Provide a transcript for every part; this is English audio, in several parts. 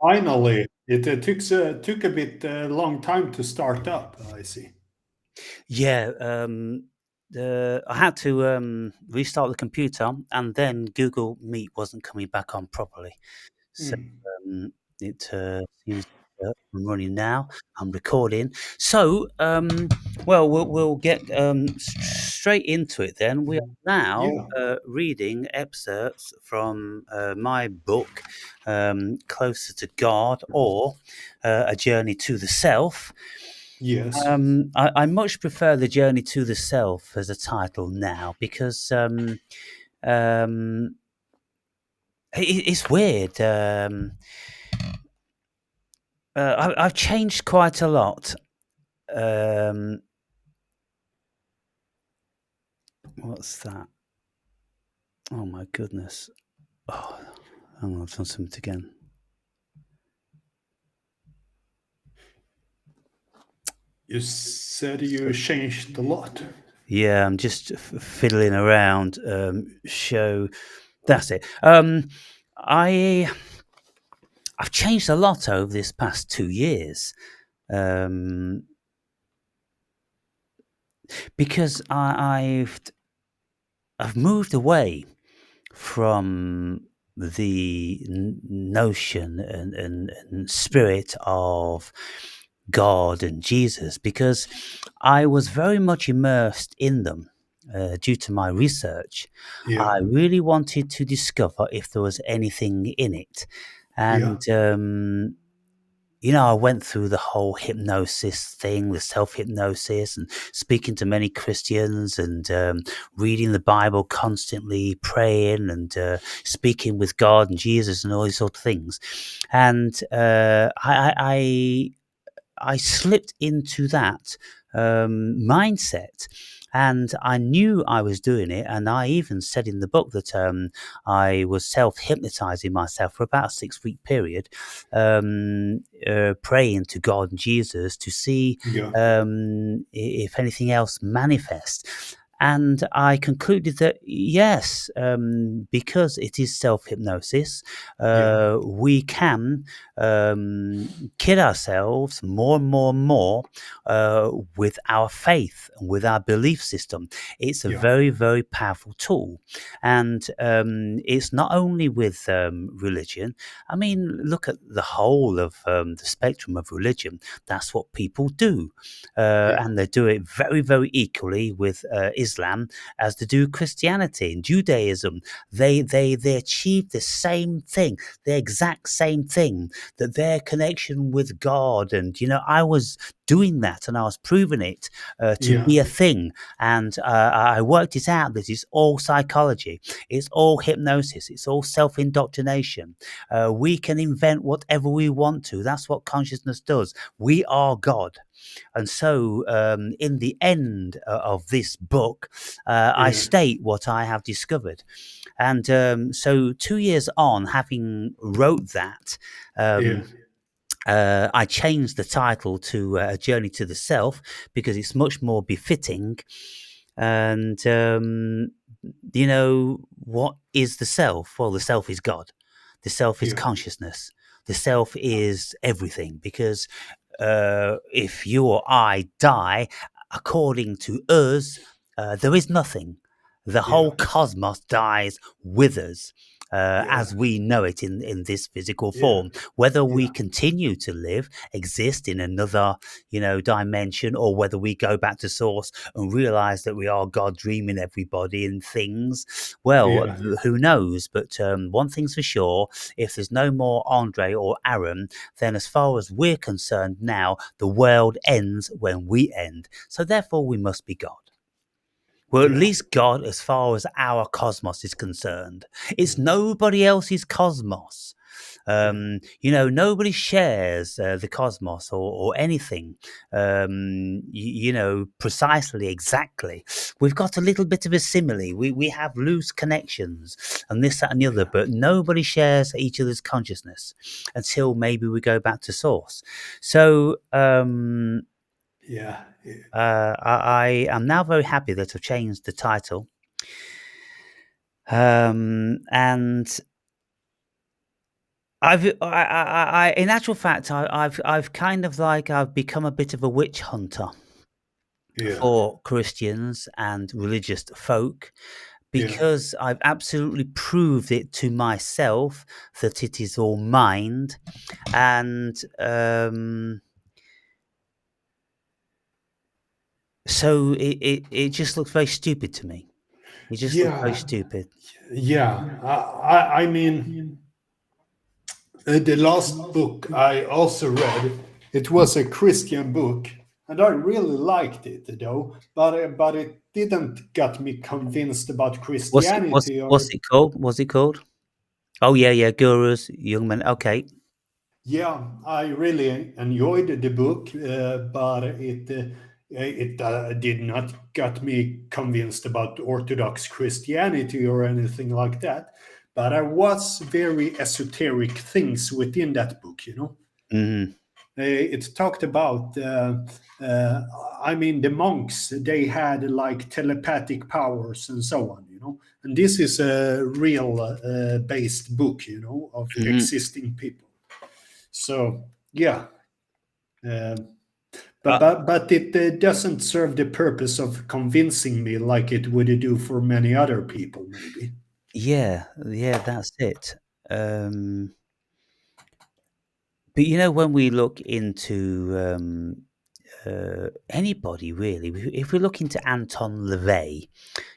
Finally, it took a bit long time to start up. I see. Yeah, I had to restart the computer, and then Google Meet wasn't coming back on properly. So Mm. it seems I'm running now. I'm recording. So, we'll get straight into it then. We are now Yeah. reading excerpts from my book, Closer to God, or A Journey to the Self. Yes. I much prefer The Journey to the Self as a title now because um, it's weird. I've changed quite a lot. Um, what's that? Oh my goodness! Oh, hang on, I've done something again. You said you changed a lot. Yeah, I'm just fiddling around. Show that's it. I I've changed a lot over this past 2 years. Um, because I've moved away from the notion and spirit of God and Jesus because I was very much immersed in them. Due to my research, Yeah. I really wanted to discover if there was anything in it. Yeah. And I went through the whole hypnosis thing, the self hypnosis, and speaking to many Christians and reading the Bible constantly, praying and speaking with God and Jesus and all these sort of things. And I slipped into that mindset. And I knew I was doing it. And I even said in the book that I was self hypnotizing myself for about a 6 week period, praying to God and Jesus to see Yeah. if anything else manifests. And I concluded that yes, because it is self hypnosis, Yeah. we can kid ourselves more and more and more with our faith and with our belief system. It's a Yeah. very, very powerful tool. And it's not only with religion. I mean, look at the whole of the spectrum of religion. That's what people do. Yeah. And they do it very, very equally with Islam as they do Christianity and Judaism. They achieve the same thing, the exact same thing, that their connection with God. And, I was doing that and I was proving it to Yeah. be a thing. And I worked it out that it's all psychology, it's all hypnosis, it's all self indoctrination. We can invent whatever we want to. That's what consciousness does. We are God. And so, in the end of this book, I Yeah. state what I have discovered. And so 2 years on, having wrote that, Yeah. um, I changed the title to A Journey to the Self because it's much more befitting. And, what is the self? Well, the self is God. The self is Yeah. consciousness. The self is everything because if you or I die, according to us, there is nothing. The Yeah. whole cosmos dies with us. Yeah. As we know it in this physical Yeah. form, whether we Yeah. continue to live, exist in another, dimension, or whether we go back to source and realize that we are God dreaming everybody and things, well, Yeah. who knows? But one thing's for sure: if there's no more Andre or Aaron, then as far as we're concerned now, the world ends when we end. So therefore, we must be God. Well, at Yeah. least God, as far as our cosmos is concerned. It's nobody else's cosmos. Yeah. Nobody shares the cosmos or anything, precisely, exactly. We've got a little bit of a simile. We have loose connections and this, that, and the other, Yeah. but nobody shares each other's consciousness until maybe we go back to source. So, Yeah. Yeah. I am now very happy that I've changed the title. And In actual fact, I've kind of like I've become a bit of a witch hunter Yeah, for Christians and religious folk yeah, because I've absolutely proved it to myself that it is all mind, and so it just looks very stupid to me. It just looks very yeah, stupid. yeah. I mean, the last book I also read, it was a Christian book, and I really liked it though. But it didn't got me convinced about Christianity What's or. it called? What's it called? Oh yeah, yeah, gurus, young men. Okay. Yeah, I really enjoyed the book, but it did not got me convinced about Orthodox Christianity or anything like that. But I was very esoteric things within that book, you know. Mhm. It talked about, uh, I mean, the monks. They had like telepathic powers and so on, you know. And this is a real based book, you know, of Mhm. existing people. So yeah, uh, Uh, but it doesn't serve the purpose of convincing me like it would do for many other people, maybe. yeah, yeah, that's it. Um, but you know, when we look into anybody really, if we look into Anton LaVey,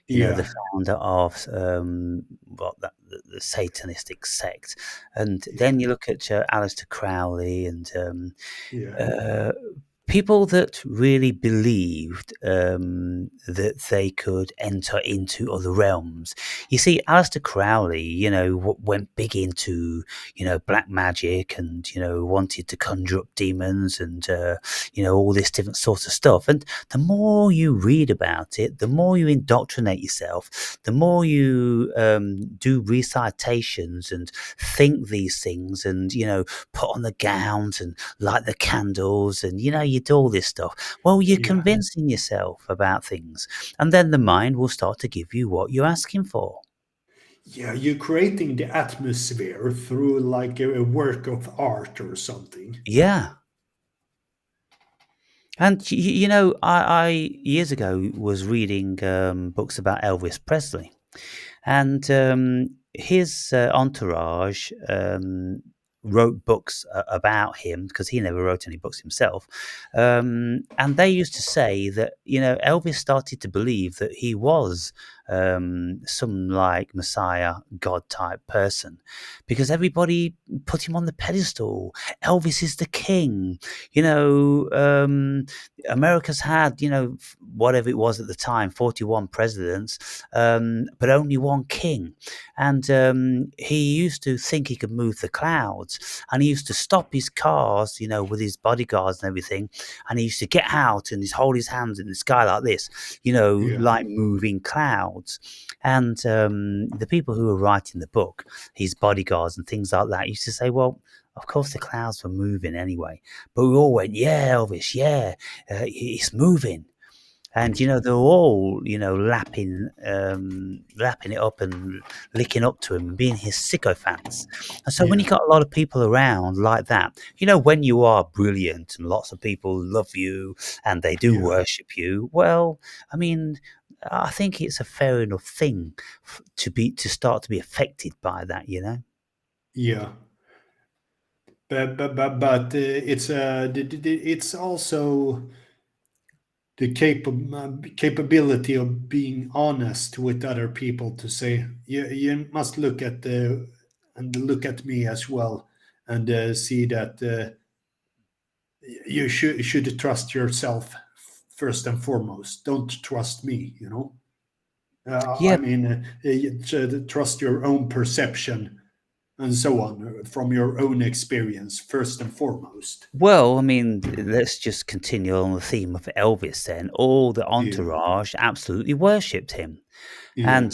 you know, the Yeah, founder of the Satanistic sect, and yeah, then you look at Aleister Crowley and yeah, uh, people that really believed that they could enter into other realms. You see, Aleister Crowley, you know, went big into, you know, black magic and, you know, wanted to conjure up demons and, you know, all this different sort of stuff. And the more you read about it, the more you indoctrinate yourself, the more you do recitations and think these things and, you know, put on the gowns and light the candles and, you know, you do all this stuff. Well, you're yeah, convincing yourself about things, and then the mind will start to give you what you're asking for. yeah. You're creating the atmosphere through like a work of art or something. Yeah. And you know, I years ago was reading books about Elvis Presley, and his entourage wrote books about him because he never wrote any books himself. And they used to say that, you know, Elvis started to believe that he was some like Messiah, God type person because everybody put him on the pedestal. Elvis is the king. You know, America's had, you know, whatever it was at the time, 41 presidents, but only one king. And he used to think he could move the clouds. And he used to stop his cars, you know, with his bodyguards and everything. And he used to get out and he'd hold his hands in the sky like this, you know, Yeah, like moving clouds. And the people who were writing the book, his bodyguards and things like that, used to say, well, of course the clouds were moving anyway. But we all went, yeah, Elvis, yeah, it's moving. And you know they're all, you know, lapping it up and licking up to him and being his sycophants. And so when yeah, you got a lot of people around like that, you know, when you are brilliant and lots of people love you and they do yeah, worship you, well, I mean, I think it's a fair enough thing to start to be affected by that, you know. yeah. It's also the capability of being honest with other people to say you must look at the and look at me as well and see that you should trust yourself first and foremost. Don't trust me, you know. Yeah. I mean, trust your own perception and so on from your own experience first and foremost. Well, I mean, let's just continue on the theme of Elvis then. All the Yeah, entourage absolutely worshipped him. yeah, And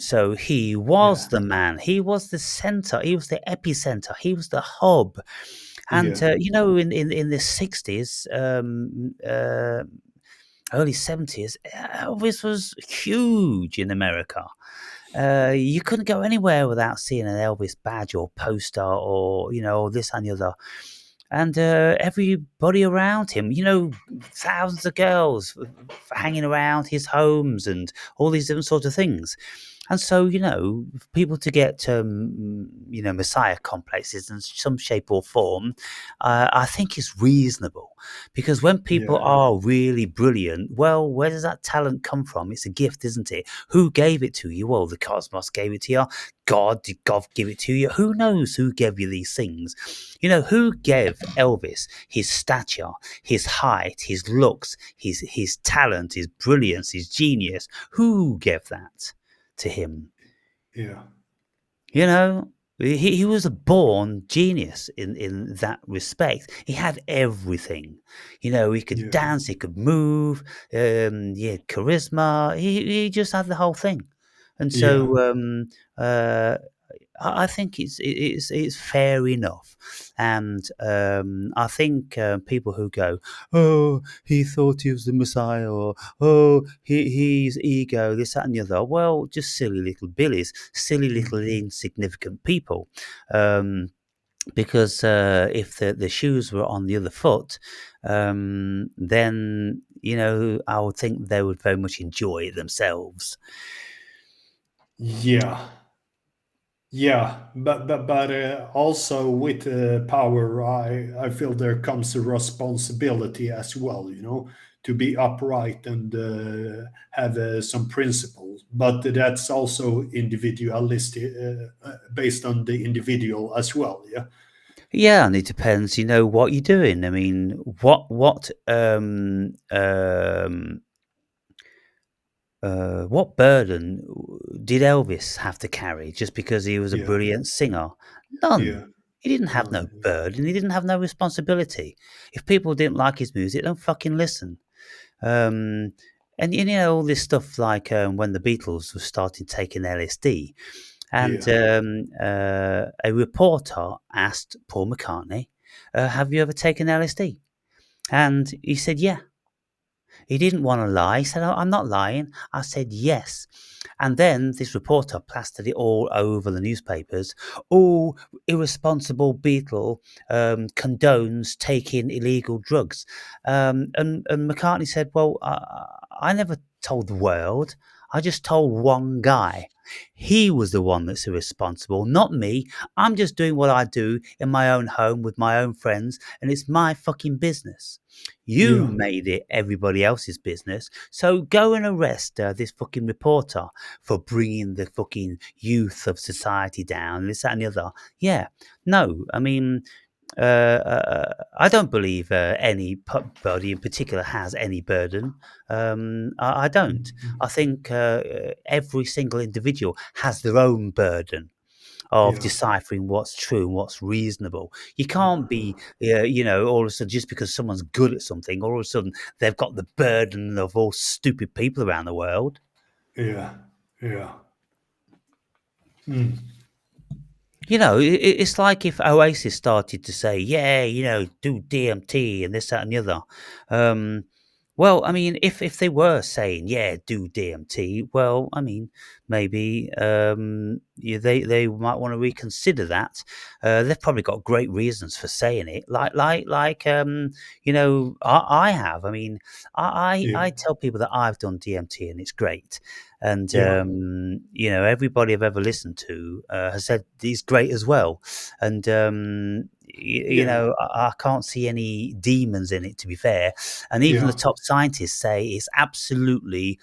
so he was yeah, the man. He was the center. He was the epicenter. He was the hub. And yeah, you know, in the 60s, early 70s, Elvis was huge in America. You couldn't go anywhere without seeing an Elvis badge or poster or, this and the other. And everybody around him, thousands of girls hanging around his homes and all these different sort of things. And so, people to get, Messiah complexes in some shape or form, I think is reasonable. Because when people Yeah, are really brilliant, well, where does that talent come from? It's a gift, isn't it? Who gave it to you? Well, the cosmos gave it to you. God, did God give it to you? Who knows who gave you these things? Who gave Elvis his stature, his height, his looks, his talent, his brilliance, his genius? Who gave that to him? yeah, You know, he was a born genius in that respect. He had everything. He could yeah, dance, he could move, he had charisma. He just had the whole thing. And yeah, so I think it's fair enough, and I think people who go, "Oh, he thought he was the Messiah," or "Oh, he's ego," this, that, and the other. Well, just silly little billies, silly little mm, insignificant people. Um, because if the shoes were on the other foot, then I would think they would very much enjoy it themselves. yeah. Yeah, but also with power, I feel there comes a responsibility as well. To be upright and have some principles. But that's also individualistic, based on the individual as well. Yeah, Yeah, and it depends, what you're doing. I mean, what burden did Elvis have to carry just because he was a yeah, brilliant singer? None. yeah, He didn't have no, no burden. He didn't have no responsibility. If people didn't like his music, don't fucking listen. Um, and all this stuff like when the Beatles were starting taking LSD, and yeah, a reporter asked Paul McCartney, "Have you ever taken LSD?" And he said, "Yeah." He didn't want to lie. He said, "Oh, I'm not lying." I said, "Yes." And then this reporter plastered it all over the newspapers. Oh, irresponsible Beatle condones taking illegal drugs. And McCartney said, "Well, I never told the world. I just told one guy. He was the one that's irresponsible, not me. I'm just doing what I do in my own home with my own friends, and it's my fucking business. You yeah, made it everybody else's business. So go and arrest this fucking reporter for bringing the fucking youth of society down, this, that, and the other." Yeah. No, I mean, I don't believe anybody in particular has any burden. I don't. I mm, think every single individual has their own burden of yeah, deciphering what's true and what's reasonable. You can't be, all of a sudden, just because someone's good at something, all of a sudden they've got the burden of all stupid people around the world. yeah, yeah, mm, It's like if Oasis started to say, yeah, do DMT and this, that, and the other. Um, well, I mean, if they were saying, yeah, do DMT, well, I mean, maybe yeah, they might want to reconsider that. They've probably got great reasons for saying it, like I have. I mean, I yeah, tell people that I've done DMT and it's great. And yeah, everybody I've ever listened to has said he's great as well. And yeah, I can't see any demons in it, to be fair. And even the yeah, top scientists say it's absolutely,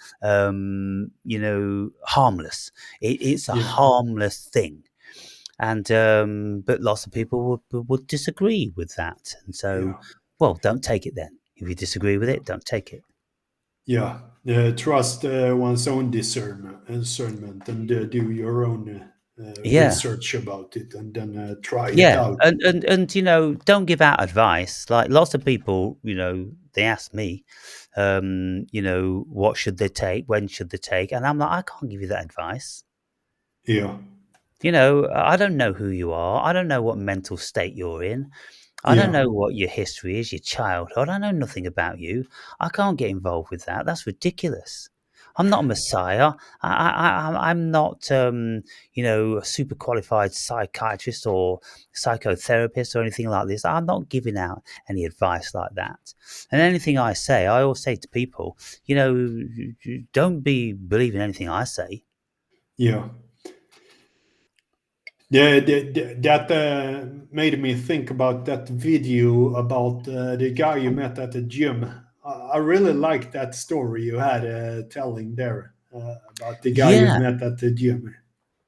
harmless. It's a yeah, harmless thing. And but lots of people would disagree with that. And so, yeah. well, don't take it then. If you disagree with Yeah. it, don't take it. Yeah, trust one's own discernment, and do your own Yeah. research about it, and then try it Yeah, out. and don't give out advice. Like lots of people, they ask me, what should they take, when should they take, and I'm like, I can't give you that advice. Yeah, I don't know who you are. I don't know what mental state you're in. I don't yeah, know what your history is, your childhood. I know nothing about you. I can't get involved with that. That's ridiculous. I'm not a messiah. I'm not, a super qualified psychiatrist or psychotherapist or anything like this. I'm not giving out any advice like that. And anything I say, I always say to people, don't be believing anything I say. Yeah. That made me think about that video about the guy you met at the gym. I really like that story you had telling there about the guy you Yeah, met at the gym.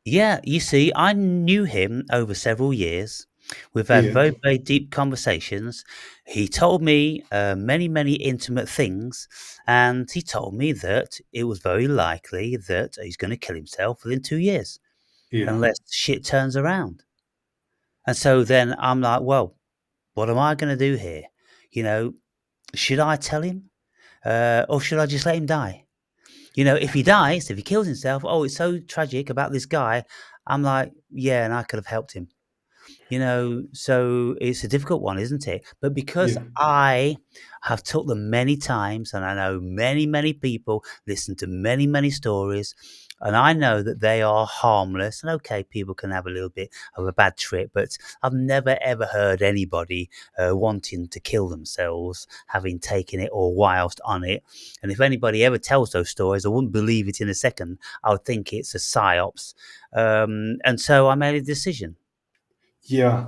yeah. You see, I knew him over several years. We've had Yeah, very, very deep conversations. He told me many, many intimate things, and he told me that it was very likely that he's going to kill himself within 2 years yeah, unless shit turns around. And so then I'm like, well, what am I going to do here? You know, should I tell him or should I just let him die? If he dies, if he kills himself, oh, it's so tragic about this guy. I'm like, yeah, and I could have helped him. So it's a difficult one, isn't it? But because yeah, I have told them many times, and I know many, many people listen to many, many stories, and I know that they are harmless. And okay, people can have a little bit of a bad trip, but I've never ever heard anybody wanting to kill themselves, having taken it or whilst on it. And if anybody ever tells those stories, I wouldn't believe it in a second. I would think it's a psyops. And so I made a decision. yeah.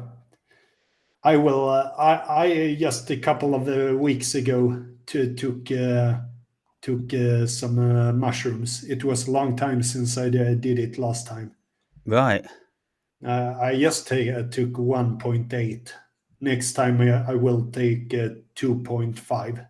I will. I just a couple of weeks ago took some mushrooms. It was a long time since I did it last time. Right. I just took 1.8. Next time I will take 2.5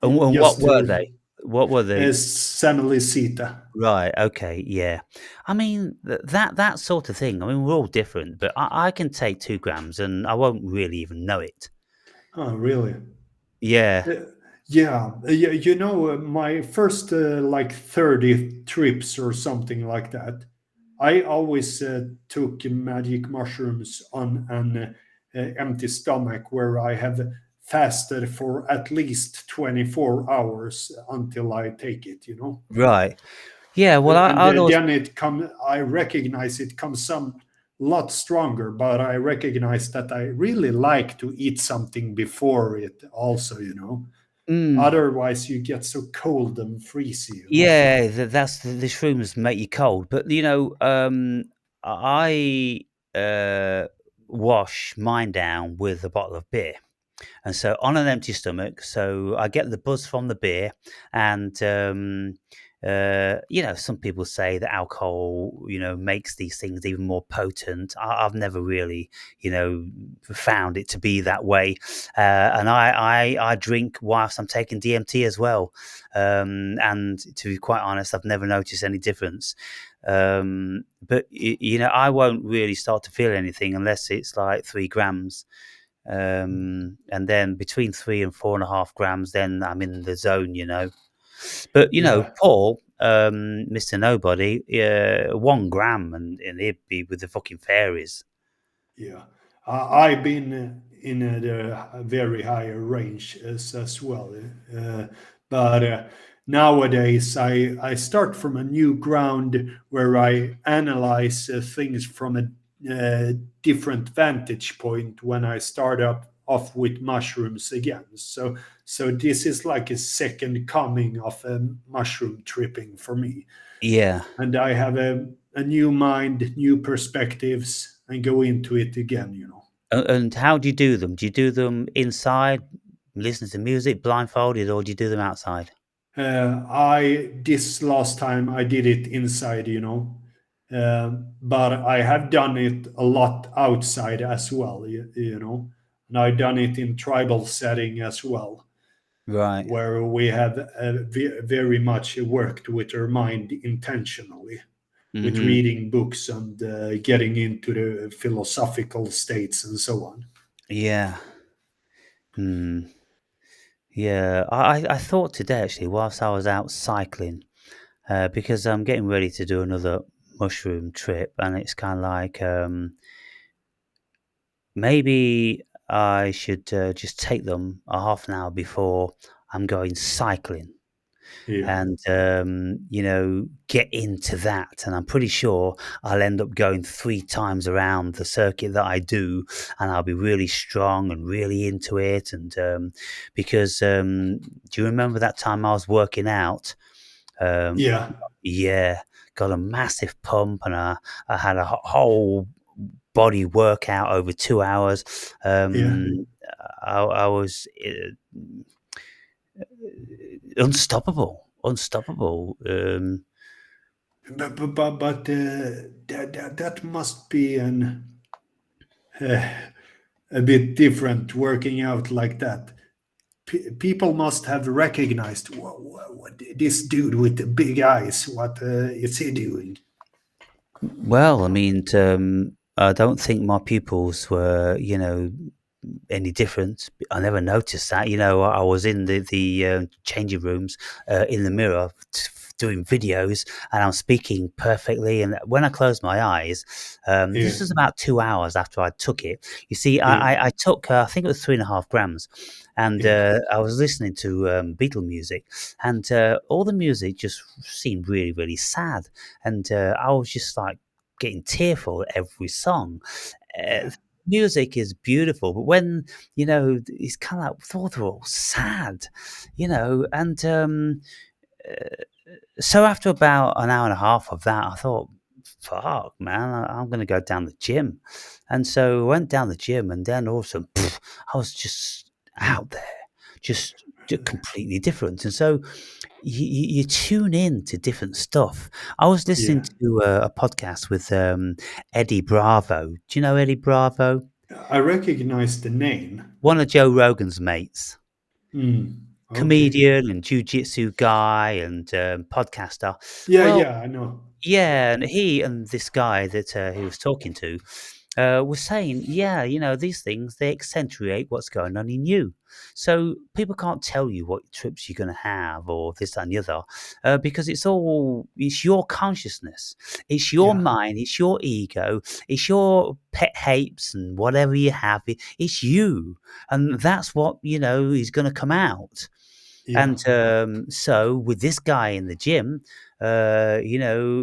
And what just were to they? What were they? Samalicita. Right, okay, yeah. I mean, that sort of thing, I mean, we're all different, but I can take 2 grams and I won't really even know it. Oh, really? Yeah, Uh, yeah, my first like 30 trips or something like that. I always took magic mushrooms on an empty stomach where I have fasted for at least 24 hours until I take it. right. Yeah, well, And I'd always then I recognize it comes some lot stronger, but I recognize that I really like to eat something before it also. mm, Otherwise you get so cold and freezy. yeah, that's the shrooms make you cold, but, I, wash mine down with a bottle of beer. And so on an empty stomach, so I get the buzz from the beer, and some people say that alcohol, makes these things even more potent. I've never really, found it to be that way. And I drink whilst I'm taking DMT as well, and to be quite honest, I've never noticed any difference. But I won't really start to feel anything unless it's like 3 grams. And then between 3 and 4.5 grams, then I'm in the zone. But Yeah. Paul, Mr. Nobody, 1 gram, and he'd be with the fucking fairies. Yeah, I've been in the very higher range as well. But nowadays, I start from a new ground where I analyze things from a different vantage point when I start up off with mushrooms again. So this is like a second coming of mushroom tripping for me, Yeah. and I have a new mind, new perspectives, and go into it again. And how do you do them? Do you do them inside, listen to music, blindfolded, or do you do them outside? I this last time I did it inside, but I have done it a lot outside as well, and I've done it in tribal setting as well, Right. where we have very much worked with our mind intentionally, with Hmm. reading books and getting into the philosophical states and so on. Yeah. Hmm. Yeah. I thought today actually, whilst I was out cycling, because I'm getting ready to do another mushroom trip, and it's kind of like maybe I should just take them a half an hour before I'm going cycling. Yeah. and get into that. And I'm pretty sure I'll end up going 3 times around the circuit that I do, and I'll be really strong and really into it. And because do you remember that time I was working out? Um, Yeah. yeah, got a massive pump, and I had a whole body workout over 2 hours. Yeah. I was unstoppable, unstoppable. But that must be uh, a bit different working out like that. People must have recognized what this dude with the big eyes. What is he doing? Well, I mean, I don't think my pupils were, any different. I never noticed that. I was in the changing rooms in the mirror doing videos, and I'm speaking perfectly. And when I closed my eyes, Yeah. this was about 2 hours after I took it. You see, Yeah. I took I think it was 3.5 grams, and Yeah. I was listening to Beatle music, and all the music just seemed really, really sad, and I was just like getting tearful at every song. Yeah. Music is beautiful, but when it's kind of like thought they're all sad, and so after about an hour and a half of that, I thought, "Fuck, man, I'm going to go down the gym," and so I went down the gym, and then also I was just out there, just completely different, and so you tune in to different stuff. I was listening Yeah. to a podcast with Eddie Bravo. Do you know Eddie Bravo? I recognize the name. One of Joe Rogan's mates, Hmm. Okay. comedian and jujitsu guy and podcaster. Yeah. Well, Yeah. I know. yeah, and he and this guy that he was talking to was saying, yeah, these things, they accentuate what's going on in you. So people can't tell you what trips you're going to have or this that, and the other because it's your consciousness, it's your Yeah. mind, it's your ego, it's your pet hates and whatever you have. It's you. And that's what, is going to come out. Yeah. And so with this guy in the gym,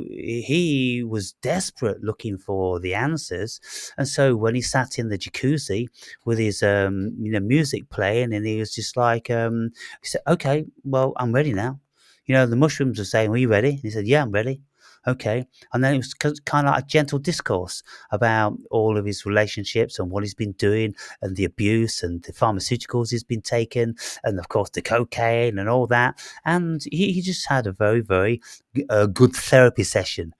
he was desperate looking for the answers. And so when he sat in the jacuzzi with his, music playing, and he was just like, he said, "Okay, well, I'm ready now." The mushrooms were saying, "Are you ready?" And he said, "Yeah, I'm ready." Okay. And then it was kind of like a gentle discourse about all of his relationships and what he's been doing and the abuse and the pharmaceuticals he's been taking and of course the cocaine and all that. And he just had a very, very good therapy session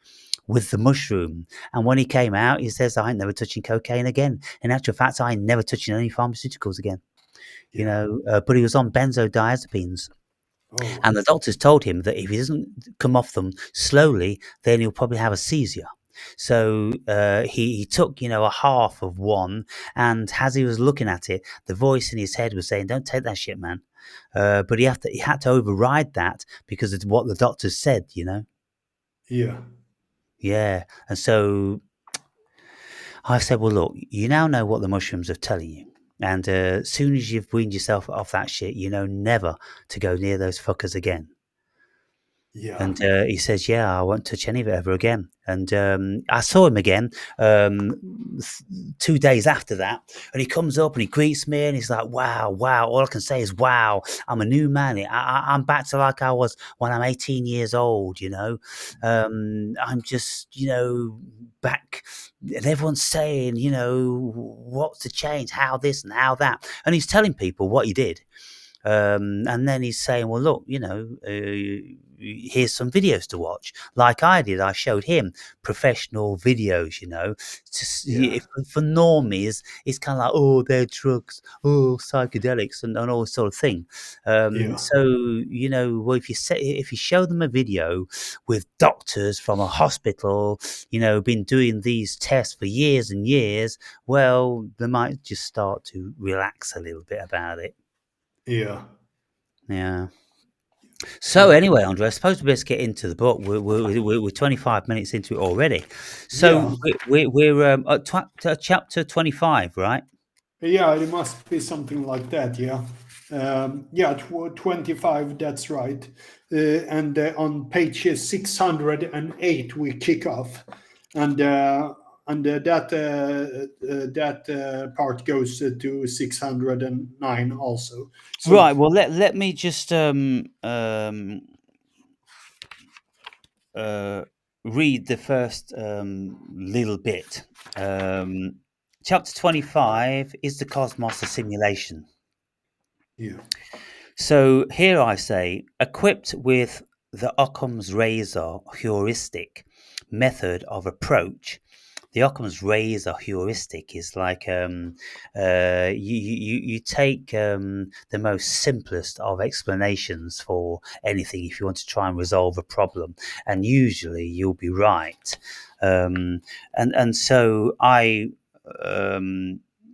with the mushroom. And when he came out, he says, "I ain't never touching cocaine again. In actual fact, I ain't never touching any pharmaceuticals again." Yeah. But he was on benzodiazepines. Oh. And the doctors told him that if he doesn't come off them slowly, then he'll probably have a seizure. So he took, a half of one, and as he was looking at it, the voice in his head was saying, "Don't take that shit, man." But he had to override that because of what the doctors said. Yeah. Yeah, and so I said, "Well, look, you now know what the mushrooms are telling you." And as soon as you've weaned yourself off that shit, you know never to go near those fuckers again. Yeah. And he says, "Yeah, I won't touch any of it ever again." And I saw him again 2 days after that, and he comes up and he greets me, and he's like, "Wow, wow!" All I can say is, "Wow! I'm a new man. I'm back to like I was when I'm 18 years old. I'm just, back." And everyone's saying, "What's the change? How this and how that?" And he's telling people what he did. And then he's saying, "Well, look, here's some videos to watch." Like I did, I showed him professional videos. Yeah. For normies, it's kind of like, "Oh, they're drugs, oh, psychedelics, and all this sort of thing." Yeah. So well, if you show them a video with doctors from a hospital, been doing these tests for years and years, well, they might just start to relax a little bit about it. Yeah. Yeah. So Yeah. anyway, Andre, I suppose we best get into the book. We're 25 minutes into it already. Yeah. So we're at chapter 25, right? Yeah. It must be something like that. Yeah. Yeah, 25, that's right. And on page 608, we kick off. And that part goes to 609 also. So, Right. Well, let me just read the first little bit. Um, Chapter 25 is the cosmos a simulation? yeah. So here I say, equipped with the Occam's razor heuristic method of approach. The Occam's razor heuristic is like you take the most simplest of explanations for anything if you want to try and resolve a problem, and usually you'll be right. And so I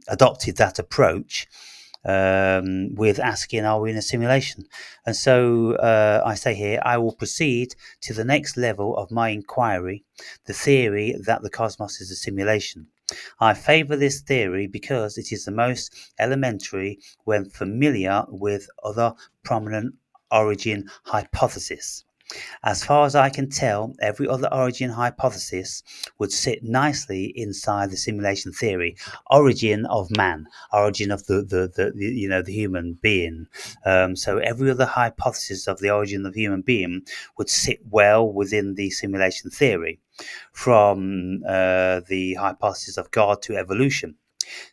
adopted that approach with asking, are we in a simulation? And so I say here, I will proceed to the next level of my inquiry, the theory that the cosmos is a simulation. I favour this theory because it is the most elementary when familiar with other prominent origin hypotheses. As far as I can tell, every other origin hypothesis would sit nicely inside the simulation theory. Origin of man, origin of the human being. So every other hypothesis of the origin of the human being would sit well within the simulation theory, from the hypothesis of God to evolution.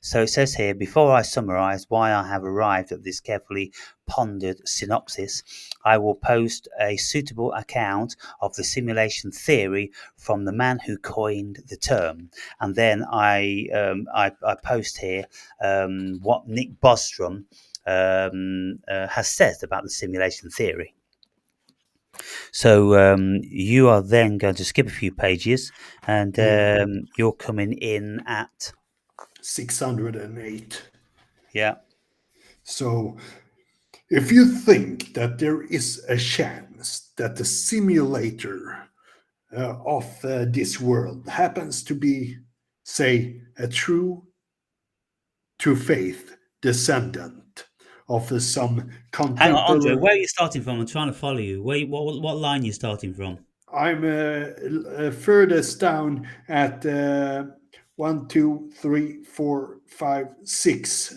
So it says here, before I summarize why I have arrived at this carefully pondered synopsis, I will post a suitable account of the simulation theory from the man who coined the term. And then I post here what Nick Bostrom has said about the simulation theory. So you are then going to skip a few pages, and you're coming in at 608. yeah. So, if you think that there is a chance that the simulator of this world happens to be, say, a true to faith descendant of some Hang on, Andre. contemporary. Where are you starting from? I'm trying to follow you. What line are you starting from? I'm furthest down at 1, 2, 3, 4, 5, 6.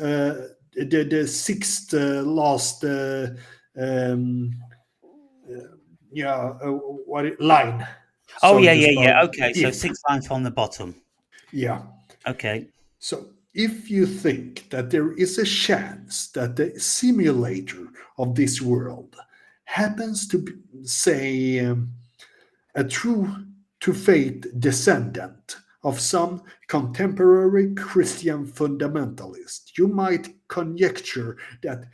The sixth last, um, yeah, line, Oh so yeah, to yeah, yeah. speak. Okay, so If, 6 lines from the bottom. yeah. Okay. So, if you think that there is a chance that the simulator of this world happens to be, say, a true to faith descendant of some contemporary Christian fundamentalist, you might conjecture that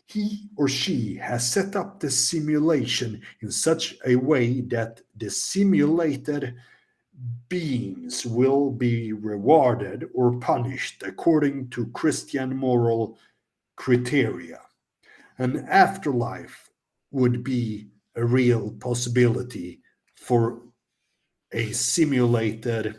he or she has set up the simulation in such a way that the simulated beings will be rewarded or punished according to Christian moral criteria. An afterlife would be a real possibility for a simulated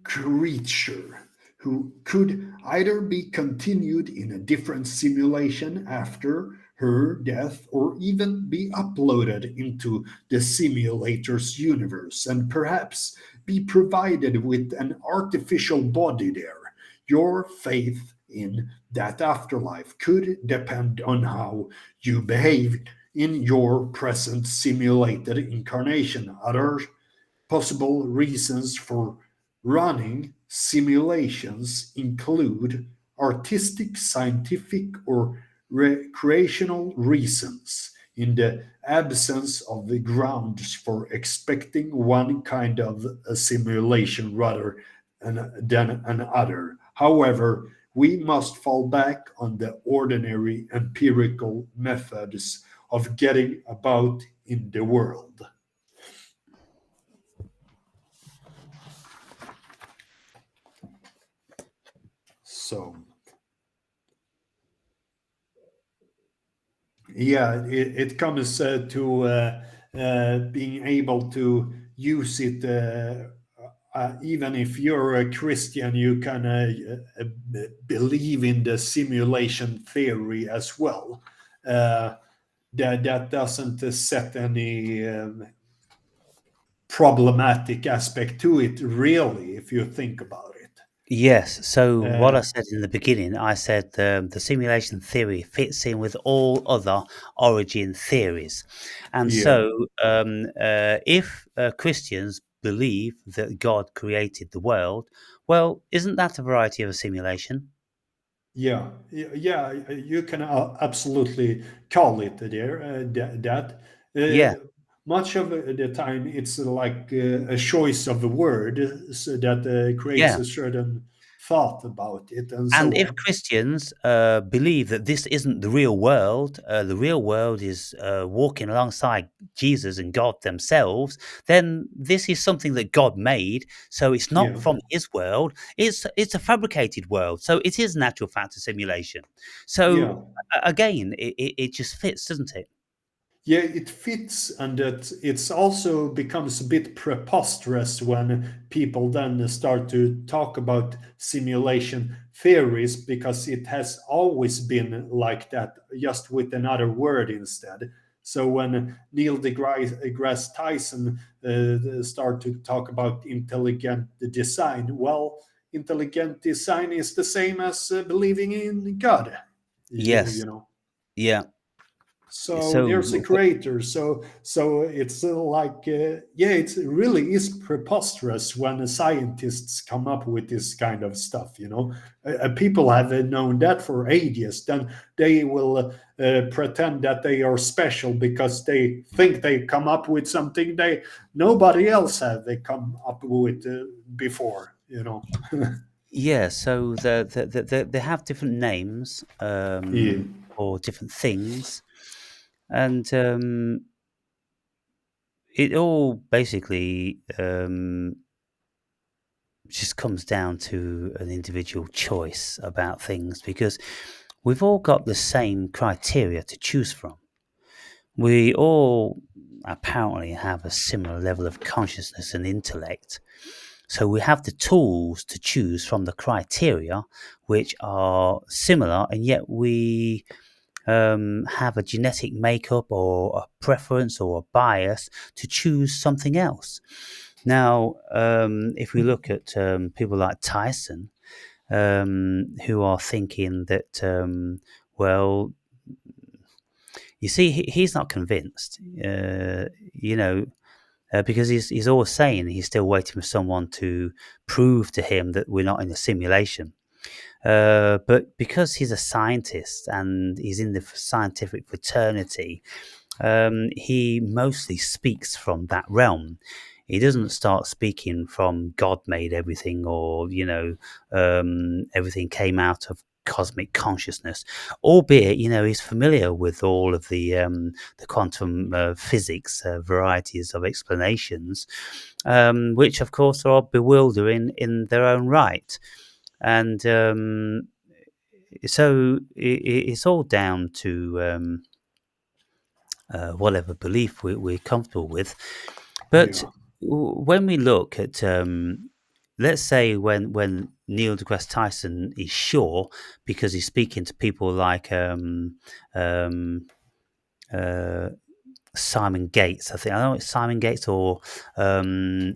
creature who could either be continued in a different simulation after her death or even be uploaded into the simulator's universe and perhaps be provided with an artificial body there. Your faith in that afterlife could depend on how you behave in your present simulated incarnation. Other possible reasons for running simulations include artistic, scientific, or recreational reasons, in the absence of the grounds for expecting one kind of a simulation rather than another. However, we must fall back on the ordinary empirical methods of getting about in the world. So, yeah, it comes to being able to use it even if you're a Christian, you can believe in the simulation theory as well. Uh, that doesn't set any problematic aspect to it, really, if you think about it. Yes. So what I Uh, said in the beginning, I said the simulation theory fits in with all other origin theories, and yeah, so if Christians believe that God created the world, well, isn't that a variety of a simulation? yeah, yeah. You can absolutely call it there. That Yeah, much of the time it's like a choice of a word that creates yeah. a certain thought about it and And so if on. Christians believe that this isn't the real world is walking alongside Jesus and God themselves, then this is something that God made. So it's not Yeah, from His world; it's a fabricated world. So it is natural factor simulation. So yeah. again, it just fits, doesn't it? Yeah, it fits, and that it's also becomes a bit preposterous when people then start to talk about simulation theories because it has always been like that, just with another word instead. So when Neil deGrasse Tyson start to talk about intelligent design, well, intelligent design is the same as believing in God. Yes. You know. Yeah. So So there's a creator. So it's like yeah, it really is preposterous when scientists come up with this kind of stuff. People have known that for ages. Then they will pretend that they are special because they think they come up with something they nobody else have they come up with before. yeah, so they have different names Yeah, for different things, and it all basically just comes down to an individual choice about things because we've all got the same criteria to choose from. We all apparently have a similar level of consciousness and intellect. So we have the tools to choose from the criteria which are similar, and yet we have a genetic makeup or a preference or a bias to choose something else. Now, if we look at people like Tyson, who are thinking that, well, you see, he's not convinced, because he's always saying he's still waiting for someone to prove to him that we're not in a simulation. But because he's a scientist and he's in the scientific fraternity, he mostly speaks from that realm. He doesn't start speaking from God made everything or, everything came out of cosmic consciousness, albeit, he's familiar with all of the quantum physics varieties of explanations, which of course are bewildering in their own right. And so it's all down to whatever belief we're comfortable with. But yeah, when we look at, let's say, when Neil deGrasse Tyson is sure because he's speaking to people like um, uh, Simon Gates, I think. I don't know it's Simon Gates or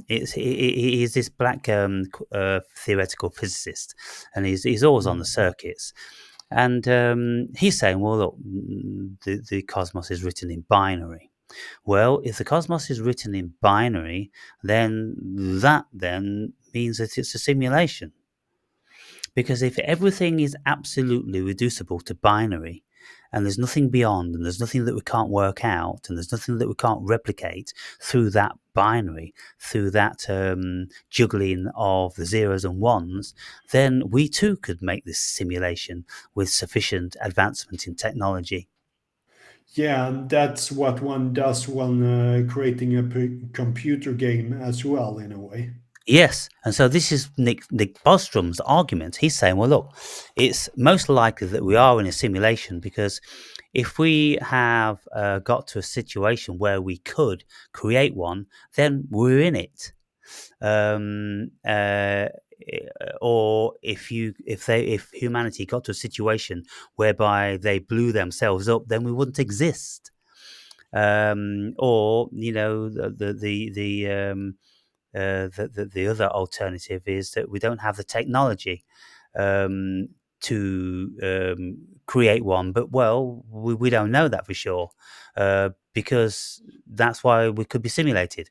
he's this black theoretical physicist, and he's always on the circuits. And he's saying, well, look, the cosmos is written in binary. Well, if the cosmos is written in binary, then that then means that it's a simulation. Because if everything is absolutely reducible to binary, and there's nothing beyond, and there's nothing that we can't work out, and there's nothing that we can't replicate through that binary, through that juggling of the zeros and ones, then we too could make this simulation with sufficient advancement in technology. yeah, and that's what one does when creating a computer game as well, in a way. Yes, and so this is Nick Bostrom's argument. He's saying, well, look, it's most likely that we are in a simulation because if we have got to a situation where we could create one, then we're in it. um, uh, or if humanity got to a situation whereby they blew themselves up, then we wouldn't exist. Or the other alternative is that we don't have the technology um, to create one. But well, we don't know that for sure because that's why we could be simulated.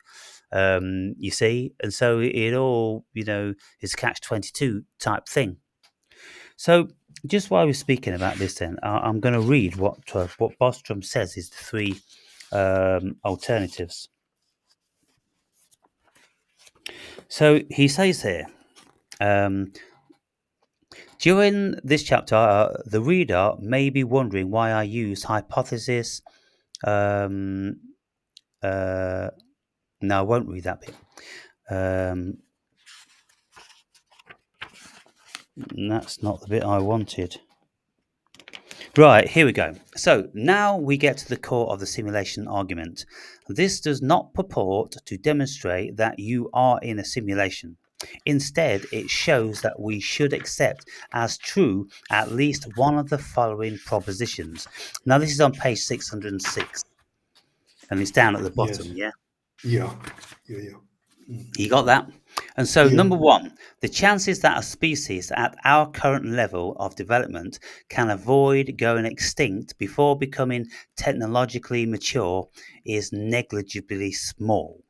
You see, and so it all is catch-22 type thing. So just while we're speaking about this, then I'm going to read what Bostrom says is the three alternatives. So he says here, during this chapter, the reader may be wondering why I use hypothesis. No, I won't read that bit. That's not the bit I wanted. Right, here we go. So now we get to the core of the simulation argument. This does not purport to demonstrate that you are in a simulation. Instead, it shows that we should accept as true at least one of the following propositions. Now, this is on page 606, and it's down at the bottom, Yes. yeah? Yeah. Yeah. Yeah. You got that? And so, Yeah. number one, the chances that a species at our current level of development can avoid going extinct before becoming technologically mature is negligibly small.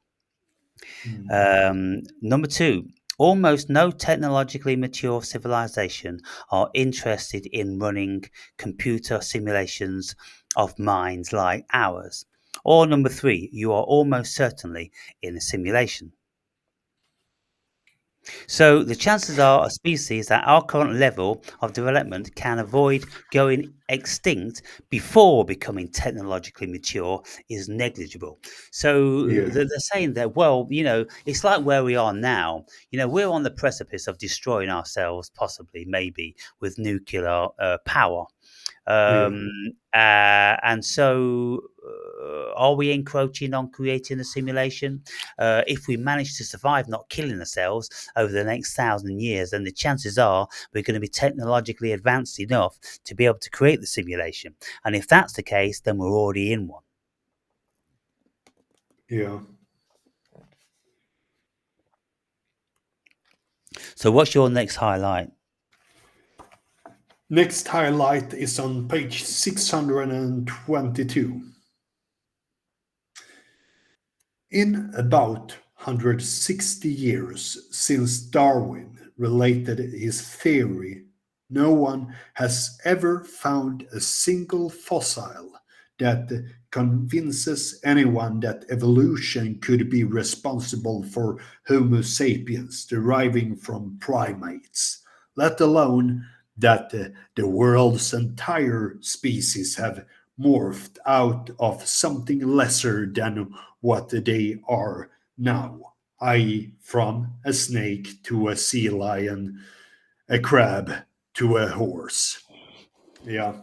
Number two, almost no technologically mature civilization are interested in running computer simulations of minds like ours. Or number three, you are almost certainly in a simulation. So the chances are a species at our current level of development can avoid going extinct before becoming technologically mature is negligible. So Yeah. they're saying that, well, it's like where we are now. We're on the precipice of destroying ourselves, possibly, maybe, with nuclear power. Yeah. And so, are we encroaching on creating a simulation? If we manage to survive not killing ourselves over the next 1,000 years, then the chances are we're going to be technologically advanced enough to be able to create the simulation. And if that's the case, then we're already in one. Yeah. So, what's your next highlight? Next highlight is on page 622. In about 160 years since Darwin related his theory, no one has ever found a single fossil that convinces anyone that evolution could be responsible for Homo sapiens deriving from primates, let alone that the world's entire species have morphed out of something lesser than what they are now, i.e., from a snake to a sea lion, a crab to a horse. Yeah.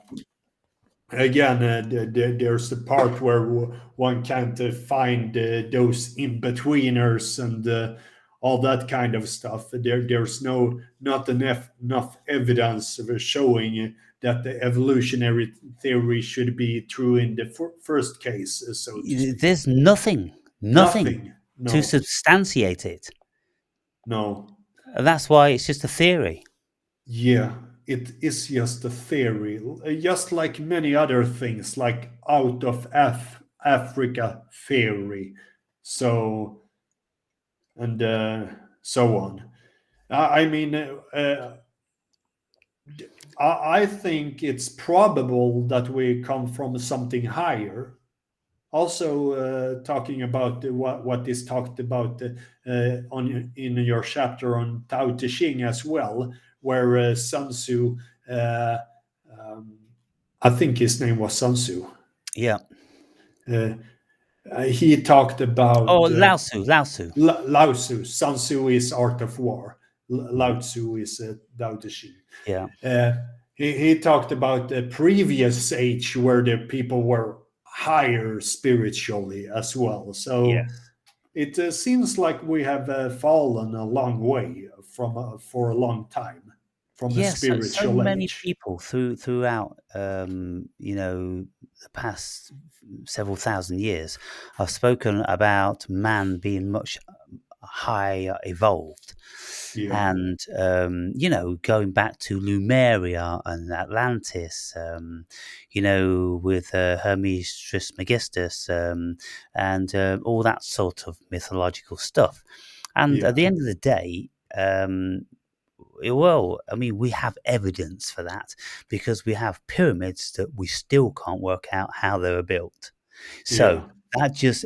Again, there's the part where one can't find those in betweeners and all that kind of stuff. There's not enough evidence of showing that the evolutionary theory should be true in the first case, so to speak. There's nothing Nothing. to No. substantiate it. No. That's why it's just a theory. Yeah, it is just a theory, just like many other things, like out of Africa theory, so and so on. I mean, I think it's probable that we come from something higher. Also, talking about what is talked about on in your chapter on Tao Te Ching as well, where Sun Tzu, uh, um, I think his name was Sun Tzu. Yeah. Uh, he talked Oh, about Lao Tzu, Lao Tzu. Lao Tzu. Sun Tzu is Art of War. Lao Tzu is Tao Te Ching. Yeah. Uh, he talked about the previous age where the people were higher spiritually as well. So Yes. it seems like we have fallen a long way from for a long time from a Yes, so spiritual many age. people throughout, the past several thousand years have spoken about man being much higher evolved, Yeah, and going back to Lemuria and Atlantis, with Hermes Trismegistus, and all that sort of mythological stuff. And at yeah, the end of the day, well, I mean, we have evidence for that because we have pyramids that we still can't work out how they were built. So yeah, that just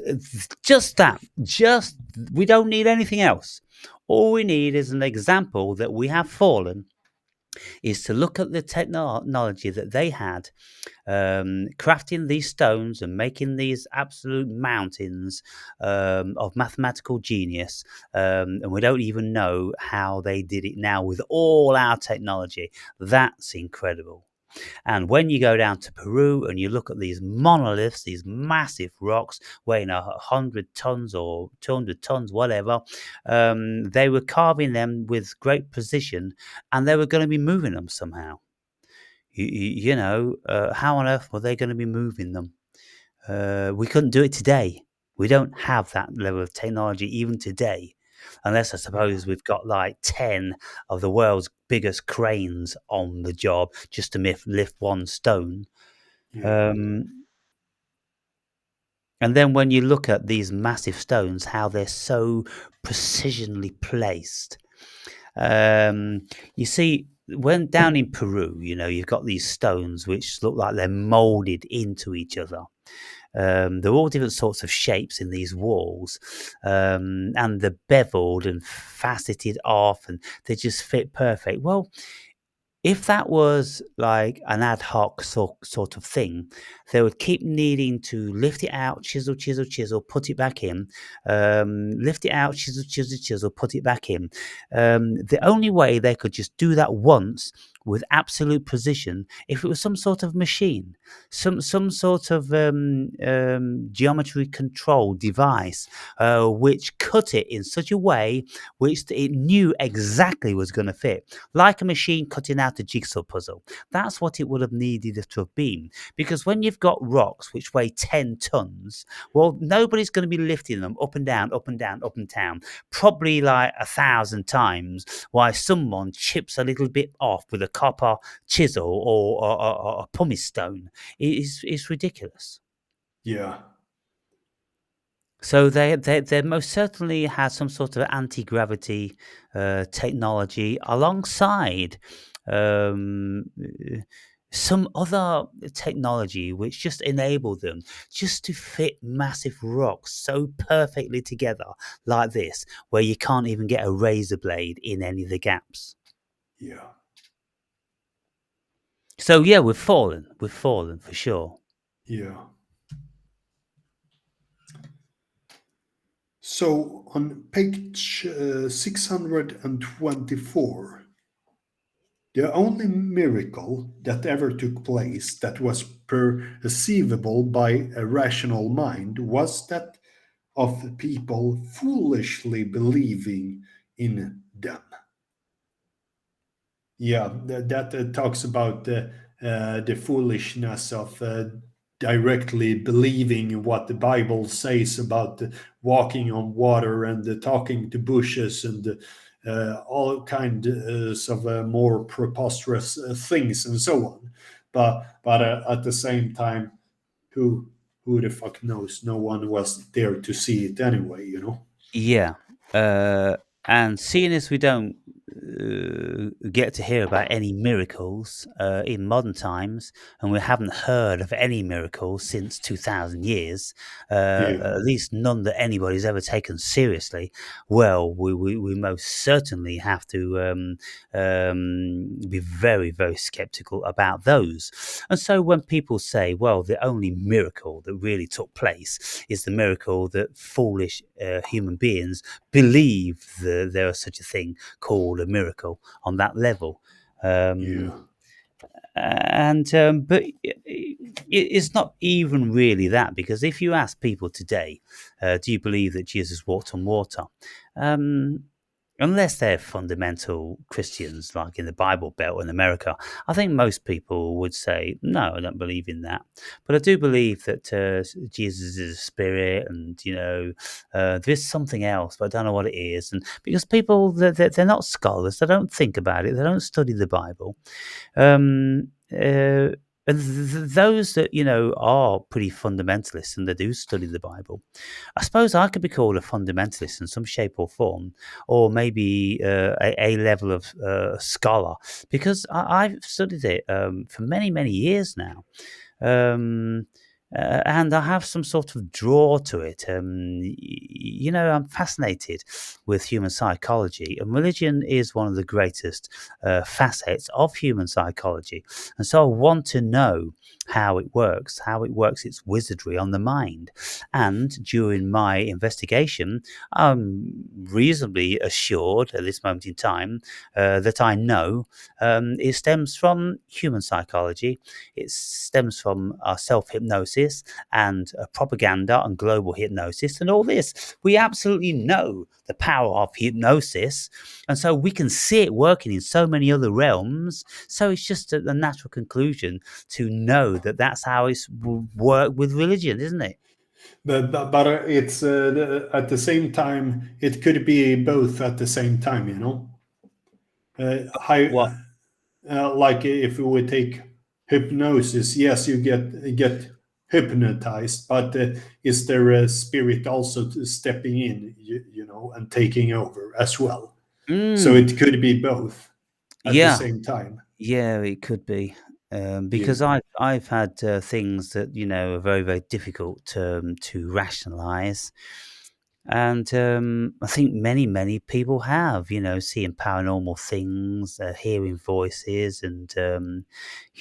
we don't need anything else. All we need is an example that we have fallen, is to look at the technology that they had, crafting these stones and making these absolute mountains of mathematical genius. And we don't even know how they did it now with all our technology. That's incredible. And when you go down to Peru and you look at these monoliths, these massive rocks weighing 100 tons or 200 tons, whatever, they were carving them with great precision, and they were going to be moving them somehow. How on earth were they going to be moving them? We couldn't do it today. We don't have that level of technology even today, unless I yeah, suppose we've got like 10 of the world's biggest cranes on the job just to lift one stone. yeah, Um, and then when you look at these massive stones, how they're so precisionally placed. You see, when down in Peru, you've got these stones which look like they're molded into each other. They're all different sorts of shapes in these walls, and they're beveled and faceted off, and they just fit perfect. Well, if that was like an ad hoc sort of thing, they would keep needing to lift it out, chisel, chisel, chisel, put it back in, lift it out, chisel, chisel, chisel, put it back in. The only way they could just do that once with absolute precision, if it was some sort of machine, some sort of geometry control device, which cut it in such a way which it knew exactly was going to fit, like a machine cutting out a jigsaw puzzle. That's what it would have needed to have been. Because when you've got rocks which weigh 10 tons, well, nobody's going to be lifting them up and down, up and down, up and down, probably like 1,000 times, while someone chips a little bit off with a copper chisel or a pumice stone. It's ridiculous. yeah, So they most certainly has some sort of anti-gravity technology alongside um, uh, some other technology which just enabled them just to fit massive rocks so perfectly together like this, where you can't even get a razor blade in any of the gaps. yeah, So yeah, we've fallen for sure. yeah. So on page 624, the only miracle that ever took place that was perceivable by a rational mind was that of people foolishly believing in them. Yeah, that talks about the foolishness of directly believing what the Bible says about walking on water and talking to bushes and all kinds of more preposterous things and so on. But at the same time, who who the fuck knows? No one was there to see it anyway, you know. Yeah. Uh, and seeing as we don't get to hear about any miracles in modern times, and we haven't heard of any miracles since 2000 years, Yeah, at least none that anybody's ever taken seriously, well, we most certainly have to be very, very skeptical about those. And so when people say, well, the only miracle that really took place is the miracle that foolish human beings believe that there is such a thing called a miracle on that level. Um, yeah, And but it's not even really that, because if you ask people today, do you believe that Jesus walked on water? Um, Unless they're fundamental Christians, like in the Bible Belt in America, I think most people would say, no, I don't believe in that. But I do believe that Jesus is a spirit, and, there's something else, but I don't know what it is. And because people, they're not scholars, they don't think about it, they don't study the Bible. Um, uh, and those that, are pretty fundamentalists and they do study the Bible, I suppose I could be called a fundamentalist in some shape or form, or maybe a level of scholar, because I've studied it for many, many years now. Um, and I have some sort of draw to it. I'm fascinated with human psychology, and religion is one of the greatest facets of human psychology. And so I want to know how it works its wizardry on the mind. And during my investigation, I'm reasonably assured at this moment in time that I know it stems from human psychology. It stems from self hypnosis and propaganda and global hypnosis and all this. We absolutely know the power of hypnosis, and so we can see it working in so many other realms. So it's just a natural conclusion to know that that's how it's worked with religion, isn't it? But it's at the same time, it could be both at the same time, you know. High, What? like if we would take hypnosis, yes, you get hypnotized, but is there a spirit also stepping in, and taking over as well? So Mm, it could be both at the yeah, same time. yeah, it could be. Yeah, Because I've had things that are very, very difficult to rationalize. And I think many, many people have, seeing paranormal things, hearing voices, and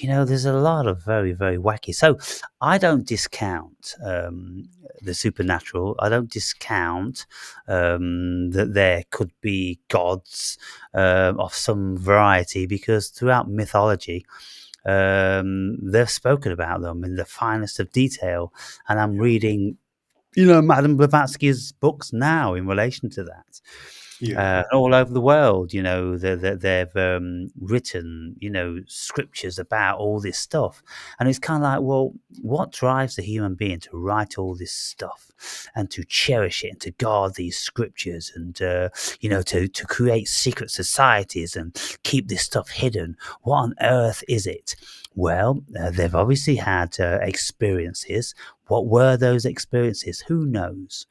there's a lot of very, very wacky. So I don't discount the supernatural. I don't discount that there could be gods of some variety, because throughout mythology, they've spoken about them in the finest of detail. And I'm yeah, reading Madame Blavatsky's books now in relation to that. yeah, All over the world, they've written, scriptures about all this stuff. And it's kind of like, well, what drives a human being to write all this stuff and to cherish it and to guard these scriptures and, to create secret societies and keep this stuff hidden? What on earth is it? Well, they've obviously had experiences. What were those experiences? Who knows?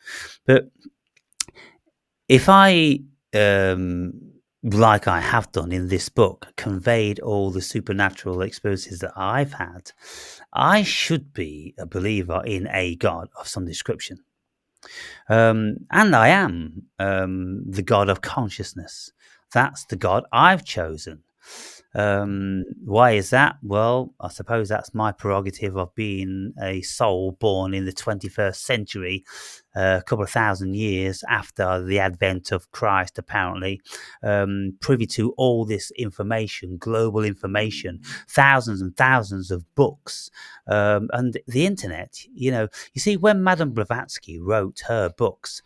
But if I, um, like I have done in this book, conveyed all the supernatural experiences that I've had, I should be a believer in a God of some description. And I am the God of consciousness. That's the God I've chosen. Why is that? Well, I suppose that's my prerogative of being a soul born in the 21st century, a couple of thousand years after the advent of Christ, apparently, privy to all this information, global information, thousands and thousands of books, and the internet. You see, when Madame Blavatsky wrote her books,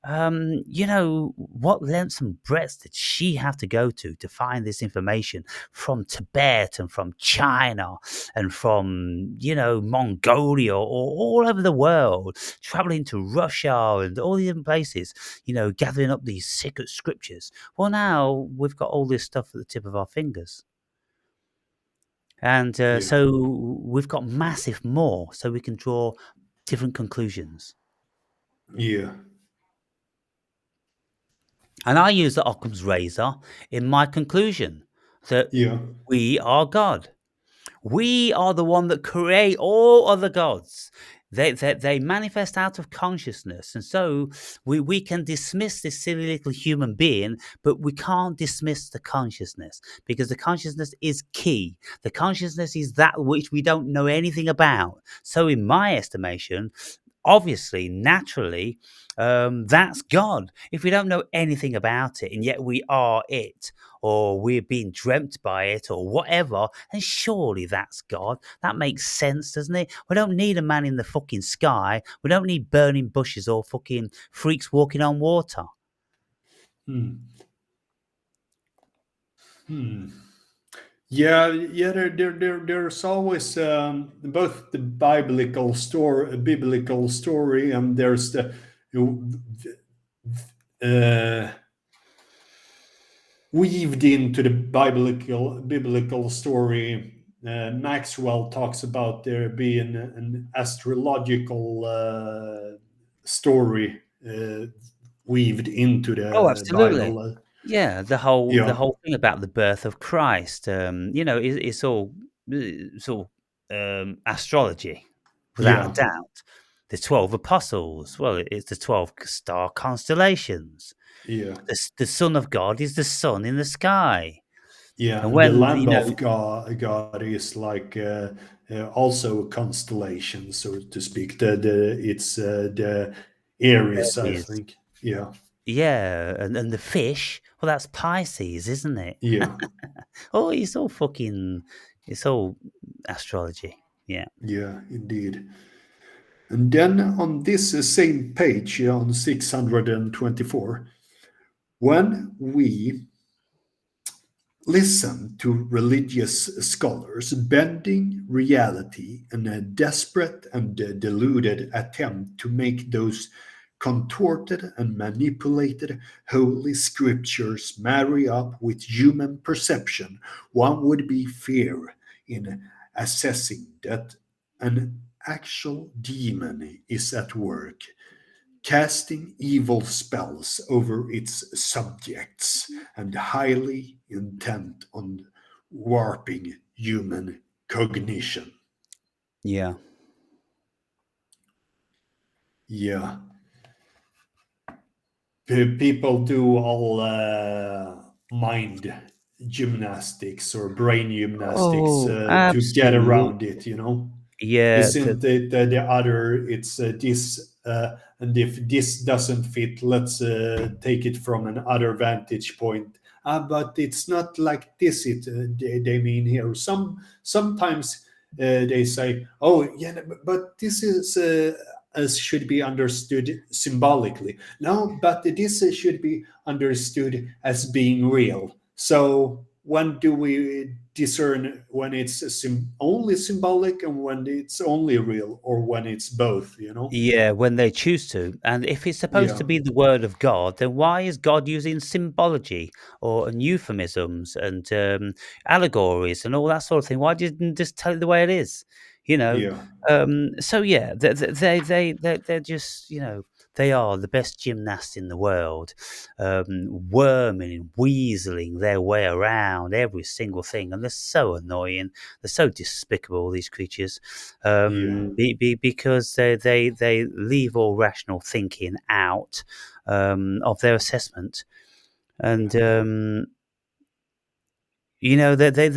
what lengths and breadths did she have to go to find this information from Tibet and from China and from, Mongolia or all over the world, traveling to Russia and all these different places, gathering up these secret scriptures. Well, now we've got all this stuff at the tip of our fingers. And yeah, so we've got massive more, so we can draw different conclusions. yeah, And I use the Occam's razor in my conclusion that yeah, we are God. We are the one that create all other gods. They manifest out of consciousness. And so we can dismiss this silly little human being, but we can't dismiss the consciousness, because the consciousness is key. The consciousness is that which we don't know anything about. So, in my estimation, obviously, naturally, that's God. If we don't know anything about it and yet we are it, or we're being dreamt by it, or whatever, then surely that's God. That makes sense, doesn't it? We don't need a man in the fucking sky. We don't need burning bushes or fucking freaks walking on water. Hmm. Hmm. Yeah, yeah. There's always both the biblical story, and there's the uh, weaved into the biblical story. Maxwell talks about there being an astrological story weaved into Oh, the absolutely. Bible. Yeah, the Yeah, whole thing about the birth of Christ, it's all astrology, without a yeah, doubt. The 12 apostles, well, it's the 12 star constellations. yeah. The Son of God is the sun in the sky. Yeah, And and the when, Lamb of God is like also a constellation, so to speak. The Aries, I Aries, think. Yeah, yeah, and the fish, well, that's Pisces, isn't it? yeah, Oh, it's all astrology. Yeah. yeah, indeed. And then on this same page, on 624, when we listen to religious scholars bending reality in a desperate and deluded attempt to make those contorted and manipulated holy scriptures marry up with human perception, one would be fair in assessing that an actual demon is at work casting evil spells over its subjects and highly intent on warping human cognition. Yeah. Yeah, people do all mind gymnastics or brain gymnastics Oh, to get absolutely. around it, you know. Yeah, Isn't it the other? It's this, and if this doesn't fit, let's take it from an other vantage point. But it's not like this. They mean here. Sometimes they say, "Oh, yeah, but this is as should be understood symbolically." No, but this should be understood as being real. So when do we discern when it's only symbolic and when it's only real, or when it's both, you know? yeah, when they choose to. And if it's supposed Yeah, to be the word of God, then why is God using symbology or and euphemisms and allegories and all that sort of thing? Why didn't just tell it the way it is? You know. yeah, So yeah, they're just they are the best gymnasts in the world, worming and weaseling their way around every single thing, and they're so annoying. They're so despicable, these creatures, yeah, because they leave all rational thinking out of their assessment, and they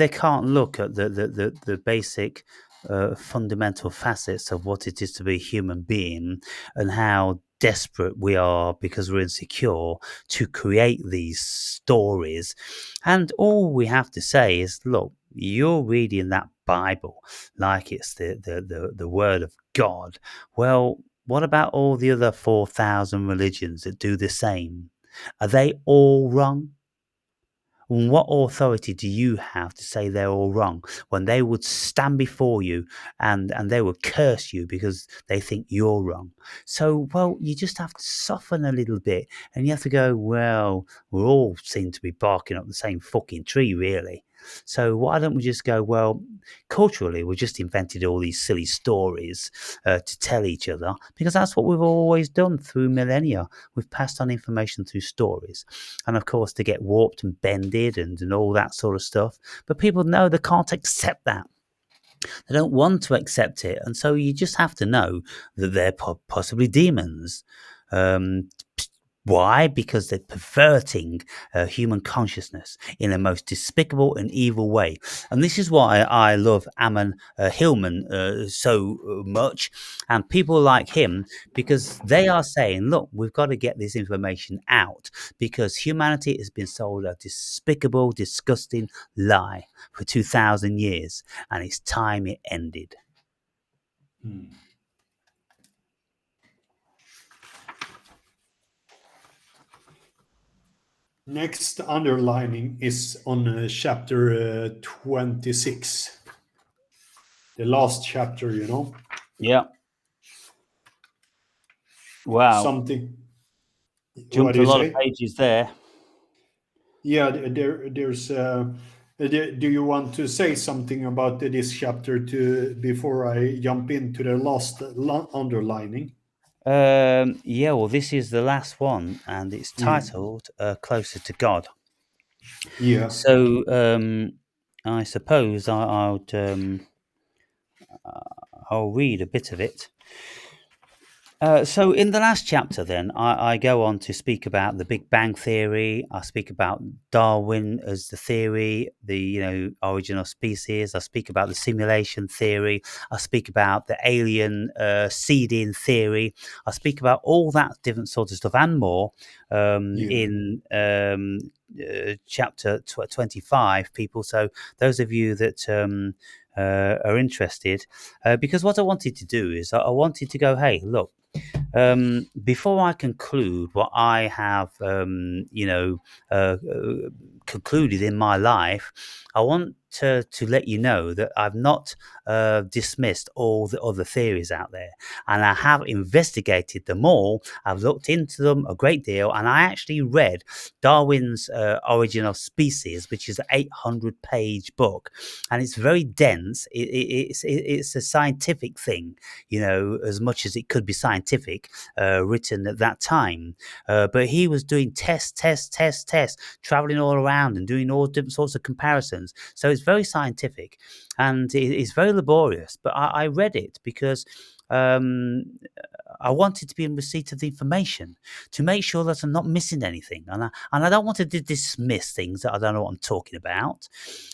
can't look at the basic fundamental facets of what it is to be a human being and how desperate we are because we're insecure to create these stories. And all we have to say is, look, you're reading that Bible like it's the word of God. Well, what about all the other 4,000 religions that do the same? Are they all wrong? What authority do you have to say they're all wrong when they would stand before you and they would curse you because they think you're wrong? So, well, you just have to soften a little bit and you have to go, well, we all seem to be barking up the same fucking tree, really. So why don't we just go, well, culturally, we just invented all these silly stories to tell each other because that's what we've always done through millennia. We've passed on information through stories and of course to get warped and bended and all that sort of stuff. But people know they can't accept that. They don't want to accept it, and so you just have to know that they're possibly demons. Um, Why? Because they're perverting human consciousness in a most despicable and evil way. And this is why I love Ammon Hillman so much, and people like him, because they are saying, look, we've got to get this information out because humanity has been sold a despicable, disgusting lie for 2,000 years, and it's time it ended. Hmm. Next underlining is on chapter 26, the last chapter, you know. Yeah. Wow. Something. What Jumped do a you lot of say? pages there. Yeah, there's. Do you want to say something about this chapter to before I jump into the last underlining? Yeah, well, this is the last one, and it's Mm. titled "Closer to God." Yeah, So, I suppose I'll read a bit of it. So in the last chapter, then I go on to speak about the Big Bang theory. I speak about Darwin as the theory, the origin of species. I speak about the simulation theory. I speak about the alien seeding theory. I speak about all that different sorts of stuff and more yeah, in chapter 25. People, so those of you that are interested, because what I wanted to do is I wanted to go, hey, look. Before I conclude what I have, concluded in my life, I want to let you know that I've not dismissed all the other theories out there, and I have investigated them all. I've looked into them a great deal, and I actually read Darwin's Origin of Species, which is an 800-page book, and it's very dense. It's a scientific thing, as much as it could be scientific, written at that time. But he was doing tests, traveling all around and doing all different sorts of comparisons. So it's very scientific and it's very laborious. But I read it because um, I wanted to be in receipt of the information to make sure that I'm not missing anything. And I don't want to dismiss things that I don't know what I'm talking about.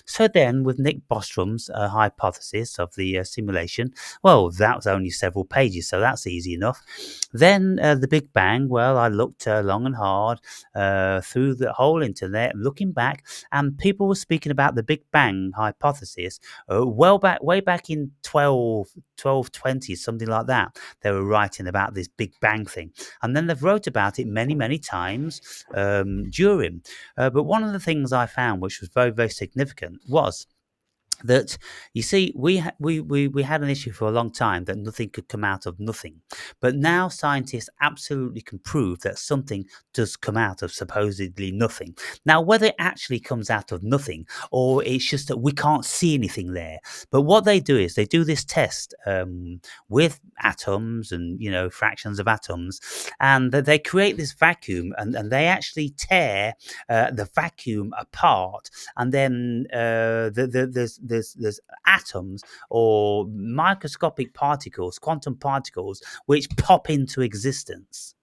So then, with Nick Bostrom's hypothesis of the simulation, well, that was only several pages, so that's easy enough. Then the Big Bang, well, I looked long and hard through the whole internet, looking back, and people were speaking about the Big Bang hypothesis way back in 1220, something like that. They were writing about this Big Bang thing. And then they've wrote about it many, many times during. But one of the things I found, which was very, very significant, was that you see we had an issue for a long time that nothing could come out of nothing, but now scientists absolutely can prove that something does come out of supposedly nothing. Now, whether it actually comes out of nothing or it's just that we can't see anything there, but what they do is they do this test with atoms and fractions of atoms, and they create this vacuum, and they actually tear the vacuum apart, and then there's atoms or microscopic particles, quantum particles, which pop into existence.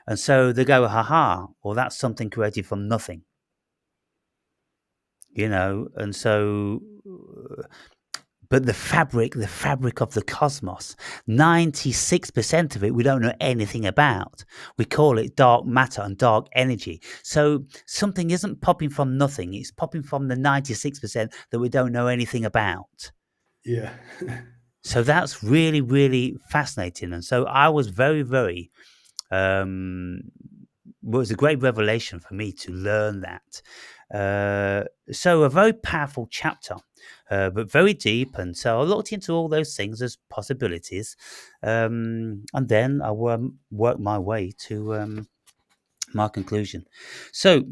And so they go, haha, well, that's something created from nothing, and so but the fabric of the cosmos, 96% of it we don't know anything about. We call it dark matter and dark energy. So something isn't popping from nothing, it's popping from the 96% that we don't know anything about. yeah, So that's really, really fascinating. And so I was very, very um, well, it was a great revelation for me to learn that. So a very powerful chapter, but very deep. And so I looked into all those things as possibilities, and then I worked my way to my conclusion. So,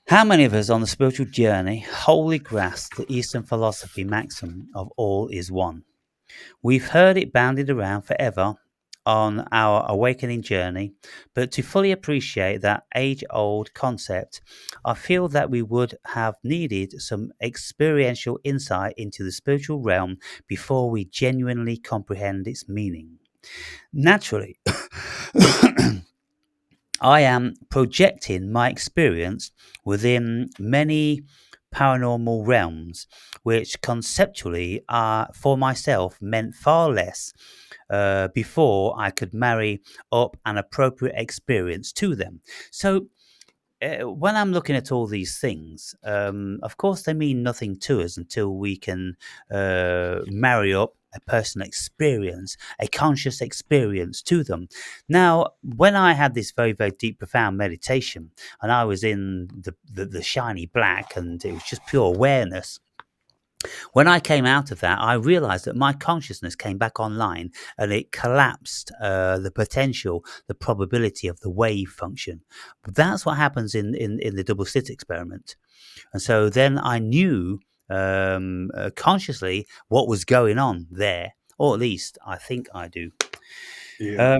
how many of us on the spiritual journey wholly grasp the Eastern philosophy maxim of all is one? We've heard it bounded around forever on our awakening journey, but to fully appreciate that age old concept, I feel that we would have needed some experiential insight into the spiritual realm before we genuinely comprehend its meaning. Naturally, I am projecting my experience within many paranormal realms, which conceptually are for myself meant far less before I could marry up an appropriate experience to them. So when I'm looking at all these things, of course, they mean nothing to us until we can marry up a personal experience, a conscious experience to them. Now, when I had this very, very deep, profound meditation, and I was in the shiny black, and it was just pure awareness. When I came out of that, I realized that my consciousness came back online and it collapsed the potential, the probability of the wave function. That's what happens in the double slit experiment. And so then I knew consciously what was going on there, or at least I think I do. Yeah.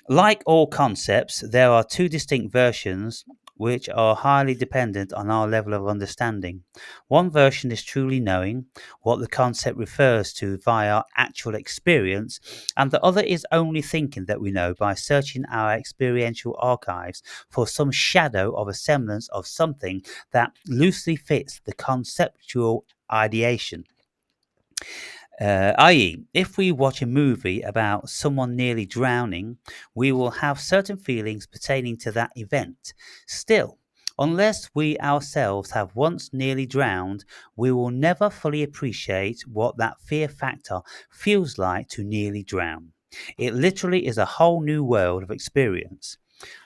Like all concepts, there are two distinct versions which are highly dependent on our level of understanding. One version is truly knowing what the concept refers to via actual experience, and the other is only thinking that we know by searching our experiential archives for some shadow of a semblance of something that loosely fits the conceptual ideation. I.e., if we watch a movie about someone nearly drowning, we will have certain feelings pertaining to that event. Still, unless we ourselves have once nearly drowned, we will never fully appreciate what that fear factor feels like to nearly drown. It literally is a whole new world of experience.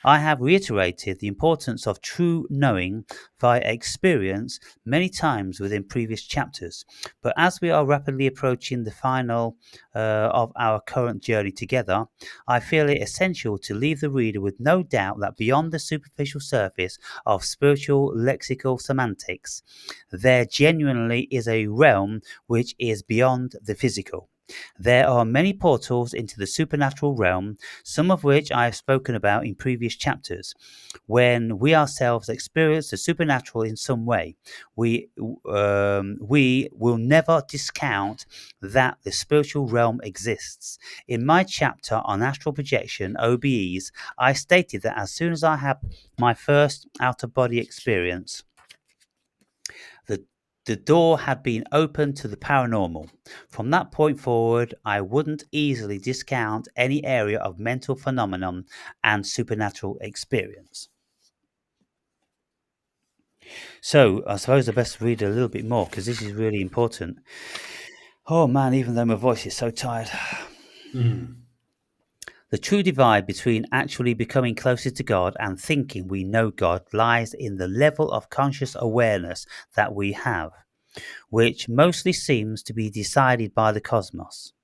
I have reiterated the importance of true knowing via experience many times within previous chapters, but as we are rapidly approaching the final of our current journey together, I feel it essential to leave the reader with no doubt that beyond the superficial surface of spiritual lexical semantics, there genuinely is a realm which is beyond the physical. There are many portals into the supernatural realm, some of which I have spoken about in previous chapters. When we ourselves experience the supernatural in some way, we will never discount that the spiritual realm exists. In my chapter on astral projection OBEs, I stated that as soon as I had my first out of body experience, the the door had been opened to the paranormal. From that point forward, I wouldn't easily discount any area of mental phenomenon and supernatural experience. So, I suppose I best read a little bit more because this is really important. Oh man, even though my voice is so tired. Mm. The true divide between actually becoming closer to God and thinking we know God lies in the level of conscious awareness that we have, which mostly seems to be decided by the cosmos.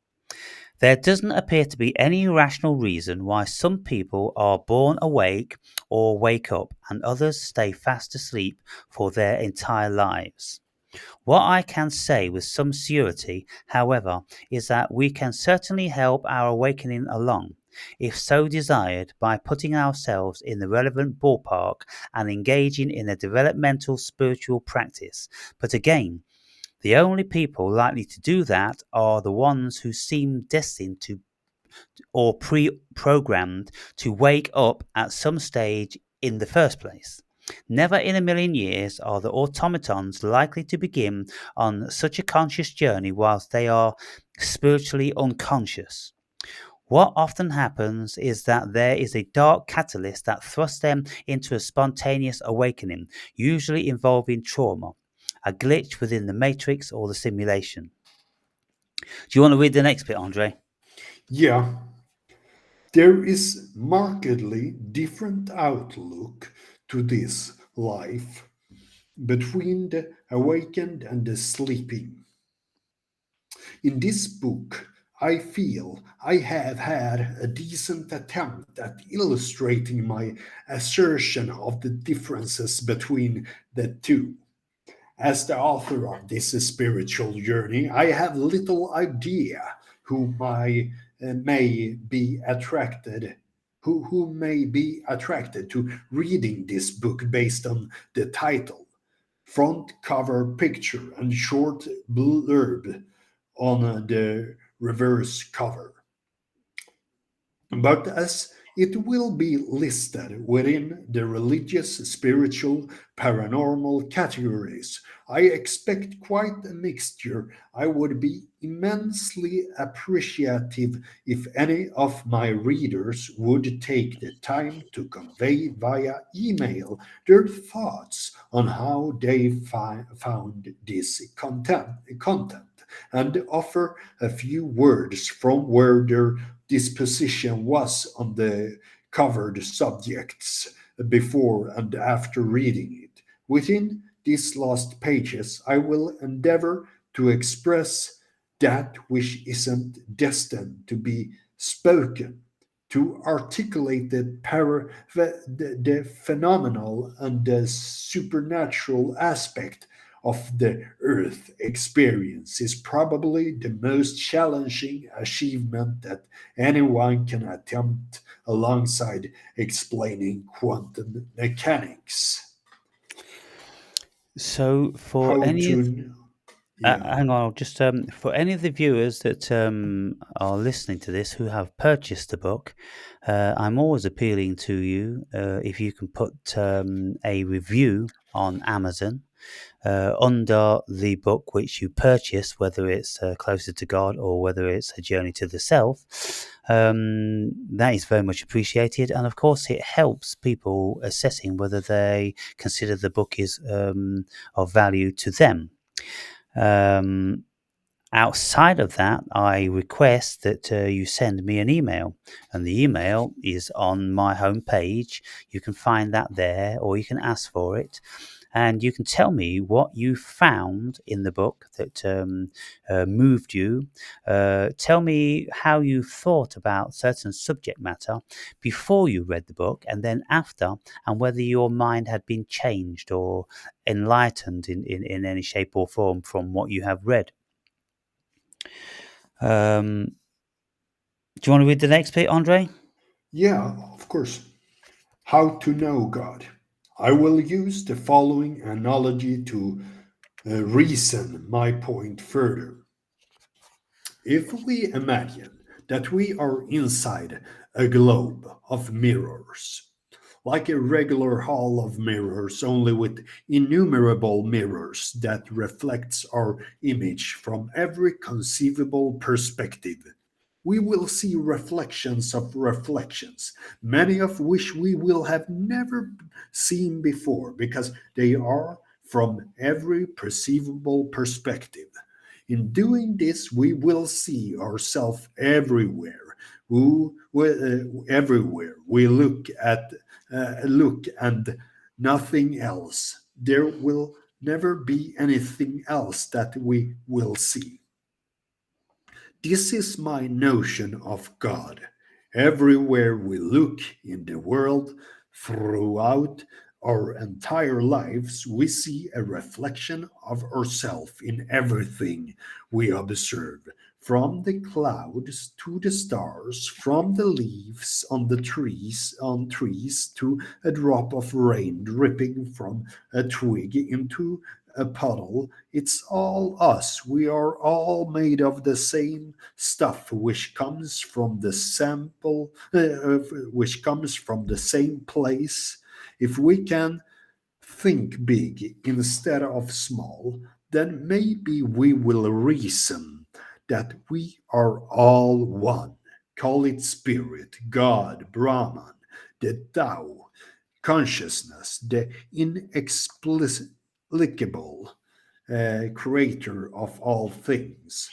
There doesn't appear to be any rational reason why some people are born awake or wake up and others stay fast asleep for their entire lives. What I can say with some certainty, however, is that we can certainly help our awakening along, if so desired, by putting ourselves in the relevant ballpark and engaging in a developmental spiritual practice. But again, the only people likely to do that are the ones who seem destined to or pre-programmed to wake up at some stage in the first place. Never in a million years are the automatons likely to begin on such a conscious journey whilst they are spiritually unconscious. What often happens is that there is a dark catalyst that thrusts them into a spontaneous awakening, usually involving trauma, a glitch within the matrix or the simulation. Do you want to read the next bit, Andre? Yeah, there is markedly different outlook to this life between the awakened and the sleeping. In this book, I feel I have had a decent attempt at illustrating my assertion of the differences between the two. As the author of this spiritual journey, I have little idea who may be attracted who may be attracted to reading this book based on the title, front cover picture, and short blurb on the reverse cover. But as It will be listed within the religious, spiritual, paranormal categories. I expect quite a mixture. I would be immensely appreciative if any of my readers would take the time to convey via email their thoughts on how they found this content and offer a few words from where their disposition was on the covered subjects before and after reading it. Within these last pages, I will endeavor to express that which isn't destined to be spoken, to articulate the phenomenal and the supernatural aspect of the Earth experience is probably the most challenging achievement that anyone can attempt alongside explaining quantum mechanics. So, for How any of to, yeah. hang on, just for any of the viewers that are listening to this who have purchased the book, I'm always appealing to you if you can put a review on Amazon under the book which you purchased, whether it's Closer to God or whether it's A Journey to the Self. That is very much appreciated, and of course, it helps people assessing whether they consider the book is of value to them. Um, Outside of that, I request that you send me an email, and the email is on my homepage. You can find that there, or you can ask for it, and you can tell me what you found in the book that moved you. Tell me how you thought about certain subject matter before you read the book, and then after, and whether your mind had been changed or enlightened in any shape or form from what you have read. Do you want to read the next bit, Andre? Yeah, of course. How to know God. I will use the following analogy to reason my point further. If we imagine that we are inside a globe of mirrors, like a regular hall of mirrors, only with innumerable mirrors that reflects our image from every conceivable perspective, we will see reflections of reflections, many of which we will have never seen before because they are from every perceivable perspective. In doing this, we will see ourselves everywhere. Everywhere we look and nothing else. There will never be anything else that we will see. This is my notion of God. Everywhere we look in the world, throughout our entire lives, we see a reflection of ourselves in everything we observe, from the clouds to the stars, from the leaves on trees to a drop of rain dripping from a twig into a puddle. It's all us. We are all made of the same stuff, which comes from the same place. If we can think big instead of small, then maybe we will reason that we are all one. Call it spirit, God, Brahman, the Tao, consciousness, the inexplicable creator of all things.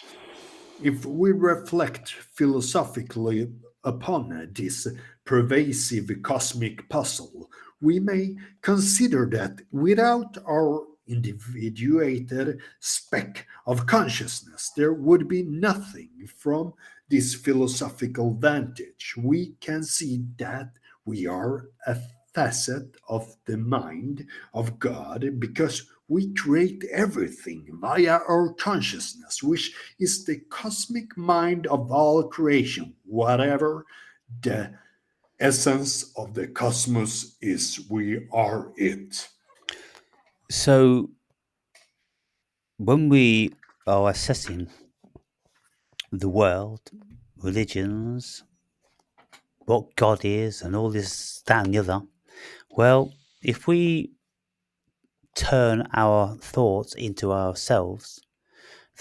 If we reflect philosophically upon this pervasive cosmic puzzle, we may consider that without our individuated speck of consciousness, there would be nothing. From this philosophical vantage, we can see that we are a facet of the mind of God because we create everything via our consciousness, which is the cosmic mind of all creation. Whatever the essence of the cosmos is, we are it. So, when we are assessing the world, religions, what God is and all this, that, and the other. Well, if we turn our thoughts into ourselves,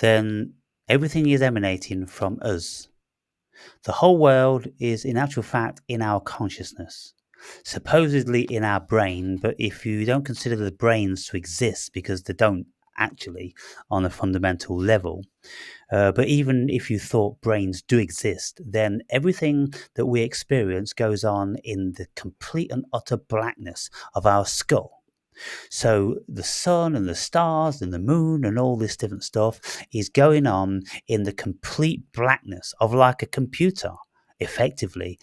then everything is emanating from us. The whole world is, in actual fact, in our consciousness, supposedly in our brain, but if you don't consider the brains to exist, because they don't actually on a fundamental level, but even if you thought brains do exist, then everything that we experience goes on in the complete and utter blackness of our skull. So the sun and the stars and the moon and all this different stuff is going on in the complete blackness of like a computer, effectively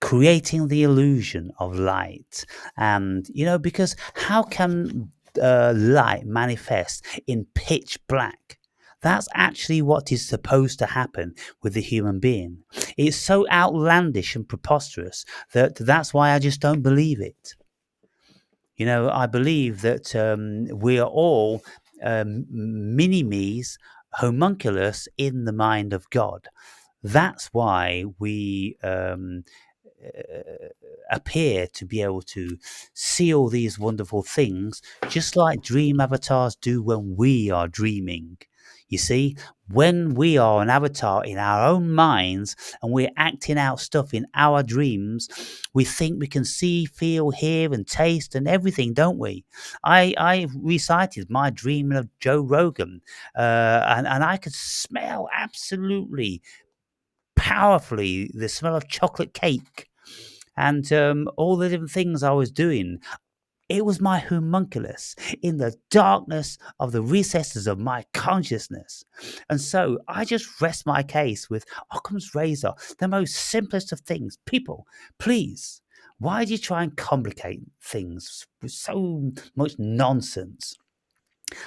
creating the illusion of light. And, because how can light manifest in pitch black? That's actually what is supposed to happen with the human being. It's so outlandish and preposterous that that's why I just don't believe it. I believe that we are all mini me's homunculus in the mind of God. That's why we appear to be able to see all these wonderful things, just like dream avatars do when we are dreaming. You see, when we are an avatar in our own minds and we're acting out stuff in our dreams, we think we can see, feel, hear, and taste and everything, don't we? I recited my dream of Joe Rogan, and I could smell absolutely powerfully the smell of chocolate cake and all the different things I was doing. It was my homunculus in the darkness of the recesses of my consciousness. And so I just rest my case with Occam's razor, the most simplest of things. People, please, why do you try and complicate things with so much nonsense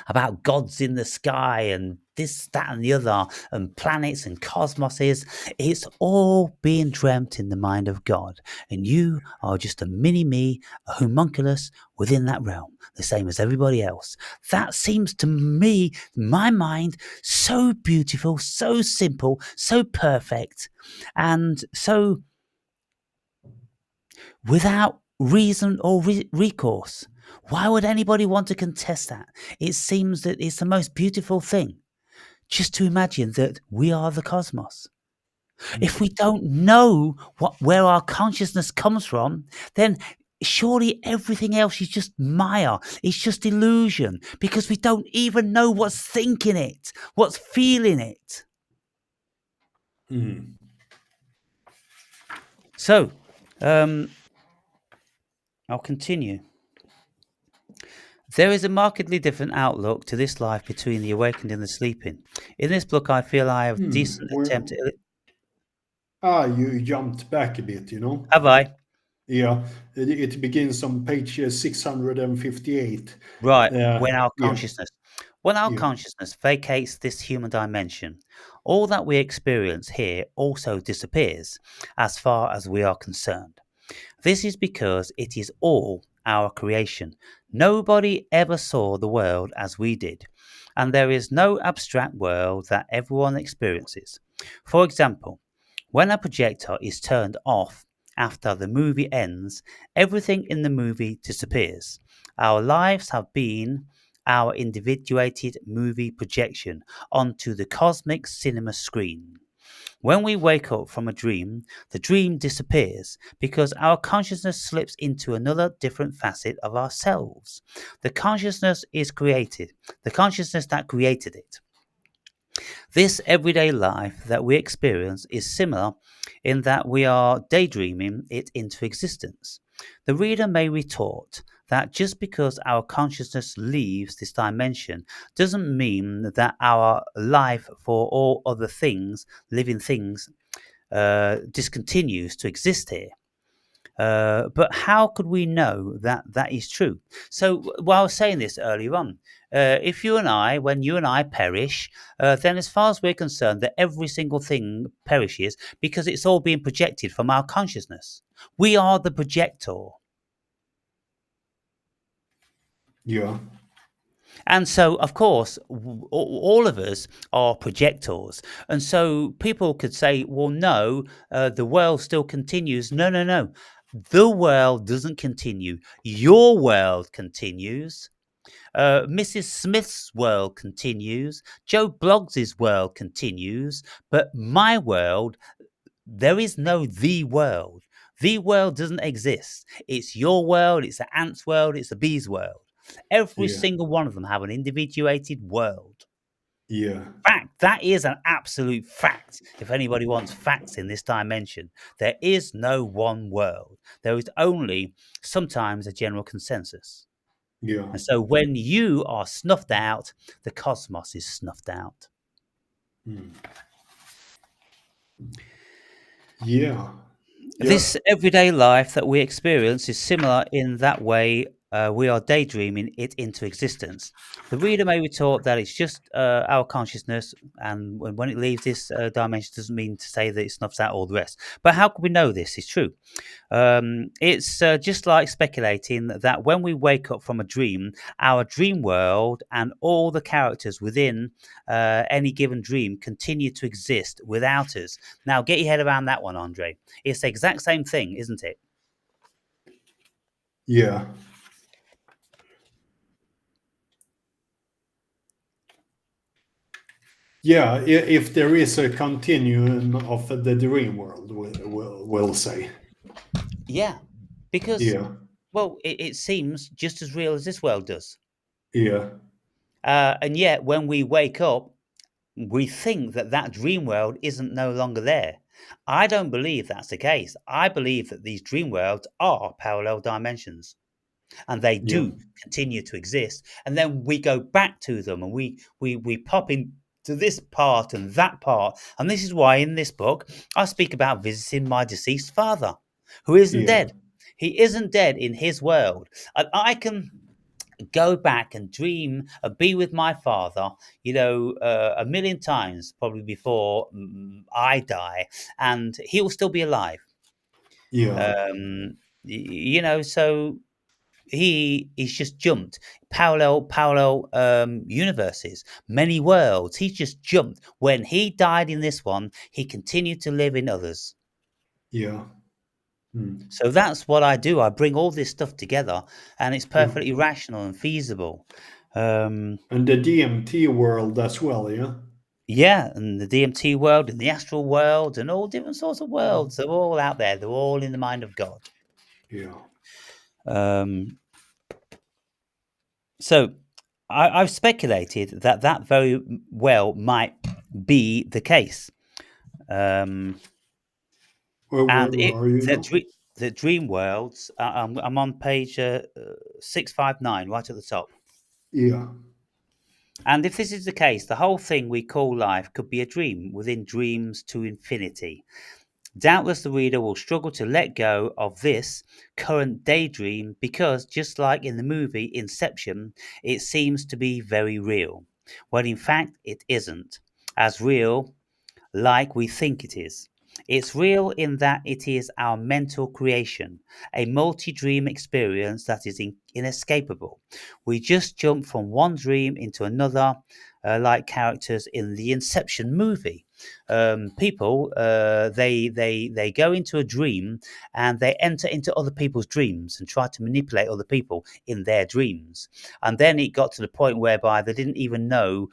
about gods in the sky and this, that, and the other, and planets and cosmoses? It's all being dreamt in the mind of God, and you are just a mini me, a homunculus within that realm, the same as everybody else. That seems to me, my mind, so beautiful, so simple, so perfect, and so without reason or recourse. Why would anybody want to contest that? It seems that it's the most beautiful thing just to imagine that we are the cosmos. If we don't know where our consciousness comes from, then surely everything else is just Maya. It's just illusion because we don't even know what's thinking it, what's feeling it. Mm. So, I'll continue. There is a markedly different outlook to this life between the awakened and the sleeping. In this book, I feel I have decent attempt. You jumped back a bit, you know? Have I? Yeah, it begins on page 658. Right. Yeah, When our yeah. consciousness vacates this human dimension, all that we experience here also disappears, as far as we are concerned. This is because it is all our creation. Nobody ever saw the world as we did, and there is no abstract world that everyone experiences. For example, when a projector is turned off after the movie ends, everything in the movie disappears. Our lives have been our individuated movie projection onto the cosmic cinema screen. When we wake up from a dream, the dream disappears because our consciousness slips into another different facet of ourselves. The consciousness is created, the consciousness that created it. This everyday life that we experience is similar in that we are daydreaming it into existence. The reader may retort that just because our consciousness leaves this dimension doesn't mean that our life for all other things, living things, discontinues to exist here. But how could we know that that is true? So, while I was saying this earlier on, if you and I, when you and I perish, then as far as we're concerned, that every single thing perishes because it's all being projected from our consciousness. We are the projector. Yeah. And so, of course, all of us are projectors. And so people could say, well, no, the world still continues. No, no, no. The world doesn't continue. Your world continues. Mrs. Smith's world continues. Joe Bloggs' world continues. But my world, there is no the world. The world doesn't exist. It's your world, it's the ant's world, it's the bee's world. Every Yeah. single one of them have an individuated world. Yeah. Fact, that is an absolute fact. If anybody wants facts in this dimension, there is no one world. There is only sometimes a general consensus. Yeah. And so when you are snuffed out, the cosmos is snuffed out. Mm. Yeah. Yeah. This everyday life that we experience is similar in that way. We are daydreaming it into existence. The reader may retort that it's just our consciousness, and when it leaves this dimension, doesn't mean to say that it snuffs out all the rest. But how can we know this is true? It's just like speculating that when we wake up from a dream, our dream world and all the characters within any given dream continue to exist without us. Now, get your head around that one, Andre. It's the exact same thing, isn't it? Yeah. Yeah. If there is a continuum of the dream world, we'll say. Yeah, because, Yeah. well, it seems just as real as this world does. Yeah. And yet, when we wake up, we think that that dream world isn't no longer there. I don't believe that's the case. I believe that these dream worlds are parallel dimensions and they Yeah. do continue to exist. And then we go back to them and we pop into this part and that part. And this is why in this book I speak about visiting my deceased father, who isn't Yeah. dead. He isn't dead in his world. And I can go back and dream and be with my father, a million times probably before I die, and he will still be alive. Yeah. So he's just jumped parallel universes, many worlds. He's just jumped. When he died in this one, he continued to live in others. Yeah. Mm. So that's what I do. I bring all this stuff together, and it's Yeah. perfectly rational and feasible. Um, And the DMT world as well. Yeah. Yeah, and the DMT world and the astral world and all different sorts of worlds. They're all out there. They're all in the mind of God. Yeah. Um, so I've speculated that that very well might be the case. Um, and Where are you now? the dream worlds, I'm on page 659, right at the top. Yeah. And if this is the case, the whole thing we call life could be a dream within dreams to infinity. Doubtless the reader will struggle to let go of this current daydream because, just like in the movie Inception, it seems to be very real, when in fact it isn't as real like we think it is. It's real in that it is our mental creation, a multi dream experience that is inescapable. We just jump from one dream into another, like characters in the Inception movie. People, they go into a dream and they enter into other people's dreams and try to manipulate other people in their dreams. And then it got to the point whereby they didn't even know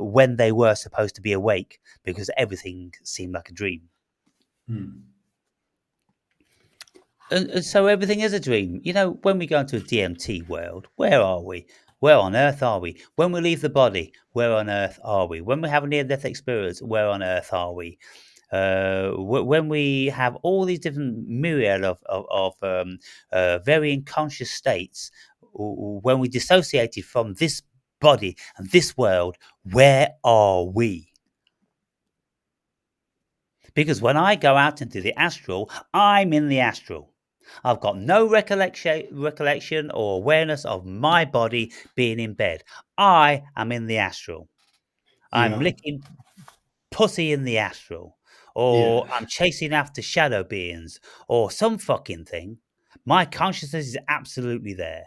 when they were supposed to be awake because everything seemed like a dream. Mm. And so everything is a dream. When we go into a DMT world, where are we? Where on earth are we? When we leave the body, where on earth are we? When we have a near death experience, where on earth are we? When we have all these different myriad of varying conscious states, when we dissociated from this body and this world, where are we? Because when I go out into the astral, I'm in the astral. I've got no recollection or awareness of my body being in bed. I am in the astral. I'm Yeah. licking pussy in the astral, Yeah. or I'm chasing after shadow beings, or some fucking thing. My consciousness is absolutely there.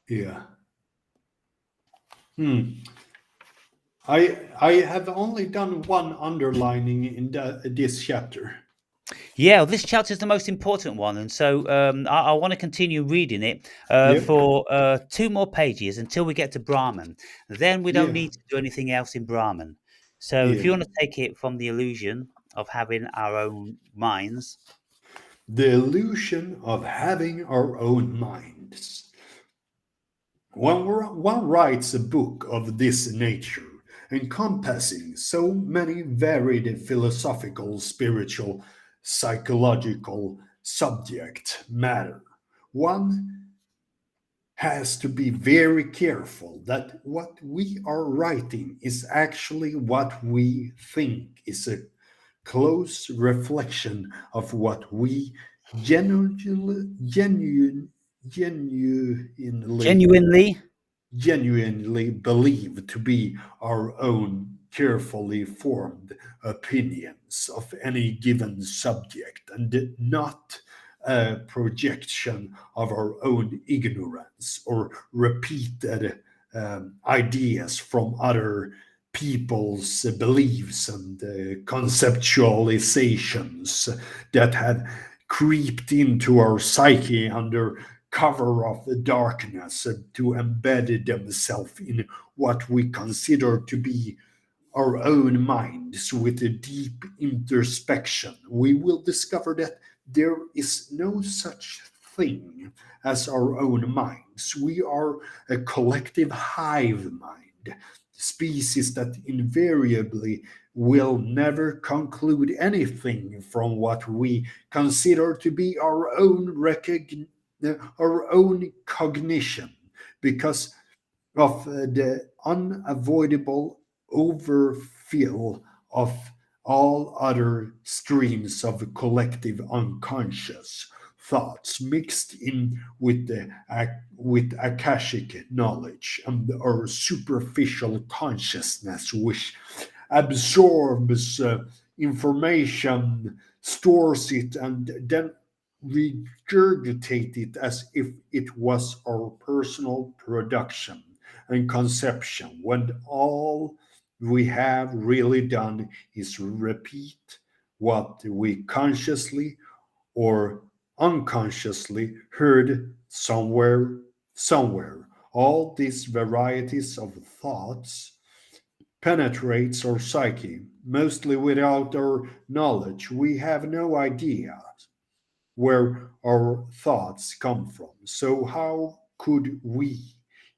Yeah. Hmm. I have only done one underlining in this chapter. Yeah, well, this chapter is the most important one, and so I want to continue reading it Yeah, for 2 more pages until we get to Brahman. Then we don't yeah, need to do anything else in Brahman. So if yeah. you want to take it from the illusion of having our own minds, The illusion of having our own minds. One writes a book of this nature, encompassing so many varied philosophical, spiritual, psychological subject matter. One has to be very careful that what we are writing is actually what we think is a close reflection of what we genuinely genuinely, genuinely believe to be our own carefully formed opinions of any given subject and not a projection of our own ignorance or repeated ideas from other people's beliefs and conceptualizations that have creeped into our psyche under cover of the darkness to embed themselves in what we consider to be our own minds. With a deep introspection, we will discover that there is no such thing as our own minds. We are a collective hive mind, species that invariably will never conclude anything from what we consider to be our own cognition, because of the unavoidable overfill of all other streams of collective unconscious thoughts mixed in with with akashic knowledge and our superficial consciousness, which absorbs information, stores it, and then regurgitate it as if it was our personal production and conception, when all we have really done is repeat what we consciously or unconsciously heard somewhere. All these varieties of thoughts penetrates our psyche, mostly without our knowledge. We have no idea where our thoughts come from. So, how could we,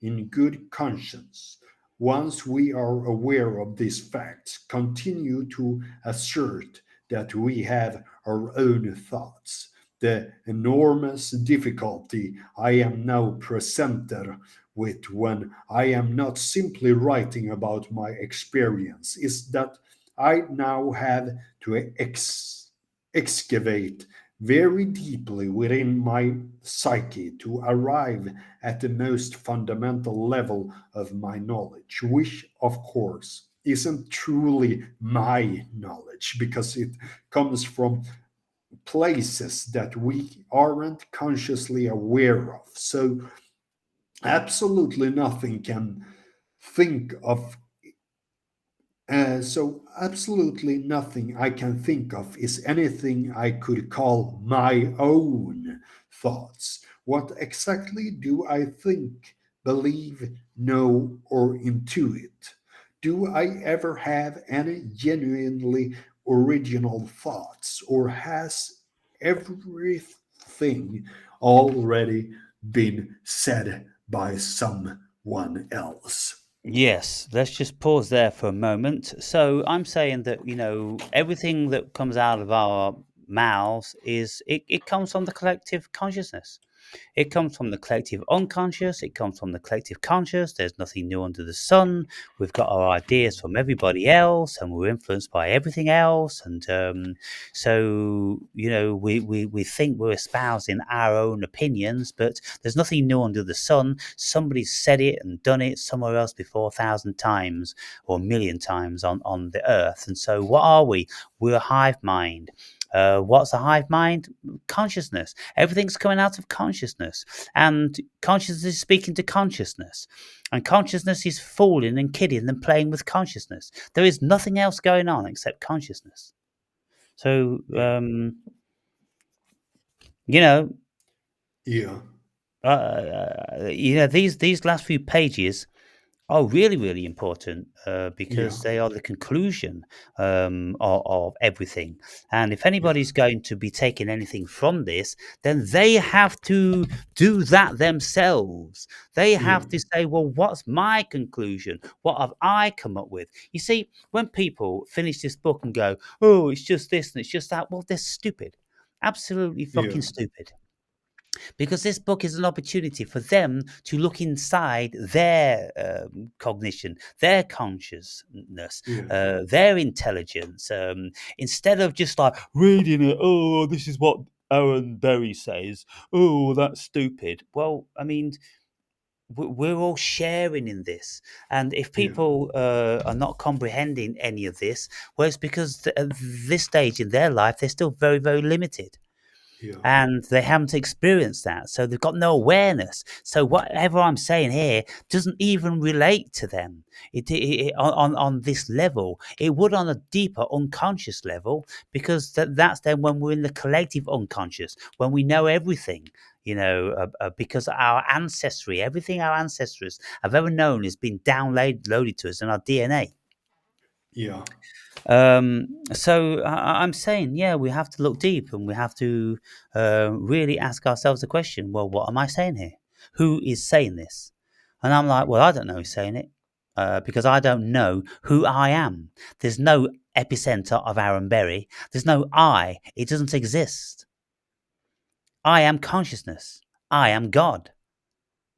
in good conscience, once we are aware of these facts, continue to assert that we have our own thoughts? The enormous difficulty I am now presented with when I am not simply writing about my experience is that I now have to excavate very deeply within my psyche to arrive at the most fundamental level of my knowledge, which, of course, isn't truly my knowledge because it comes from places that we aren't consciously aware of. So, absolutely nothing can think of absolutely nothing I can think of is anything I could call my own thoughts. What exactly do I think, believe, know, or intuit? Do I ever have any genuinely original thoughts, or has everything already been said by someone else? yes, let's just pause there for a moment. So I'm saying that, everything that comes out of our mouths it comes from the collective consciousness. It comes from the collective unconscious. It comes from the collective conscious. There's nothing new under the sun. We've got our ideas from everybody else, and we're influenced by everything else. And so, we think we're espousing our own opinions, but there's nothing new under the sun. Somebody's said it and done it somewhere else before 1,000 times or a million times on the earth. And so, what are we? We're a hive mind. What's a hive mind? Consciousness. Everything's coming out of consciousness, and consciousness is speaking to consciousness, and consciousness is fooling and kidding and playing with consciousness. There is nothing else going on except consciousness. So, Yeah. you know, Yeah. these last few pages are really, really important Yeah. because they are the conclusion of everything. And if Yeah. anybody's going to be taking anything from this, then they have to do that themselves. They Yeah. have to say, well, what's my conclusion? What have I come up with? You see, when people finish this book and go, oh, it's just this and it's just that, well, they're stupid. Absolutely Yeah. fucking stupid, because this book is an opportunity for them to look inside their cognition, their consciousness, Yeah. their intelligence, instead of just like reading it. Oh, this is what Aaron Berry says. Oh, that's stupid. Well, I mean, we're all sharing in this, and if Yeah. people are not comprehending any of this, well, it's because at this stage in their life they're still very, very limited, Yeah. and they haven't experienced that, so they've got no awareness. So whatever I'm saying here doesn't even relate to them. On this level, it would on a deeper unconscious level, because that's then when we're in the collective unconscious, when we know everything. Because our ancestry, everything our ancestors have ever known, has been loaded to us in our DNA. Yeah. So I'm saying, yeah, we have to look deep, and we have to really ask ourselves the question, well, what am I saying here? Who is saying this? And I'm like, well, I don't know who's saying it, because I don't know who I am. There's no epicenter of Aaron Berry. There's no I. It doesn't exist. I am consciousness. I am God,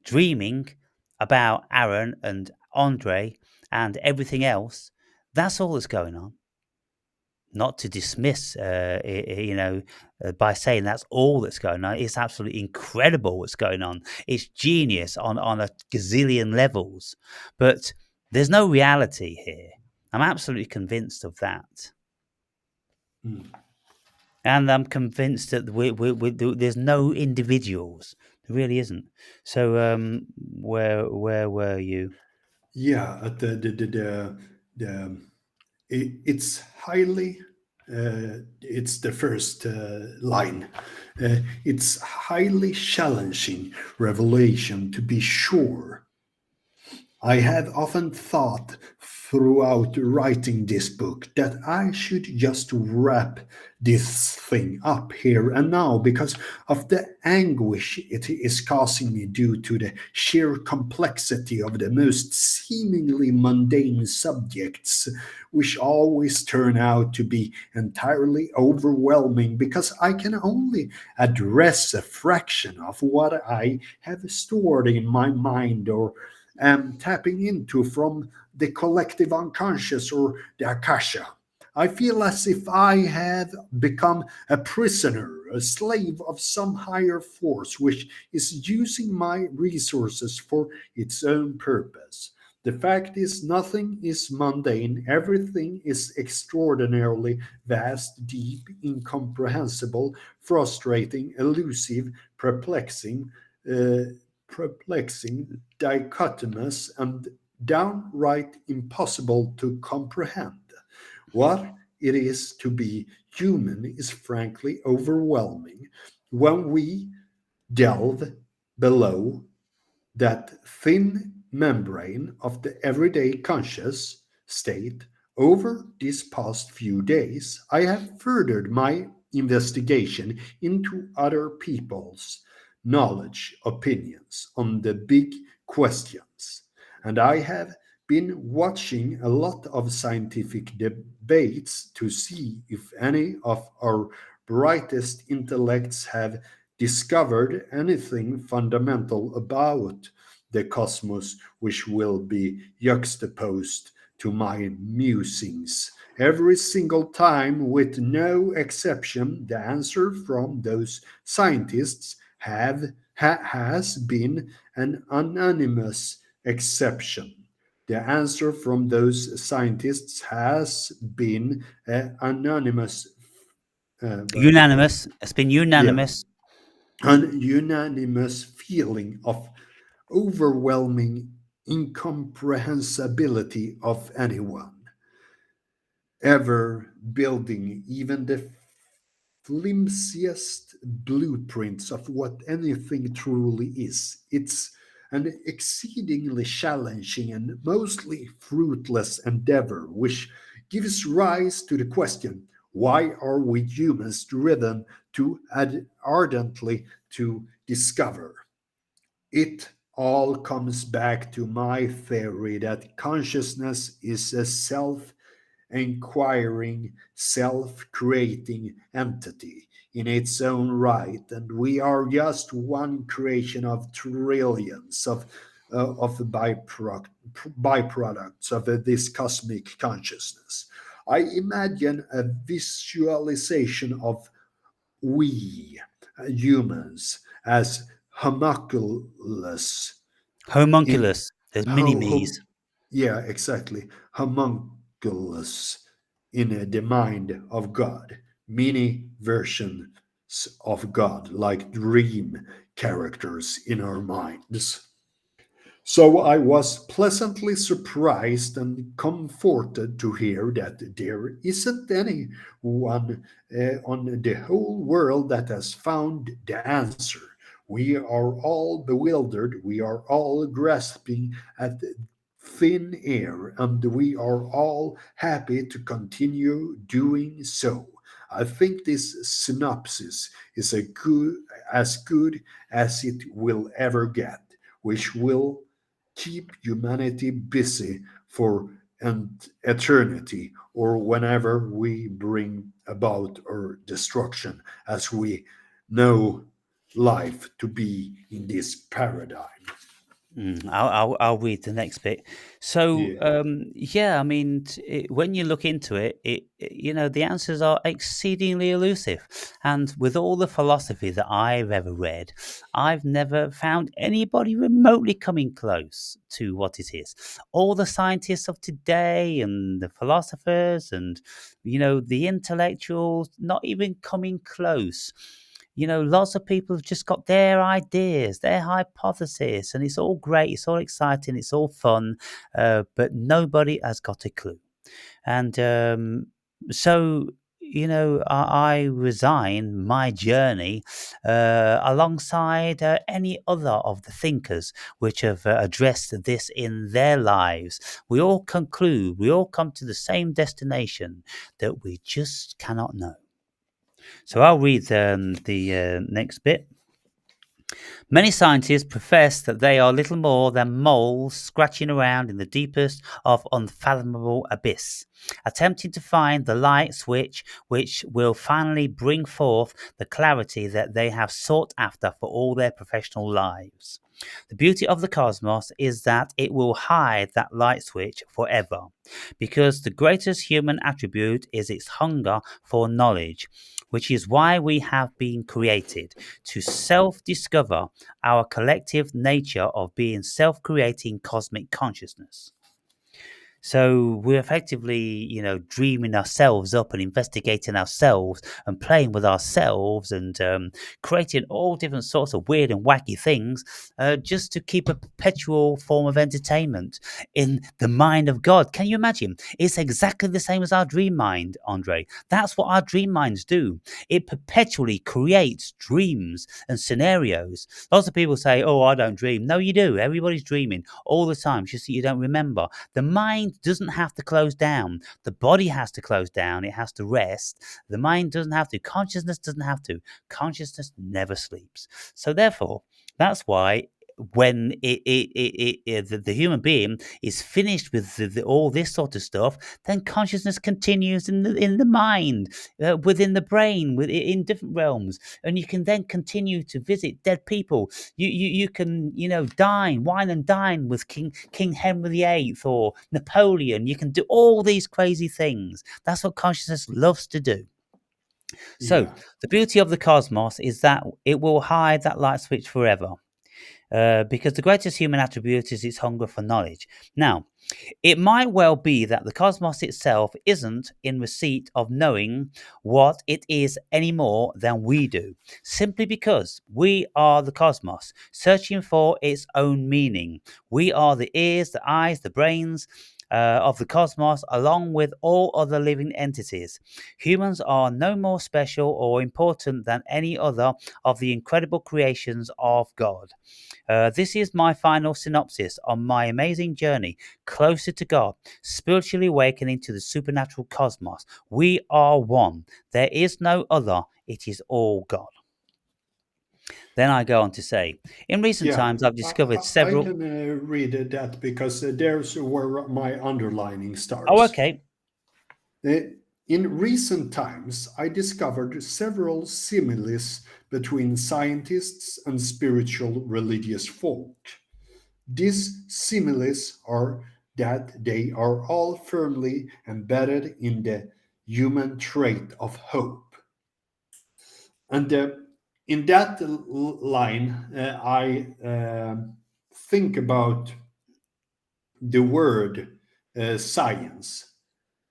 dreaming about Aaron and Andre and everything else. That's all that's going on. Not to dismiss, by saying that's all that's going on. It's absolutely incredible what's going on. It's genius on a gazillion levels, but there's no reality here. I'm absolutely convinced of that, Mm. and I'm convinced that there's no individuals. There really isn't. So, where were you? Yeah. At the it's highly it's the first line. It's highly challenging revelation, to be sure. I have often thought throughout writing this book that I should just wrap this thing up here and now, because of the anguish it is causing me due to the sheer complexity of the most seemingly mundane subjects, which always turn out to be entirely overwhelming because I can only address a fraction of what I have stored in my mind or am tapping into from the collective unconscious or the akasha. I feel as if I have become a prisoner, a slave of some higher force which is using my resources for its own purpose. The fact is, nothing is mundane, everything is extraordinarily vast, deep, incomprehensible, frustrating, elusive, perplexing, uh, dichotomous, and downright impossible to comprehend. What it is to be human is frankly overwhelming when we delve below that thin membrane of the everyday conscious state. Over these past few days, I have furthered my investigation into other people's knowledge, opinions on the big questions. And I have been watching a lot of scientific debates to see if any of our brightest intellects have discovered anything fundamental about the cosmos which will be juxtaposed to my musings. Every single time, with no exception, the answer from those scientists has been an unanimous exception. The answer from those scientists has been an but Unanimous. It's been yeah, unanimous. an unanimous feeling of overwhelming incomprehensibility of anyone ever building even the flimsiest blueprints of what anything truly is. It's an exceedingly challenging and mostly fruitless endeavor, which gives rise to the question, why are we humans driven to ardently to discover? It all comes back to my theory that consciousness is a self inquiring, self creating entity in its own right, and we are just one creation of trillions of byproducts of this cosmic consciousness. I imagine a visualization of we humans as homunculus in Homunculus. There's mini me's. yeah, exactly, homunculus in the mind of God, many versions of God, like dream characters in our minds. So I was pleasantly surprised and comforted to hear that there isn't anyone on the whole world that has found the answer. We are all bewildered, we are all grasping at thin air, and we are all happy to continue doing so. I think this synopsis is as good as it will ever get, which will keep humanity busy for an eternity or whenever we bring about our destruction, as we know life to be in this paradigm. I'll read the next bit. So, Yeah, yeah, I mean, when you look into it, the answers are exceedingly elusive. And with all the philosophy that I've ever read, I've never found anybody remotely coming close to what it is. All the scientists of today and the philosophers and, the intellectuals, not even coming close. Lots of people have just got their ideas, their hypothesis, and it's all great, it's all exciting, it's all fun, but nobody has got a clue. And so, I resign my journey alongside any other of the thinkers which have addressed this in their lives. We all conclude, we all come to the same destination that we just cannot know. So I'll read the next bit. Many scientists profess that they are little more than moles scratching around in the deepest of unfathomable abyss, attempting to find the light switch which will finally bring forth the clarity that they have sought after for all their professional lives. The beauty of the cosmos is that it will hide that light switch forever, because the greatest human attribute is its hunger for knowledge, which is why we have been created to self discover our collective nature of being self creating cosmic consciousness. So we're effectively, dreaming ourselves up and investigating ourselves and playing with ourselves and creating all different sorts of weird and wacky things just to keep a perpetual form of entertainment in the mind of God. Can you imagine? It's exactly the same as our dream mind, Andre. That's what our dream minds do. It perpetually creates dreams and scenarios. Lots of people say, oh, I don't dream. No, you do. Everybody's dreaming all the time. It's just that you don't remember. The mind doesn't have to close down. The body has to close down. It has to rest. The mind doesn't have to. Consciousness doesn't have to. Consciousness never sleeps. So therefore, that's why when the human being is finished with all this sort of stuff, then consciousness continues in the mind, within the brain, in different realms, and you can then continue to visit dead people. You can wine and dine with King Henry VIII or Napoleon. You can do all these crazy things. That's what consciousness loves to do. So yeah, the beauty of the cosmos is that it will hide that light switch forever. because the greatest human attribute is its hunger for knowledge. Now, it might well be that the cosmos itself isn't in receipt of knowing what it is any more than we do, simply because we are the cosmos, searching for its own meaning. We are the ears, the eyes, the brains. Of the cosmos, along with all other living entities. Humans are no more special or important than any other of the incredible creations of God. This is my final synopsis on my amazing journey closer to God, spiritually awakening to the supernatural cosmos. We are one. There is no other. It is all God. Then I go on to say, in recent Yeah, times, I've discovered I several. can read that because there's where my underlining Oh, starts. okay. Uh, In recent times, I discovered several similes between scientists and spiritual religious folk. These similes are that they are all firmly embedded in the human trait of hope. And in that line, I think about the word science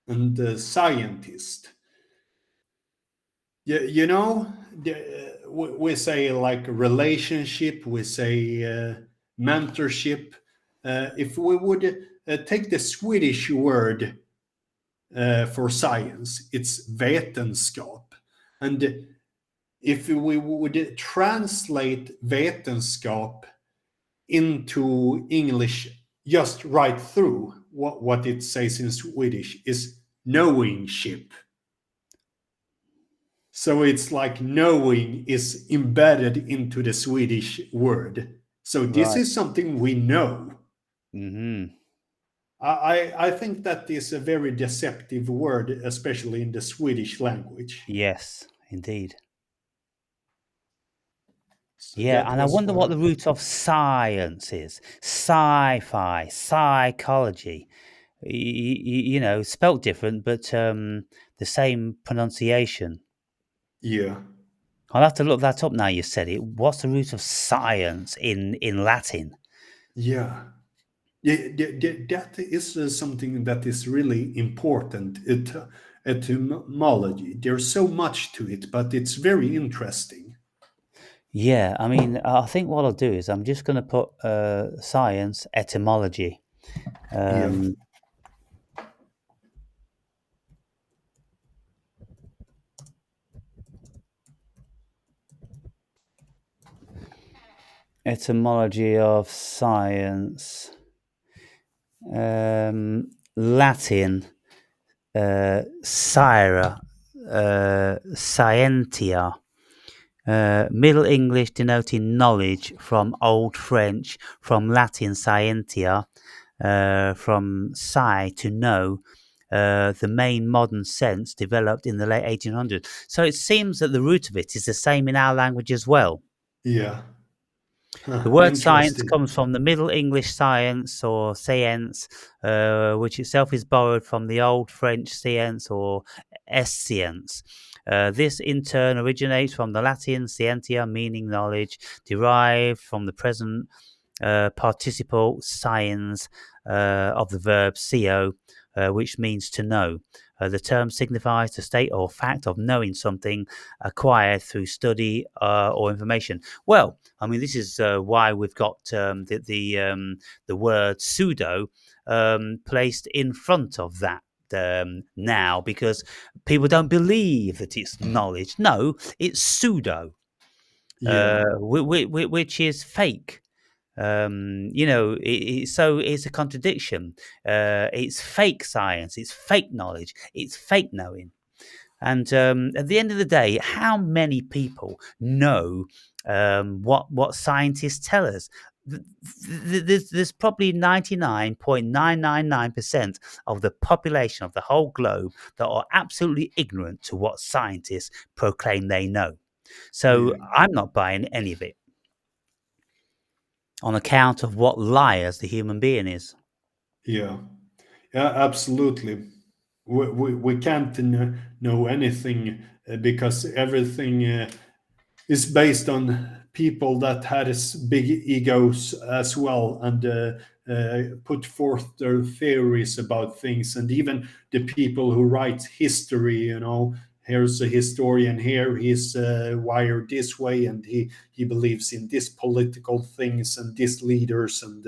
and scientist. You know, we say like relationship, we say mentorship. If we would take the Swedish word for science, it's vetenskap. And if we would translate vetenskap into English just right through, what it says in Swedish is knowingship. So it's like knowing is embedded into the Swedish word. So this Right. is something we know. Hmm. I think that is a very deceptive word, especially in the Swedish language. Yes, indeed. So Yeah, that and I was wonder what what the root of science is. Sci-fi, psychology. Spelt different, but the same pronunciation. yeah, I'll have to look that up now you said it. What's the root of science in Latin? yeah. That is something that is really important. Etymology. There's so much to it, but it's very interesting. Yeah, I mean, I think what I'll do is I'm just going to put science etymology. Yeah, Um, etymology of science. Latin, sciera, scientia. Middle English denoting knowledge, from Old French, from Latin scientia, from sci to know. The main modern sense developed in the late 1800s. So it seems that the root of it is the same in our language as well. yeah. The Huh, word science interesting. comes from the Middle English science or science, which itself is borrowed from the Old French science or science. This in turn originates from the Latin scientia, meaning knowledge, derived from the present participle sciens of the verb scio, which means to know. The term signifies the state or fact of knowing something acquired through study or information. Well, I mean, this is why we've got the word pseudo placed in front of that now, because people don't believe that it's knowledge. No, it's pseudo, Yeah, which is fake. So it's a contradiction. It's fake science, it's fake knowledge, it's fake knowing. And at the end of the day, how many people know what scientists tell us? There's probably 99.999% of the population of the whole globe that are absolutely ignorant to what scientists proclaim they know. So yeah, I'm not buying any of it on account of what liars the human being is. yeah, yeah. Absolutely. We can't know anything because everything is based on people that had big egos as well, and put forth their theories about things, and even the people who write history. Here's a historian here. He's wired this way, and he believes in this political things and these leaders and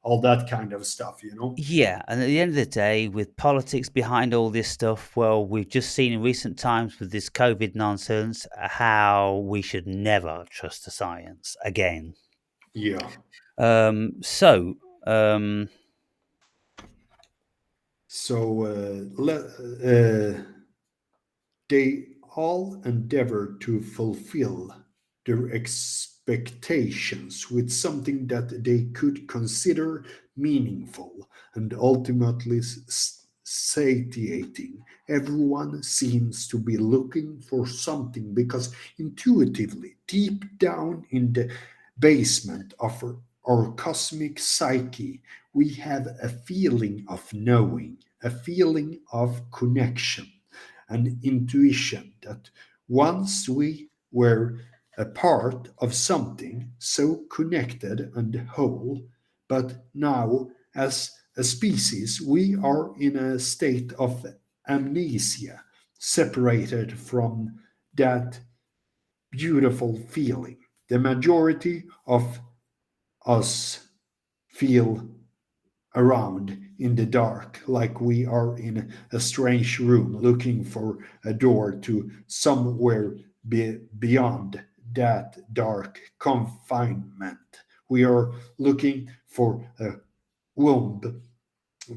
all that kind of stuff. Yeah, and at the end of the day, with politics behind all this stuff, well, we've just seen in recent times with this COVID nonsense how we should never trust the science again. Yeah. So, um, So they all endeavor to fulfill their expectations with something that they could consider meaningful and ultimately satiating. Everyone seems to be looking for something because intuitively, deep down in the basement of our cosmic psyche, we have a feeling of knowing, a feeling of connection, an intuition that once we were a part of something so connected and whole, but now, as a species, we are in a state of amnesia, separated from that beautiful feeling. The majority of us feel around in the dark, like we are in a strange room looking for a door to somewhere beyond that dark confinement. We are looking for a womb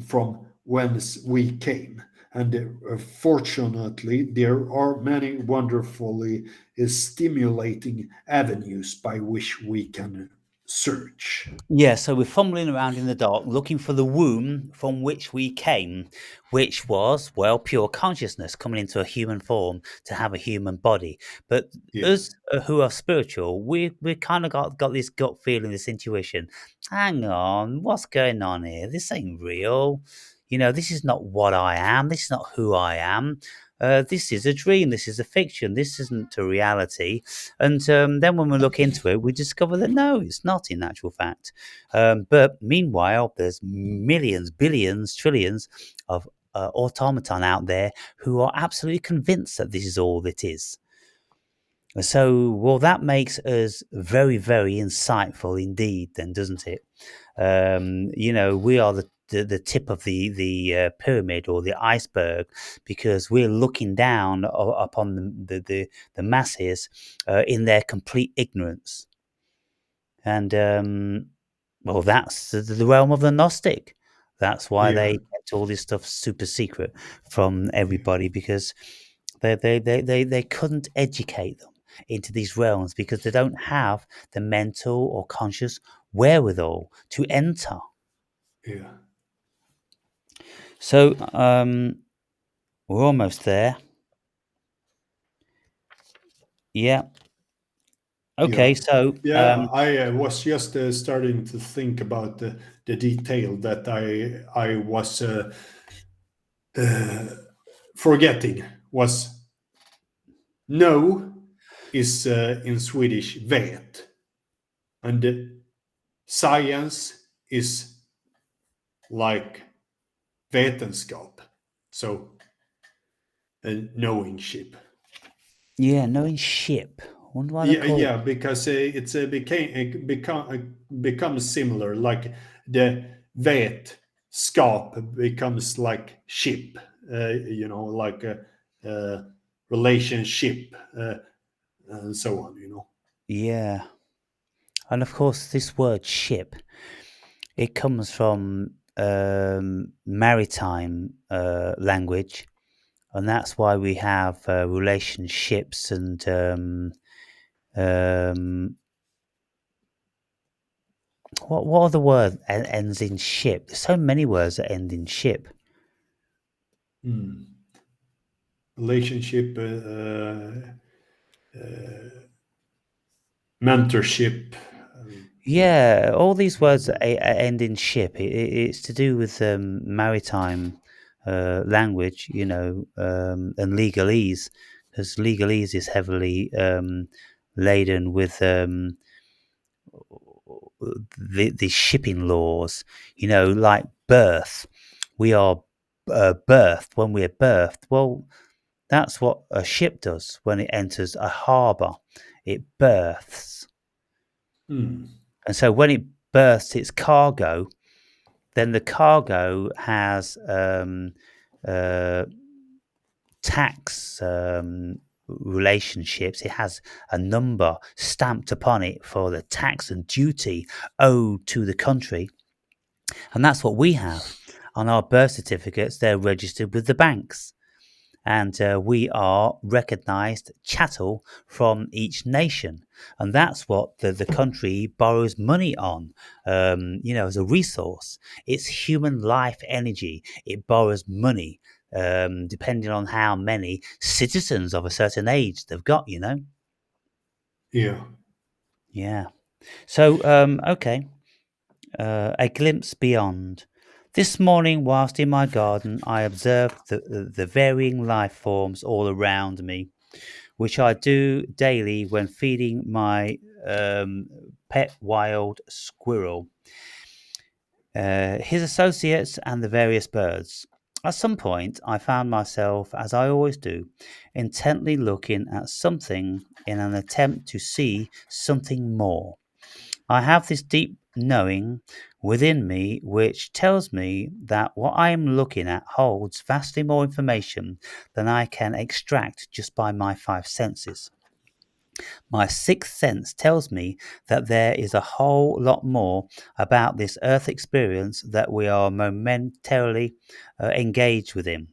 from whence we came. And fortunately, there are many wonderfully stimulating avenues by which we can search. yeah, so we're fumbling around in the dark looking for the womb from which we came, which was, well, pure consciousness coming into a human form to have a human body. But Yeah, us who are spiritual, we kind of got this gut feeling, this intuition. Hang on, what's going on here? This ain't real. This is not what I am. This is not who I am. This is a dream. This is a fiction. This isn't a reality. And then when we look into it, we discover that no, it's not in actual fact. But meanwhile, there's millions, billions, trillions of automaton out there who are absolutely convinced that this is all it is. So, well, that makes us very, very insightful indeed, then, doesn't it? We are the tip of the pyramid or the iceberg because we're looking down upon the masses in their complete ignorance. And well, that's the realm of the Gnostic. That's why yeah, they kept all this stuff super secret from yeah, everybody because they couldn't educate them into these realms because they don't have the mental or conscious wherewithal to enter. yeah, So we're almost there. Yeah. yeah. Okay. So Yeah, I was just starting to think about the detail that I was uh, forgetting was no is in Swedish vet, and science is like vetenskap, so knowing ship. yeah, knowing ship. Wonder why they Yeah, call yeah, because it's becomes similar. Like the vet skap becomes like ship. Like a relationship and so on. yeah. And of course, this word ship, it comes from maritime language, and that's why we have relationships and um, what other word ends in ship? There's so many words that end in ship. Hmm. Relationship, mentorship. Yeah, all these words that end in ship. It's to do with maritime language, and legalese, because legalese is heavily laden with the shipping laws, like birth. We are birthed when we're birthed. Well, that's what a ship does when it enters a harbour. It births. Hmm. And so when it births its cargo, then the cargo has uh, tax relationships. It has a number stamped upon it for the tax and duty owed to the country. And that's what we have. On our birth certificates, they're registered with the banks. And we are recognised chattel from each nation. And that's what the country borrows money on, as a resource. It's human life energy. It borrows money, depending on how many citizens of a certain age they've got. Yeah. Yeah. So, okay. A glimpse beyond. This morning, whilst in my garden, I observed the varying life forms all around me, which I do daily when feeding my pet wild squirrel, his associates, and the various birds. At some point, I found myself, as I always do, intently looking at something in an attempt to see something more. I have this deep knowing within me which tells me that what I am looking at holds vastly more information than I can extract just by my five senses. My sixth sense tells me that there is a whole lot more about this earth experience that we are momentarily engaged within.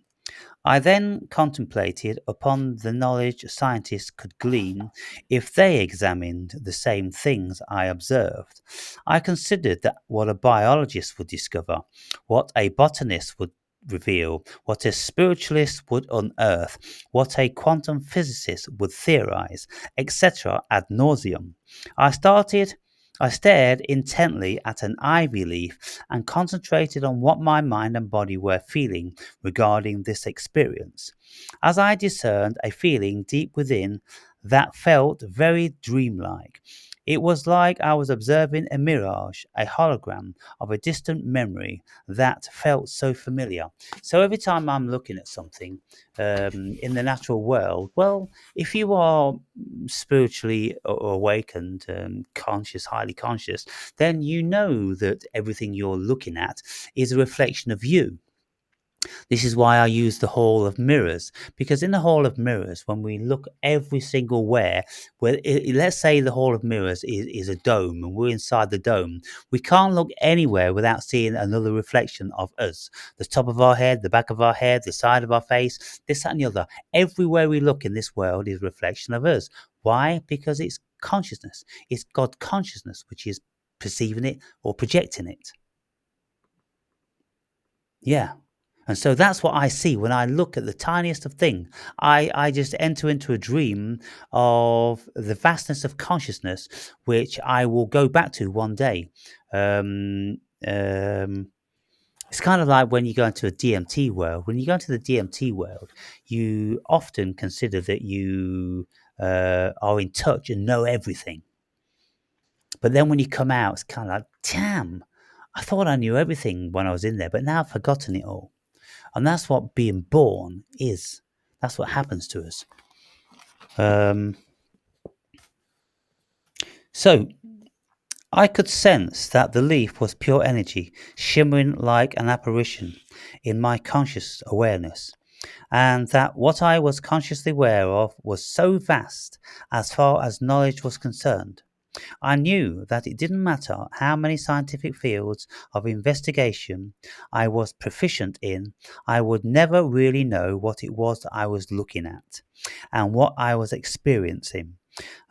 I then contemplated upon the knowledge scientists could glean if they examined the same things I observed. I considered that what a biologist would discover, what a botanist would reveal, what a spiritualist would unearth, what a quantum physicist would theorize, etc. ad nauseum. I started I stared intently at an ivy leaf and concentrated on what my mind and body were feeling regarding this experience, as I discerned a feeling deep within that felt very dreamlike. It was like I was observing a mirage, a hologram of a distant memory that felt so familiar. So every time I'm looking at something in the natural world, well, if you are spiritually awakened, conscious, highly conscious, then you know that everything you're looking at is a reflection of you. This is why I use the Hall of Mirrors, because in the Hall of Mirrors, when we look every single where let's say the Hall of Mirrors is a dome and we're inside the dome, we can't look anywhere without seeing another reflection of us. The top of our head, the back of our head, the side of our face, this, that, and the other. Everywhere we look in this world is a reflection of us. Why? Because it's consciousness. It's God consciousness, which is perceiving it or projecting it. Yeah. And so that's what I see when I look at the tiniest of thing. I just enter into a dream of the vastness of consciousness, which I will go back to one day. Um, um, it's kind of like when you go into a DMT world. When you go into the DMT world, you often consider that you are in touch and know everything. But then when you come out, it's kind of like, damn, I thought I knew everything when I was in there, but now I've forgotten it all. And that's what being born is. That's what happens to us. So I could sense that the leaf was pure energy, shimmering like an apparition in my conscious awareness, and that what I was consciously aware of was so vast as far as knowledge was concerned. I knew that it didn't matter how many scientific fields of investigation I was proficient in, I would never really know what it was I was looking at and what I was experiencing.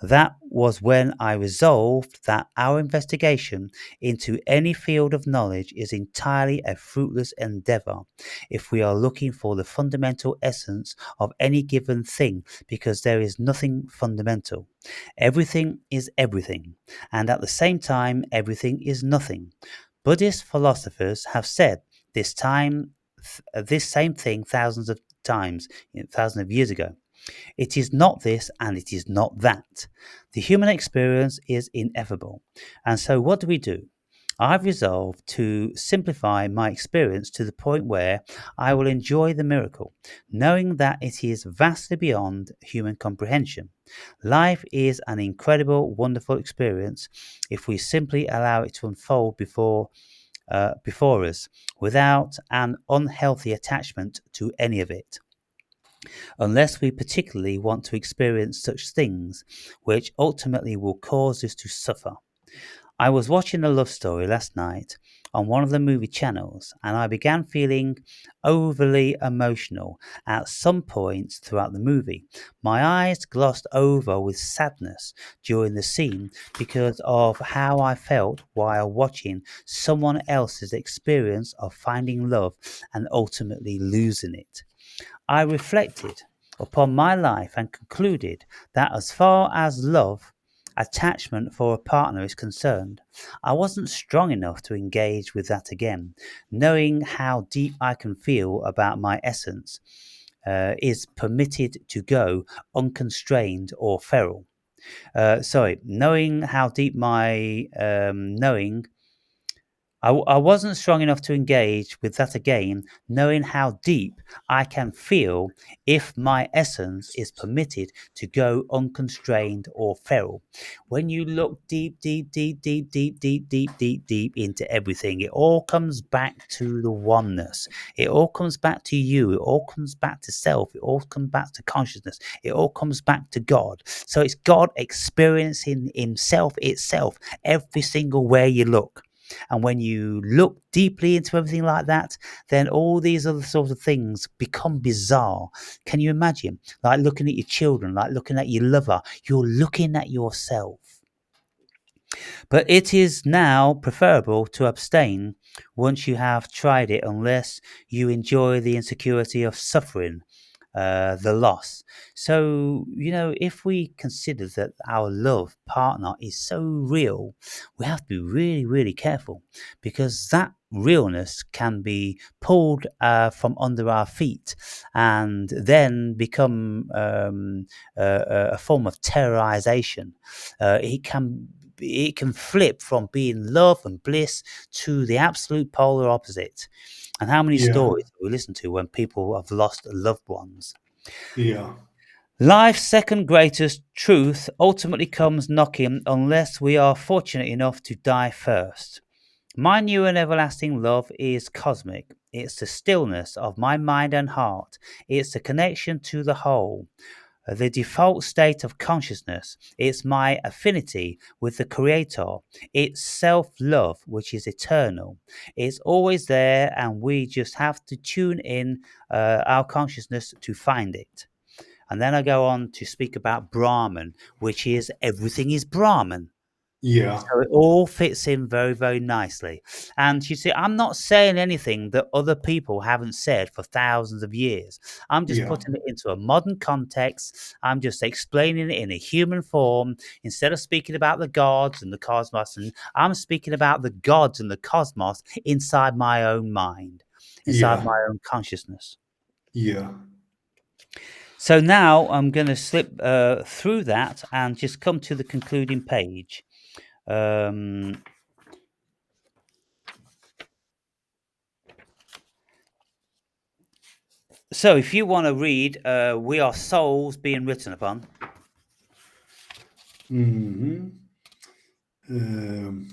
That was when I resolved that our investigation into any field of knowledge is entirely a fruitless endeavor if we are looking for the fundamental essence of any given thing, because there is nothing fundamental. Everything is everything, and at the same time, everything is nothing. Buddhist philosophers have said this same thing thousands of times, thousands of years ago. It is not this and it is not that. The human experience is ineffable. And so, what do? I've resolved to simplify my experience to the point where I will enjoy the miracle, knowing that it is vastly beyond human comprehension. Life is an incredible, wonderful experience if we simply allow it to unfold before us without an unhealthy attachment to any of it, unless we particularly want to experience such things, which ultimately will cause us to suffer. I was watching a love story last night on one of the movie channels, and I began feeling overly emotional at some points throughout the movie. My eyes glossed over with sadness during the scene because of how I felt while watching someone else's experience of finding love and ultimately losing it. I reflected upon my life and concluded that as far as love, attachment for a partner is concerned, I wasn't strong enough to engage with that again, knowing how deep I can feel about my essence. Is permitted to go unconstrained or feral. Knowing how deep my knowing I wasn't strong enough to engage with that again, knowing how deep I can feel if my essence is permitted to go unconstrained or feral. When you look deep into everything, it all comes back to the oneness. It all comes back to you. It all comes back to self. It all comes back to consciousness. It all comes back to God. So it's God experiencing Himself itself every single way you look. And when you look deeply into everything like that, then all these other sort of things become bizarre. Can you imagine? Like looking at your children, like looking at your lover, you're looking at yourself. But it is now preferable to abstain once you have tried it, unless you enjoy the insecurity of suffering the loss. So, if we consider that our love partner is so real, we have to be really, really careful, because that realness can be pulled from under our feet and then become a form of terrorization. It can flip from being love and bliss to the absolute polar opposite. And how many Yeah, stories have we listened to when people have lost loved ones? yeah, Life's second greatest truth ultimately comes knocking unless we are fortunate enough to die first. My new and everlasting love is cosmic. It's the stillness of my mind and heart. It's the connection to the whole, the default state of consciousness. It's my affinity with the Creator. It's self love, which is eternal. It's always there, and we just have to tune in our consciousness to find it. And then I go on to speak about Brahman, which is everything is Brahman. yeah, So it all fits in very, very nicely. And you see, I'm not saying anything that other people haven't said for thousands of years. I'm just yeah, putting it into a modern context. I'm just explaining it in a human form instead of speaking about the gods and the cosmos. And I'm speaking about the gods and the cosmos inside my own mind, inside yeah, my own consciousness. yeah. So now I'm going to slip through that and just come to the concluding page. Um, So, if you want to read, We Are Souls Being Written Upon. Hmm. Um,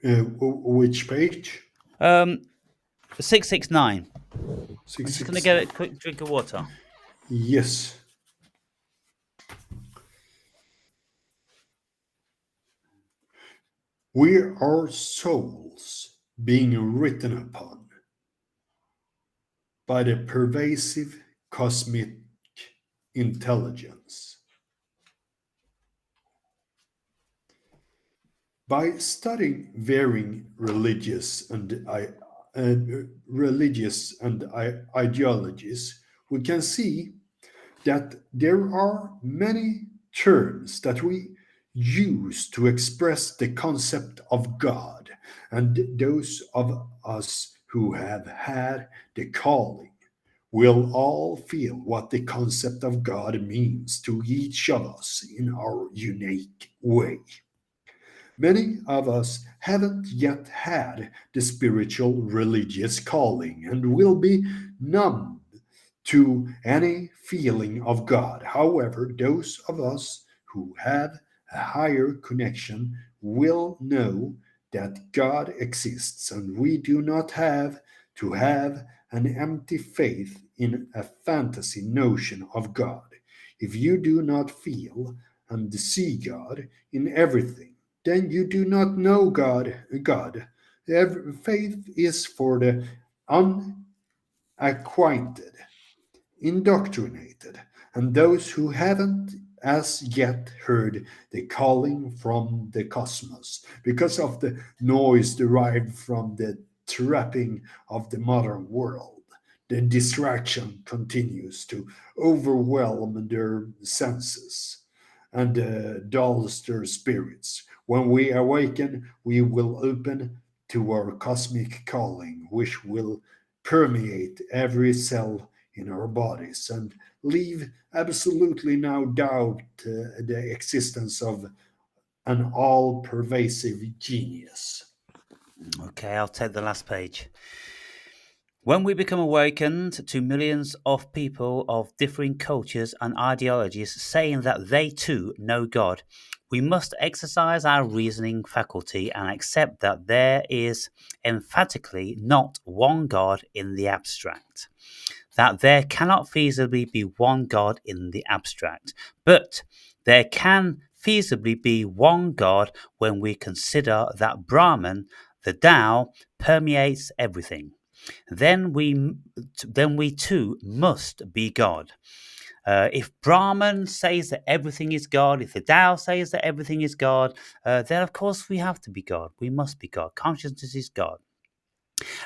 which page? 669. I'm Six just going to six get a nine. quick drink of water. Yes, we are souls being written upon by the pervasive cosmic intelligence. By studying varying religious and ideologies, we can see that there are many terms that we use to express the concept of God, and those of us who have had the calling we'll all feel what the concept of God means to each of us in our unique way. Many of us haven't yet had the spiritual religious calling and will be numb to any feeling of God. However, those of us who have a higher connection will know that God exists, and we do not have to have an empty faith in a fantasy notion of God. If you do not feel and see God in everything, then you do not know God. Faith is for the unacquainted, indoctrinated, and those who haven't as yet heard the calling from the cosmos because of the noise derived from the trapping of the modern world. The distraction continues to overwhelm their senses and dulls their spirits. When we awaken, we will open to our cosmic calling, which will permeate every cell in our bodies and leave absolutely no doubt the existence of an all pervasive genius. Okay, I'll take the last page. When we become awakened to millions of people of differing cultures and ideologies saying that they too know God, we must exercise our reasoning faculty and accept that there is emphatically not one God in the abstract, that there cannot feasibly be one God in the abstract, but there can feasibly be one God when we consider that Brahman, the Tao, permeates everything. Then we too must be God. If Brahman says that everything is God, if the Tao says that everything is God, then of course we have to be God. We must be God. Consciousness is God.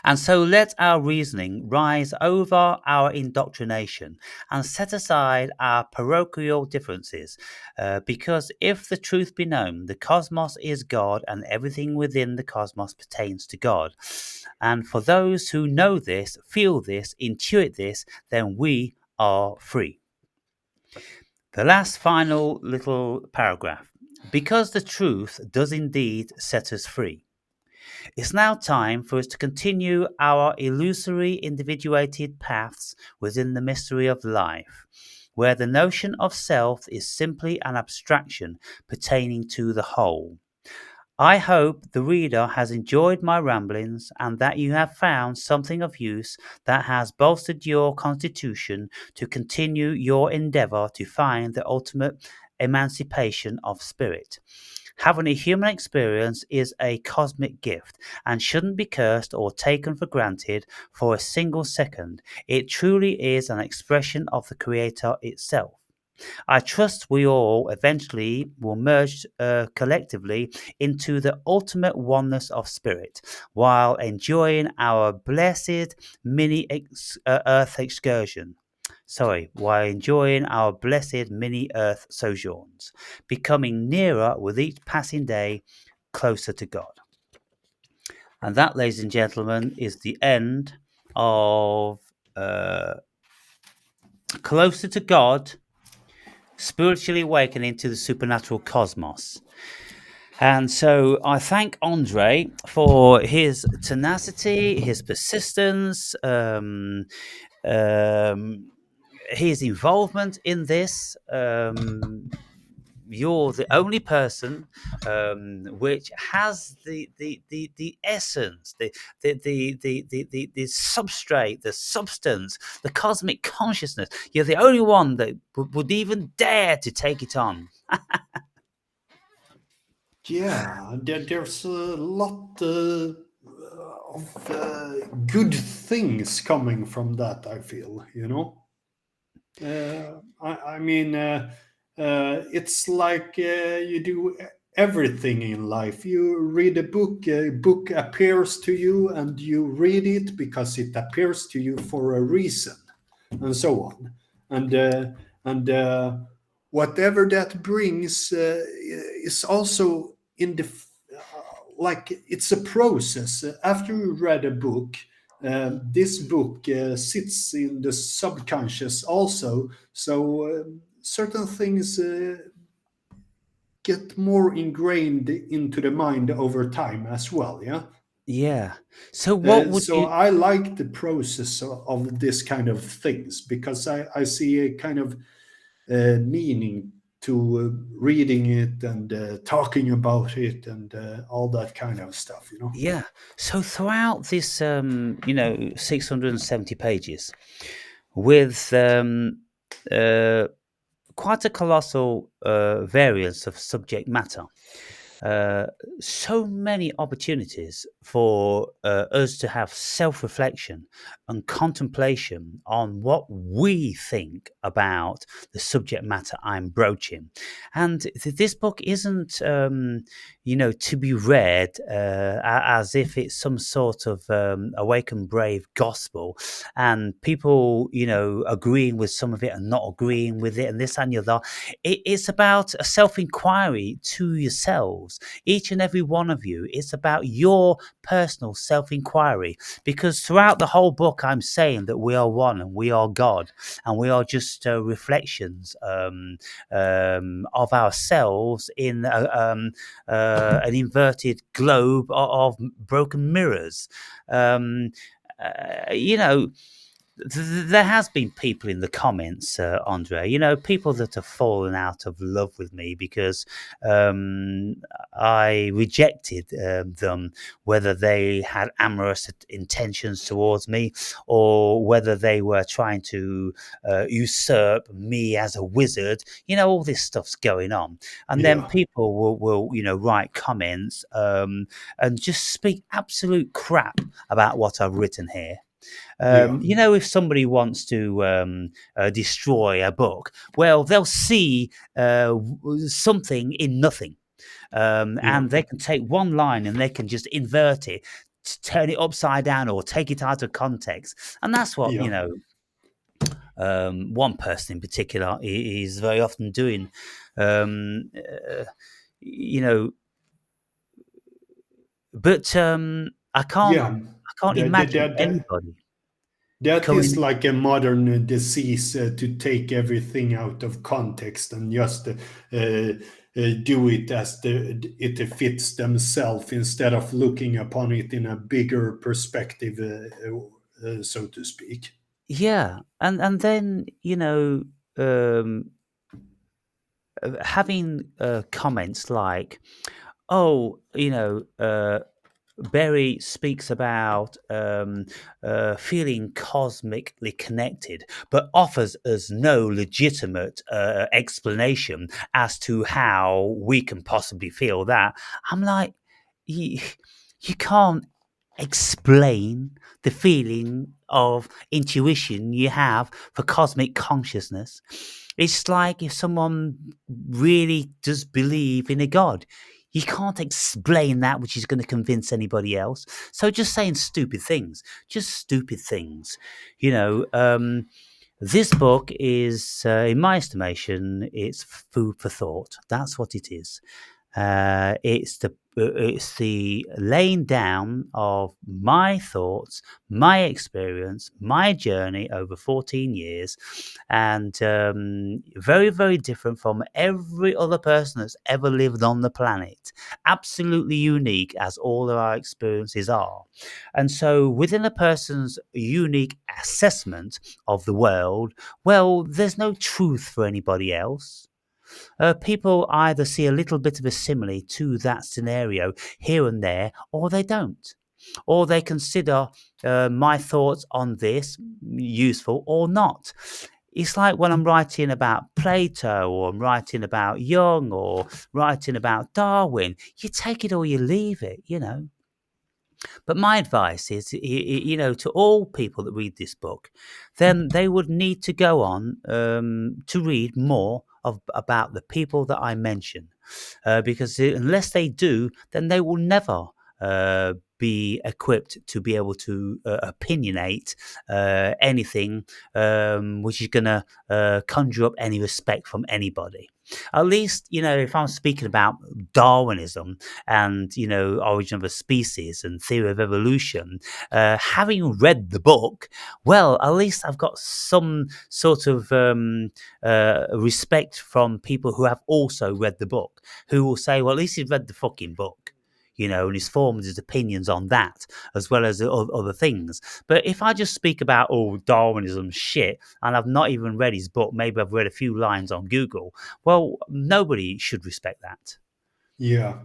And so let our reasoning rise over our indoctrination and set aside our parochial differences. Because if the truth be known, the cosmos is God and everything within the cosmos pertains to God. And for those who know this, feel this, intuit this, then we are free. The last final little paragraph. Because the truth does indeed set us free. It's now time for us to continue our illusory individuated paths within the mystery of life, where the notion of self is simply an abstraction pertaining to the whole. I hope the reader has enjoyed my ramblings and that you have found something of use that has bolstered your constitution to continue your endeavour to find the ultimate emancipation of spirit. Having a human experience is a cosmic gift and shouldn't be cursed or taken for granted for a single second. It truly is an expression of the Creator itself. I trust we all eventually will merge collectively into the ultimate oneness of spirit while enjoying our blessed Earth excursion. Sorry, while enjoying our blessed mini Earth sojourns, becoming nearer with each passing day closer to God. And that, ladies and gentlemen, is the end of Closer to God, Spiritually Awakening to the Supernatural Cosmos. And so I thank Andre for his tenacity, his persistence, his involvement in this. You're the only person which has the essence, the substrate, the substance, the cosmic consciousness. You're the only one that would even dare to take it on. Yeah, there's a lot of good things coming from that, I feel, you know? I mean, it's like you do everything in life. You read a book appears to you, and you read it because it appears to you for a reason, and so on. And whatever that brings is also in the like it's a process. After you read a book, this book sits in the subconscious also. So certain things get more ingrained into the mind over time as well. Yeah. Yeah. So what would So you? I like the process of this kind of things because I see a kind of meaning to reading it and talking about it and all that kind of stuff. Yeah. So throughout this, 670 pages, with uh, quite a colossal variance of subject matter. Uh, so many opportunities for us to have self reflection and contemplation on what we think about the subject matter I'm broaching. And this book isn't, to be read as if it's some sort of awakened brave gospel and people, agreeing with some of it and not agreeing with it and this and the other. It's about a self inquiry to yourselves, each and every one of you. It's about your personal self inquiry because throughout the whole book, I'm saying that we are one and we are God and we are just reflections of ourselves in an inverted globe of broken mirrors. Um, you know, there has been people in the comments, Andre. People that have fallen out of love with me because um, I rejected them, whether they had amorous intentions towards me or whether they were trying to usurp me as a wizard. All this stuff's going on, and then Yeah. people will write comments and just speak absolute crap about what I've written here. Yeah. If somebody wants to destroy a book, well, they'll see something in nothing. Yeah. And they can take one line and they can just invert it, turn it upside down, or take it out of context. And that's what, Yeah. one person in particular is very often doing. Um, uh, you know, but Yeah. I can't That, that, imagine that, that anybody that is coming. like a modern disease to take everything out of context and just do it as it fits themselves instead of looking upon it in a bigger perspective, so to speak. Yeah, and then um, having comments like, "Oh, Berry speaks about feeling cosmically connected, but offers us no legitimate explanation as to how we can possibly feel that." I'm like, you, you can't explain the feeling of intuition you have for cosmic consciousness. It's like if someone really does believe in a god. You can't explain that, which is going to convince anybody else. So just saying stupid things, just stupid things. You know, this book is, in my estimation, it's food for thought. That's what it is. It's the laying down of my thoughts, my experience, my journey over 14 years, and very, very different from every other person that's ever lived on the planet. Absolutely unique, as all of our experiences are. And so, within a person's unique assessment of the world, well, there's no truth for anybody else. People either see a little bit of a simile to that scenario here and there, or they don't. Or they consider my thoughts on this useful or not. It's like when I'm writing about Plato or I'm writing about Jung or writing about Darwin. You take it or you leave it. But my advice is, to all people that read this book, then they would need to go on to read more about the people that I mention, because unless they do, then they will never be equipped to be able to opinionate anything which is going to conjure up any respect from anybody. At least, if I'm speaking about Darwinism and, Origin of a Species and Theory of Evolution, having read the book, well, at least I've got some sort of respect from people who have also read the book, who will say, well, at least he's read the fucking book. And he's formed his opinions on that as well as other things. But if I just speak about, Darwinism shit, and I've not even read his book, maybe I've read a few lines on Google, well, nobody should respect that. Yeah,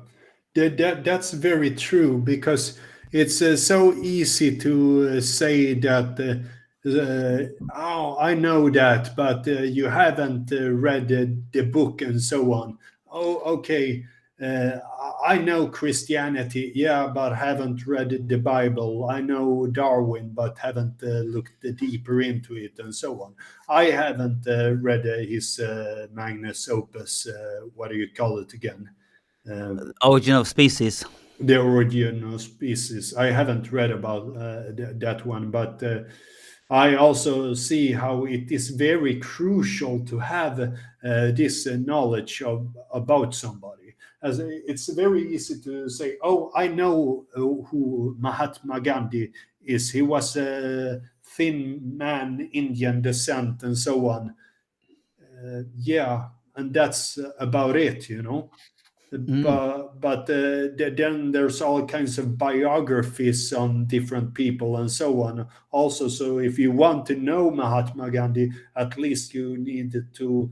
that's very true because it's so easy to say that, oh, I know that, but you haven't read the book and so on. Oh, okay. I know Christianity, yeah, but haven't read the Bible. I know Darwin, but haven't looked deeper into it and so on. I haven't read his Magnus Opus, what do you call it again? Um, Origin of Species. the original species. I haven't read about that one, but I also see how it is very crucial to have this knowledge about somebody. As it's very easy to say, "Oh, I know who Mahatma Gandhi is. He was a thin man, Indian descent, and so on." Yeah, and that's about it, you know. Mm. But then there's all kinds of biographies on different people and so on also. So if you want to know Mahatma Gandhi, at least you need to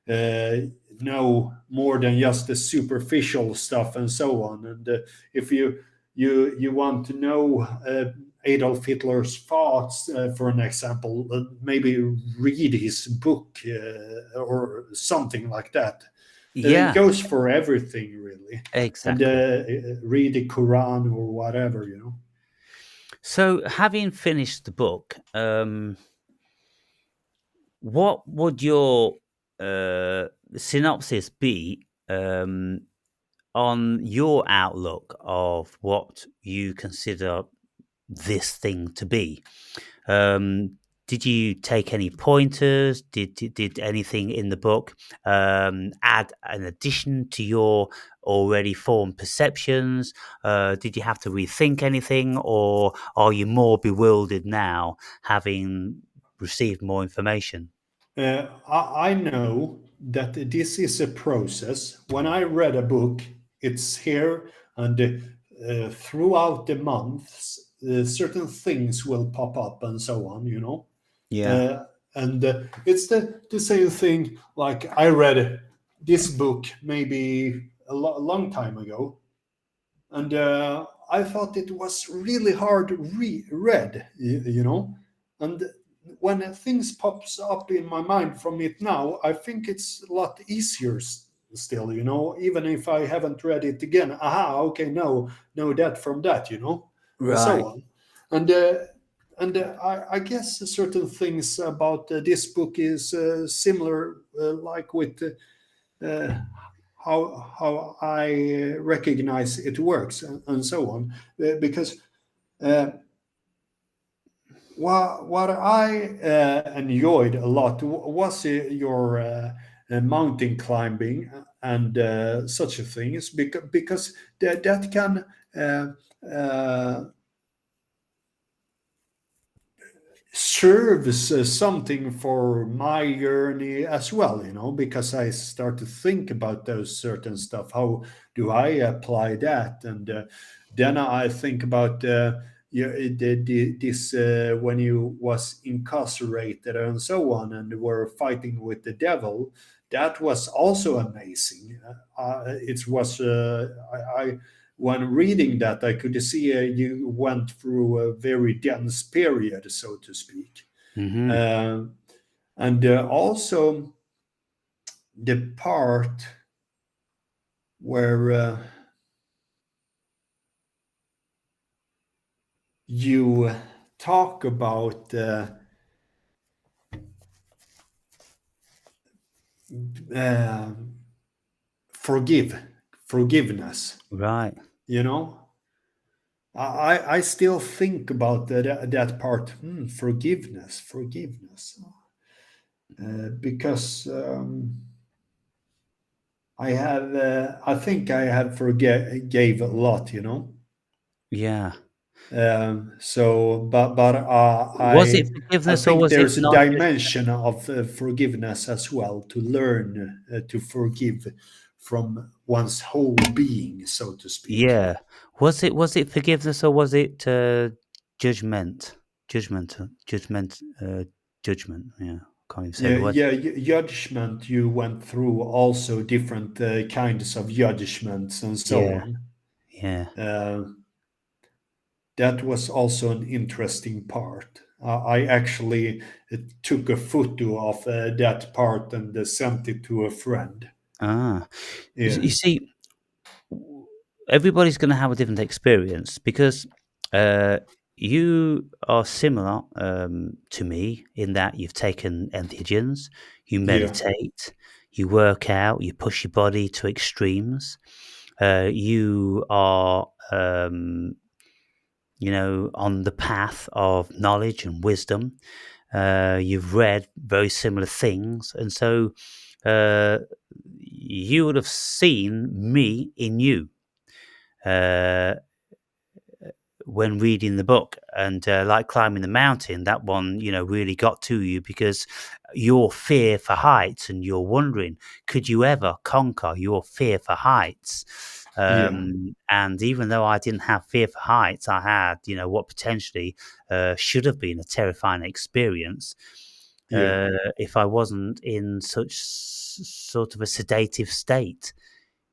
uh, know more than just the superficial stuff and so on. And if you want to know Adolf Hitler's thoughts, for an example, maybe read his book or something like that. It Yeah, goes for everything, really. And exactly. read the Quran or whatever, you know. So, having finished the book, what would your synopsis be on your outlook of what you consider this thing to be? Um, did you take any pointers? Did anything in the book add an addition to your already formed perceptions? Did you have to rethink anything, or are you more bewildered now, having received more information? I know that this is a process. When I read a book, it's here, and throughout the months, certain things will pop up and so on, you know. Yeah. And it's the same thing. Like I read this book maybe a long time ago, and I thought it was really hard read, you know. And when things pops up in my mind from it now, I think it's a lot easier still, you know. Even if I haven't read it again, aha, okay, no, know that from that, you know, and so Right. on. And I guess certain things about this book is similar, like with uh, how I recognize it works and so on. Because uh, what I enjoyed a lot was your mountain climbing and such a things because that can serves something for my journey as well, you know, because I start to think about those certain stuff. How do I apply that? And then I think about this when you was incarcerated and so on and were fighting with the devil. That was also amazing. It was I when reading that, I could see you went through a very dense period, so to speak. Hmm. Uh, and also the part where you talk about uh, forgive, forgiveness, Right. you know? I still think about that part. Forgiveness, forgiveness, because I think I have forgave a lot, you know. Yeah. But Was it I forgiveness or think was it there's a not just? dimension of forgiveness as well, to learn to forgive from one's whole being, so to speak. Yeah. Was it forgiveness or was it judgment? Judgment, judgment. Yeah. Can't even say Yeah, the word. yeah, judgment. You went through also different kinds of judgments and so Yeah. on. Yeah. Uh, that was also an interesting part. I actually took a photo of that part and sent it to a friend. Ah. Yeah, You see, everybody's going to have a different experience because uh, you are similar to me in that you've taken entheogens, you yeah, meditate, you work out, you push your body to extremes. You are, on the path of knowledge and wisdom. You've read very similar things, and so uh, you would have seen me in you. Uh, when reading the book and like climbing the mountain, that one really got to you because your fear for heights, and you're wondering, could you ever conquer your fear for heights? yeah, And even though I didn't have fear for heights, I had what potentially should have been a terrifying experience yeah, if I wasn't in such sort of a sedative state,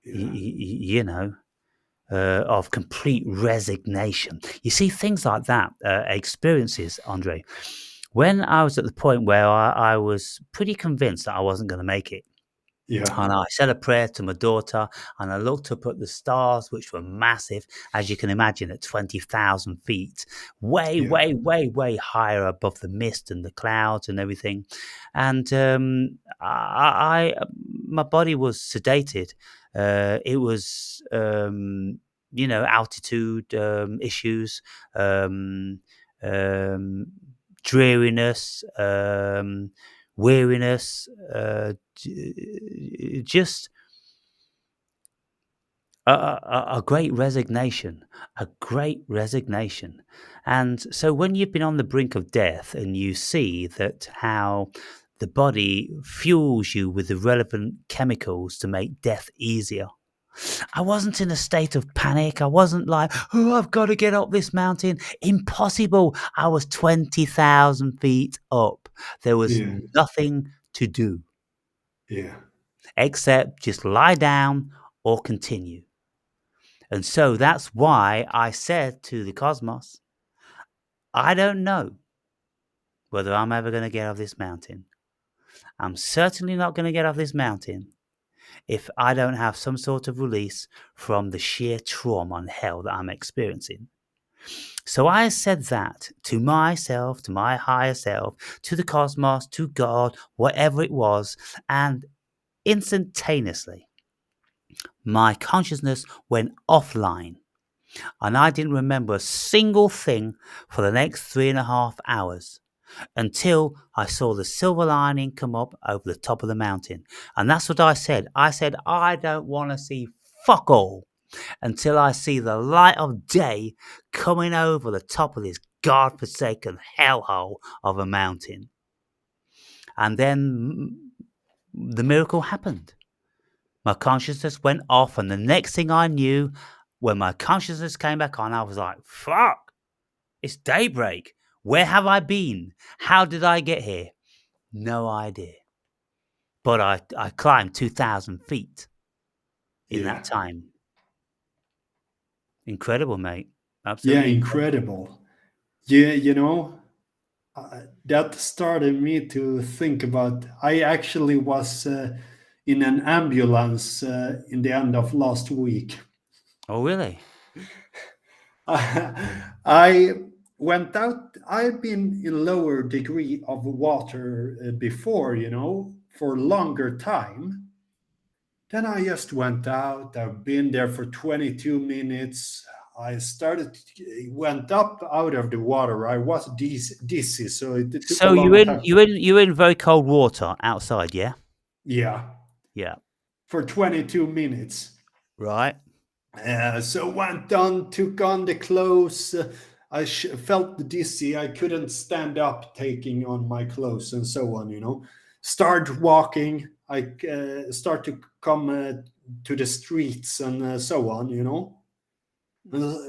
yeah, you know of complete resignation. You see, things like that, experiences, Andre. When I was at the point where I was pretty convinced that I wasn't going to make it, yeah, and I said a prayer to my daughter, and I looked up at the stars, which were massive, as you can imagine, at 20,000 feet, way, yeah, way, way, way higher above the mist and the clouds and everything. And my body was sedated. It was, altitude issues, um, um, dreariness, weariness, just a great resignation, a great resignation. And so when you've been on the brink of death and you see that how the body fuels you with the relevant chemicals to make death easier. I wasn't in a state of panic. I wasn't like, oh, I've got to get up this mountain. Impossible. I was 20,000 feet up. There was yeah, nothing to do yeah, except just lie down or continue. And so that's why I said to the cosmos, I don't know whether I'm ever going to get off this mountain. I'm certainly not going to get off this mountain if I don't have some sort of release from the sheer trauma and hell that I'm experiencing. So I said that to myself, to my higher self, to the cosmos, to God, whatever it was, and instantaneously, my consciousness went offline. And I didn't remember a single thing for the next 3.5 hours until I saw the silver lining come up over the top of the mountain. And that's what I said. I said, I don't want to see fuck all until I see the light of day coming over the top of this God-forsaken hellhole of a mountain. And then the miracle happened. My consciousness went off, and the next thing I knew, when my consciousness came back on, I was like, fuck. It's daybreak. Where have I been? How did I get here? No idea. But I climbed 2,000 feet in yeah, that time. Incredible, mate. yeah. Absolutely incredible. Incredible. Yeah, that started me to think about. I actually was in an ambulance in the end of last week. Oh, really? I went out. I've been in lower degree of water before, for longer time. Then I just went out. I've been there for 22 minutes. I started, went up out of the water. I was dizzy, so it took a So long time. you're in very cold water outside, yeah? Yeah, Yeah. for 22 minutes. Right. So went on, took on the clothes. I felt dizzy. I couldn't stand up, taking on my clothes and so on. Start walking. I start to come to the streets and so on.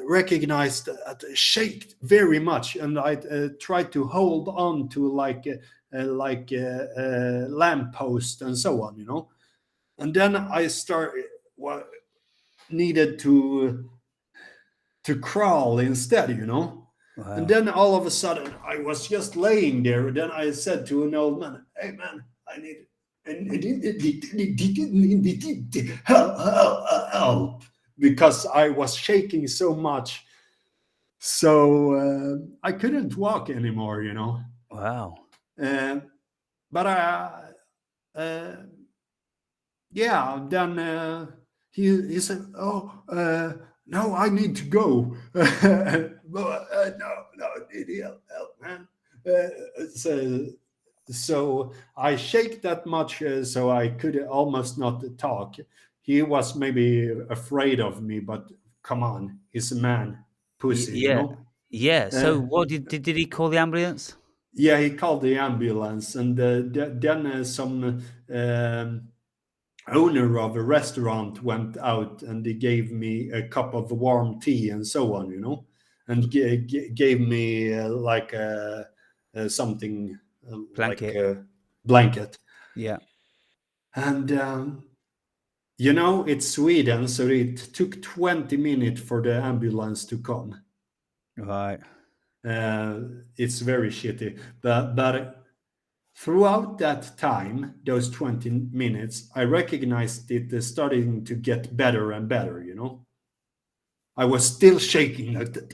Recognized shaked very much, and I tried to hold on to like a lamppost and so on. And then I started. Needed to crawl instead. And Wow. then all of a sudden, I was just laying there. Then I said to an old man, "Hey man, I need help," because I was shaking so much. So I couldn't walk anymore. Wow. Uh, but uh, yeah, then he said, "Oh, no, I need to go." No, I need help, man. So I shake that much, so I could almost not talk. He was maybe afraid of me, but come on, he's a man, pussy, you Yeah. know. Yeah. Uh, So what did he call the ambulance? yeah, he called the ambulance, and then some owner of a restaurant went out and he gave me a cup of warm tea and so on, and gave me like something like Blanket. a blanket. Yeah. And it's Sweden, so it took 20 minutes for the ambulance to come. Right. Uh, it's very shitty, but throughout that time, those 20 minutes, I recognized it starting to get better and better. I was still shaking like that,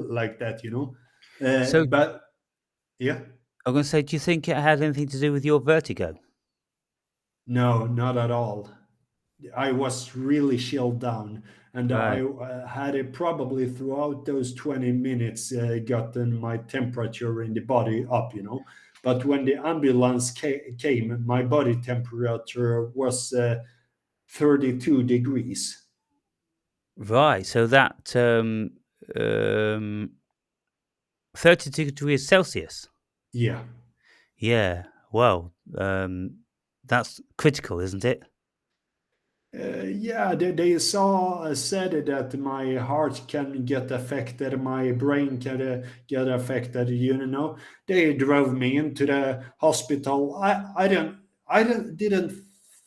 like that. So But yeah, I'm going to say, do you think it had anything to do with your vertigo? no, not at all. I was really chilled down, and I Right. had it probably throughout those 20 minutes gotten my temperature in the body up. But when the ambulance came, my body temperature was 32 degrees. Right. So that um 32 degrees Celsius. Yeah. Yeah. Well, that's critical, isn't it? Yeah, they said that my heart can get affected, my brain can get affected. They drove me into the hospital. I didn't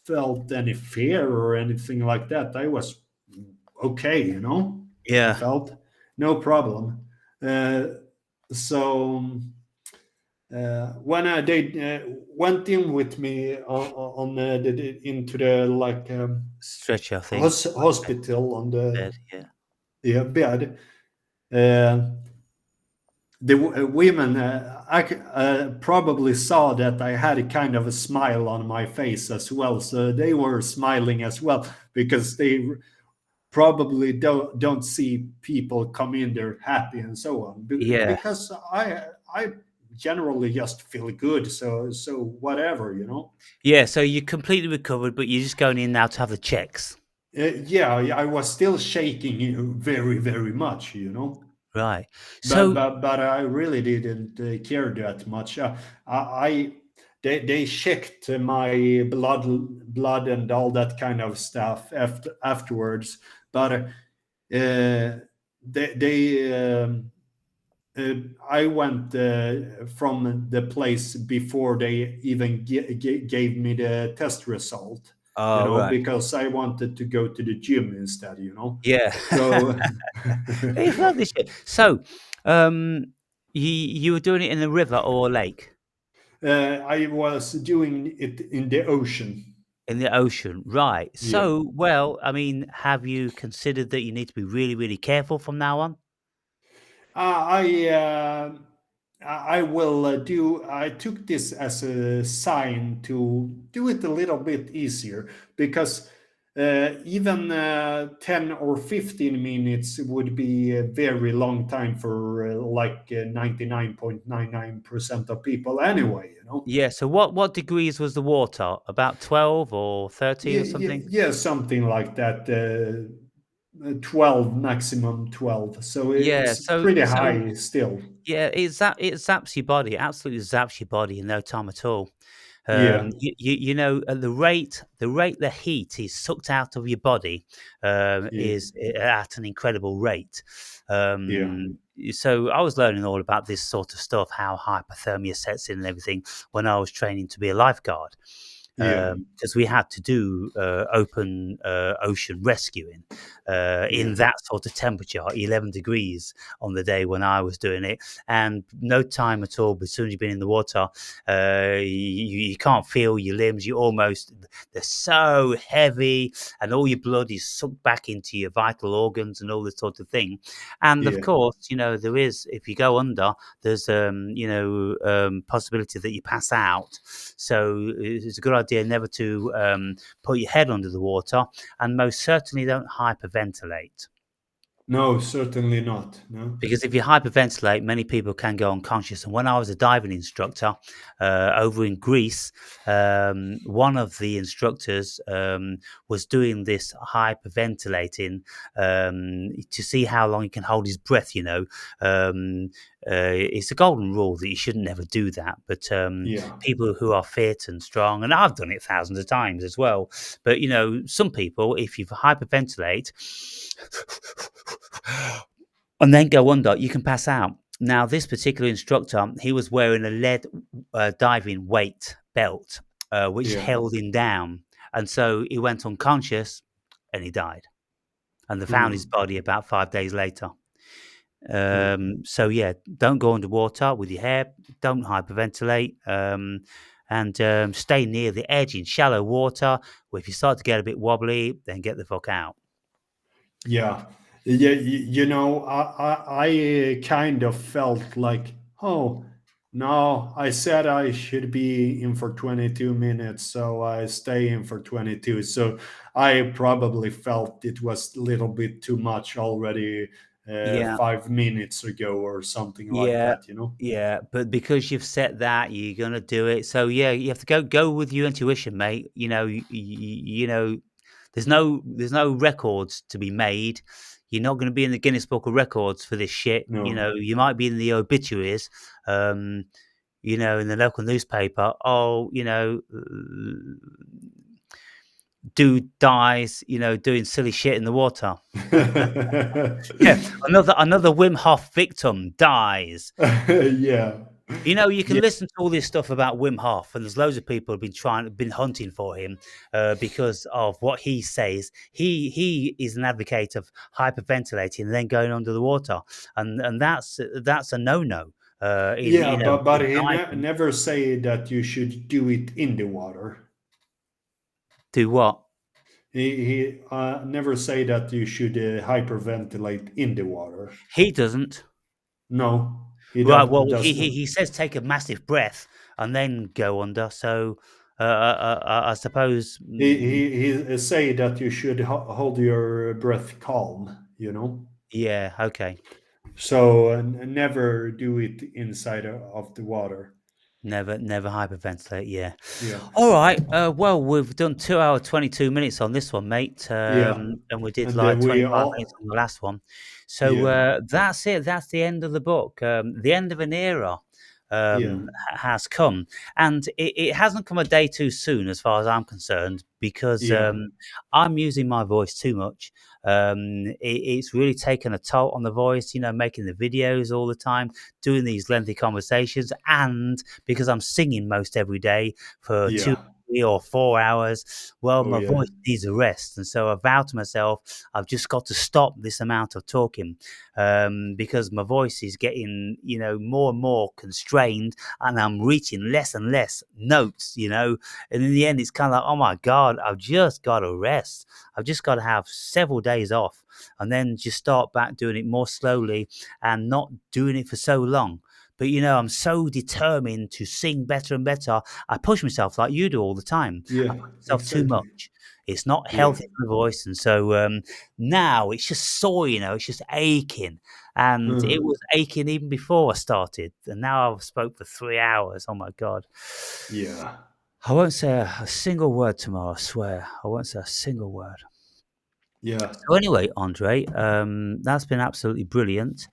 felt any fear or anything like that. I was okay. I Yeah. felt no problem. Uh, so when they went in with me into the like. Stretch, I think. Hospital on the Bed. Yeah. bed. Uh, the women probably saw that I had a kind of a smile on my face as well, so they were smiling as well because they probably don't see people come in there happy and so on. Yeah. Because I generally just feel good, so whatever. Yeah. So you're completely recovered, but you're just going in now to have the checks. Yeah, I was still shaking very, very much. Right. But So, but but I really didn't care that much. I they checked my blood and all that kind of stuff afterwards, but they I went from the place before they even gave me the test result. oh, right. Because I wanted to go to the gym instead. Yeah. So It's lovely shit. So, um, you were doing it in a river or a lake? I was doing it in the ocean. In the ocean, right. Yeah. So, well, I mean, have you considered that you need to be really, really careful from now on? I will do. I took this as a sign to do it a little bit easier because Even 10 or 15 minutes would be a very long time for 99.99% of people anyway, you know. Yeah. So what degrees was the water? About 12 or 13 Yeah, or yeah, something? yeah, something like that. 12, maximum 12. So Yeah. it's So pretty so high still. yeah, it zaps your body. It absolutely zaps your body in no time at all. Yeah, You know, at the rate the heat is sucked out of your body yeah, is at an incredible rate. yeah, So I was learning all about this sort of stuff, how hypothermia sets in and everything when I was training to be a lifeguard. yeah, Because we had to do open ocean rescuing in yeah, that sort of temperature, 11 degrees on the day when I was doing it, and no time at all. But as soon as you've been in the water, you can't feel your limbs. They're so heavy, and all your blood is sucked back into your vital organs and all this sort of thing. And of yeah. course, there is, if you go under, there's possibility that you pass out. So it's a good idea never to put your head under the water, and most certainly don't hyperventilate. No, certainly not. No. Because if you hyperventilate, many people can go unconscious. And when I was a diving instructor over in Greece, one of the instructors was doing this hyperventilating to see how long he can hold his breath. Um, it's a golden rule that you should never do that. But Yeah. people who are fit and strong, and I've done it thousands of times as well. But some people, if you hyperventilate and then go under, you can pass out. Now, this particular instructor, he was wearing a lead diving weight belt, which Yeah. held him down. And so he went unconscious and he died. And they found his Mm. body about 5 days later. Oh. So, yeah, don't go underwater with your hair. Don't hyperventilate. And stay near the edge in shallow water. Where if you start to get a bit wobbly, then get the fuck out. Yeah, yeah. I kind of felt like, oh, no, I said I should be in for 22 minutes, so I stay in for 22. So I probably felt it was a little bit too much already Yeah. 5 minutes ago or something like Yeah, that, you know? yeah, but because you've set that, you're gonna do it. So yeah, you have to go with your intuition, mate. There's no records to be made. You're not going to be in the Guinness Book of Records for this shit. No. You might be in the obituaries. Um, in the local newspaper. Oh, dude dies. Doing silly shit in the water. Yeah, another Wim Hof victim dies. Yeah. You can Yeah. listen to all this stuff about Wim Hof, and there's loads of people who've been hunting for him because of what he says. He is an advocate of hyperventilating and then going under the water, and that's a no. In Yeah, but in he diving. never say that you should do it in the water. Do what? He never say that you should hyperventilate in the water. He doesn't. No, he Right. Well, does he not. he, he says take a massive breath and then go under. So I suppose. He say that you should hold your breath calm. You know, Yeah. Okay. so never do it inside of the water. Never hyperventilate. Yeah. Yeah, All right. Well, we've done 2 hour 22 minutes on this one, mate, yeah, and we did and like we 25 minutes all on the last one. So yeah, that's it. That's the end of the book. The end of an era yeah, has come, and it hasn't come a day too soon, as far as I'm concerned, because yeah, I'm using my voice too much. It's really taken a toll on the voice. Making the videos all the time, doing these lengthy conversations, and because I'm singing most every day for two, yeah. 3 or 4 hours, well, Oh my yeah, voice needs a rest. And so I vowed to myself, I've just got to stop this amount of talking because my voice is getting, more and more constrained and I'm reaching less and less notes. And in the end, it's kind of like, oh my God, I've just got to rest. I've just got to have several days off and then just start back doing it more slowly and not doing it for so long. But I'm so determined to sing better and better. I push myself like you do all the time. I Yeah, push myself too exactly. much. It's not Yeah. healthy for the voice, and so now it's just sore. It's just aching, and Uh, it was aching even before I started. And now I've spoke for 3 hours. Oh my god! yeah. I won't say a single word tomorrow. I swear, I won't say a single word. Yeah. So anyway, Andre, that's been absolutely brilliant.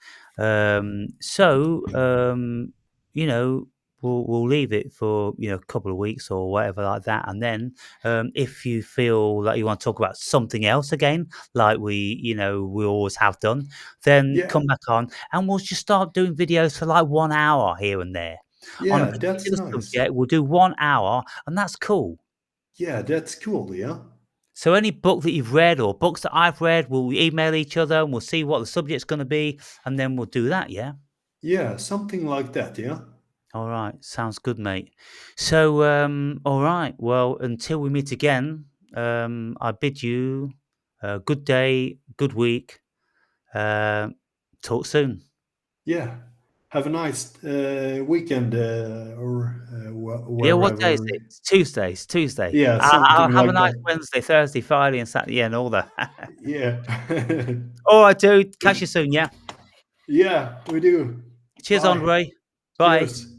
So you know, we'll leave it for a couple of weeks or whatever like that, and then if you feel like you want to talk about something else again, like we always have done, then Yeah. come back on, and we'll just start doing videos for like 1 hour here and there on a Yeah, that's particular nice. subject. We'll do 1 hour, and that's cool. Yeah, that's cool, yeah. So any book that you've read or books that I've read, we'll email each other and we'll see what the subject's going to be, and then we'll do that. Yeah. Yeah, something like that, yeah. All right. Sounds good, mate. So, all right. Well, until we meet again, I bid you a good day, good week. Uh, talk soon. Yeah. Have a nice weekend or Yeah. What day is wherever. it? It's Tuesday. It's Tuesday. Yeah, I'll something have a like nice that. Wednesday, Thursday, Friday, and Saturday, yeah, and all that. Yeah. All right, dude. Catch you soon. Yeah. Yeah, we do. Cheers, Bye. Andre. Bye. Cheers.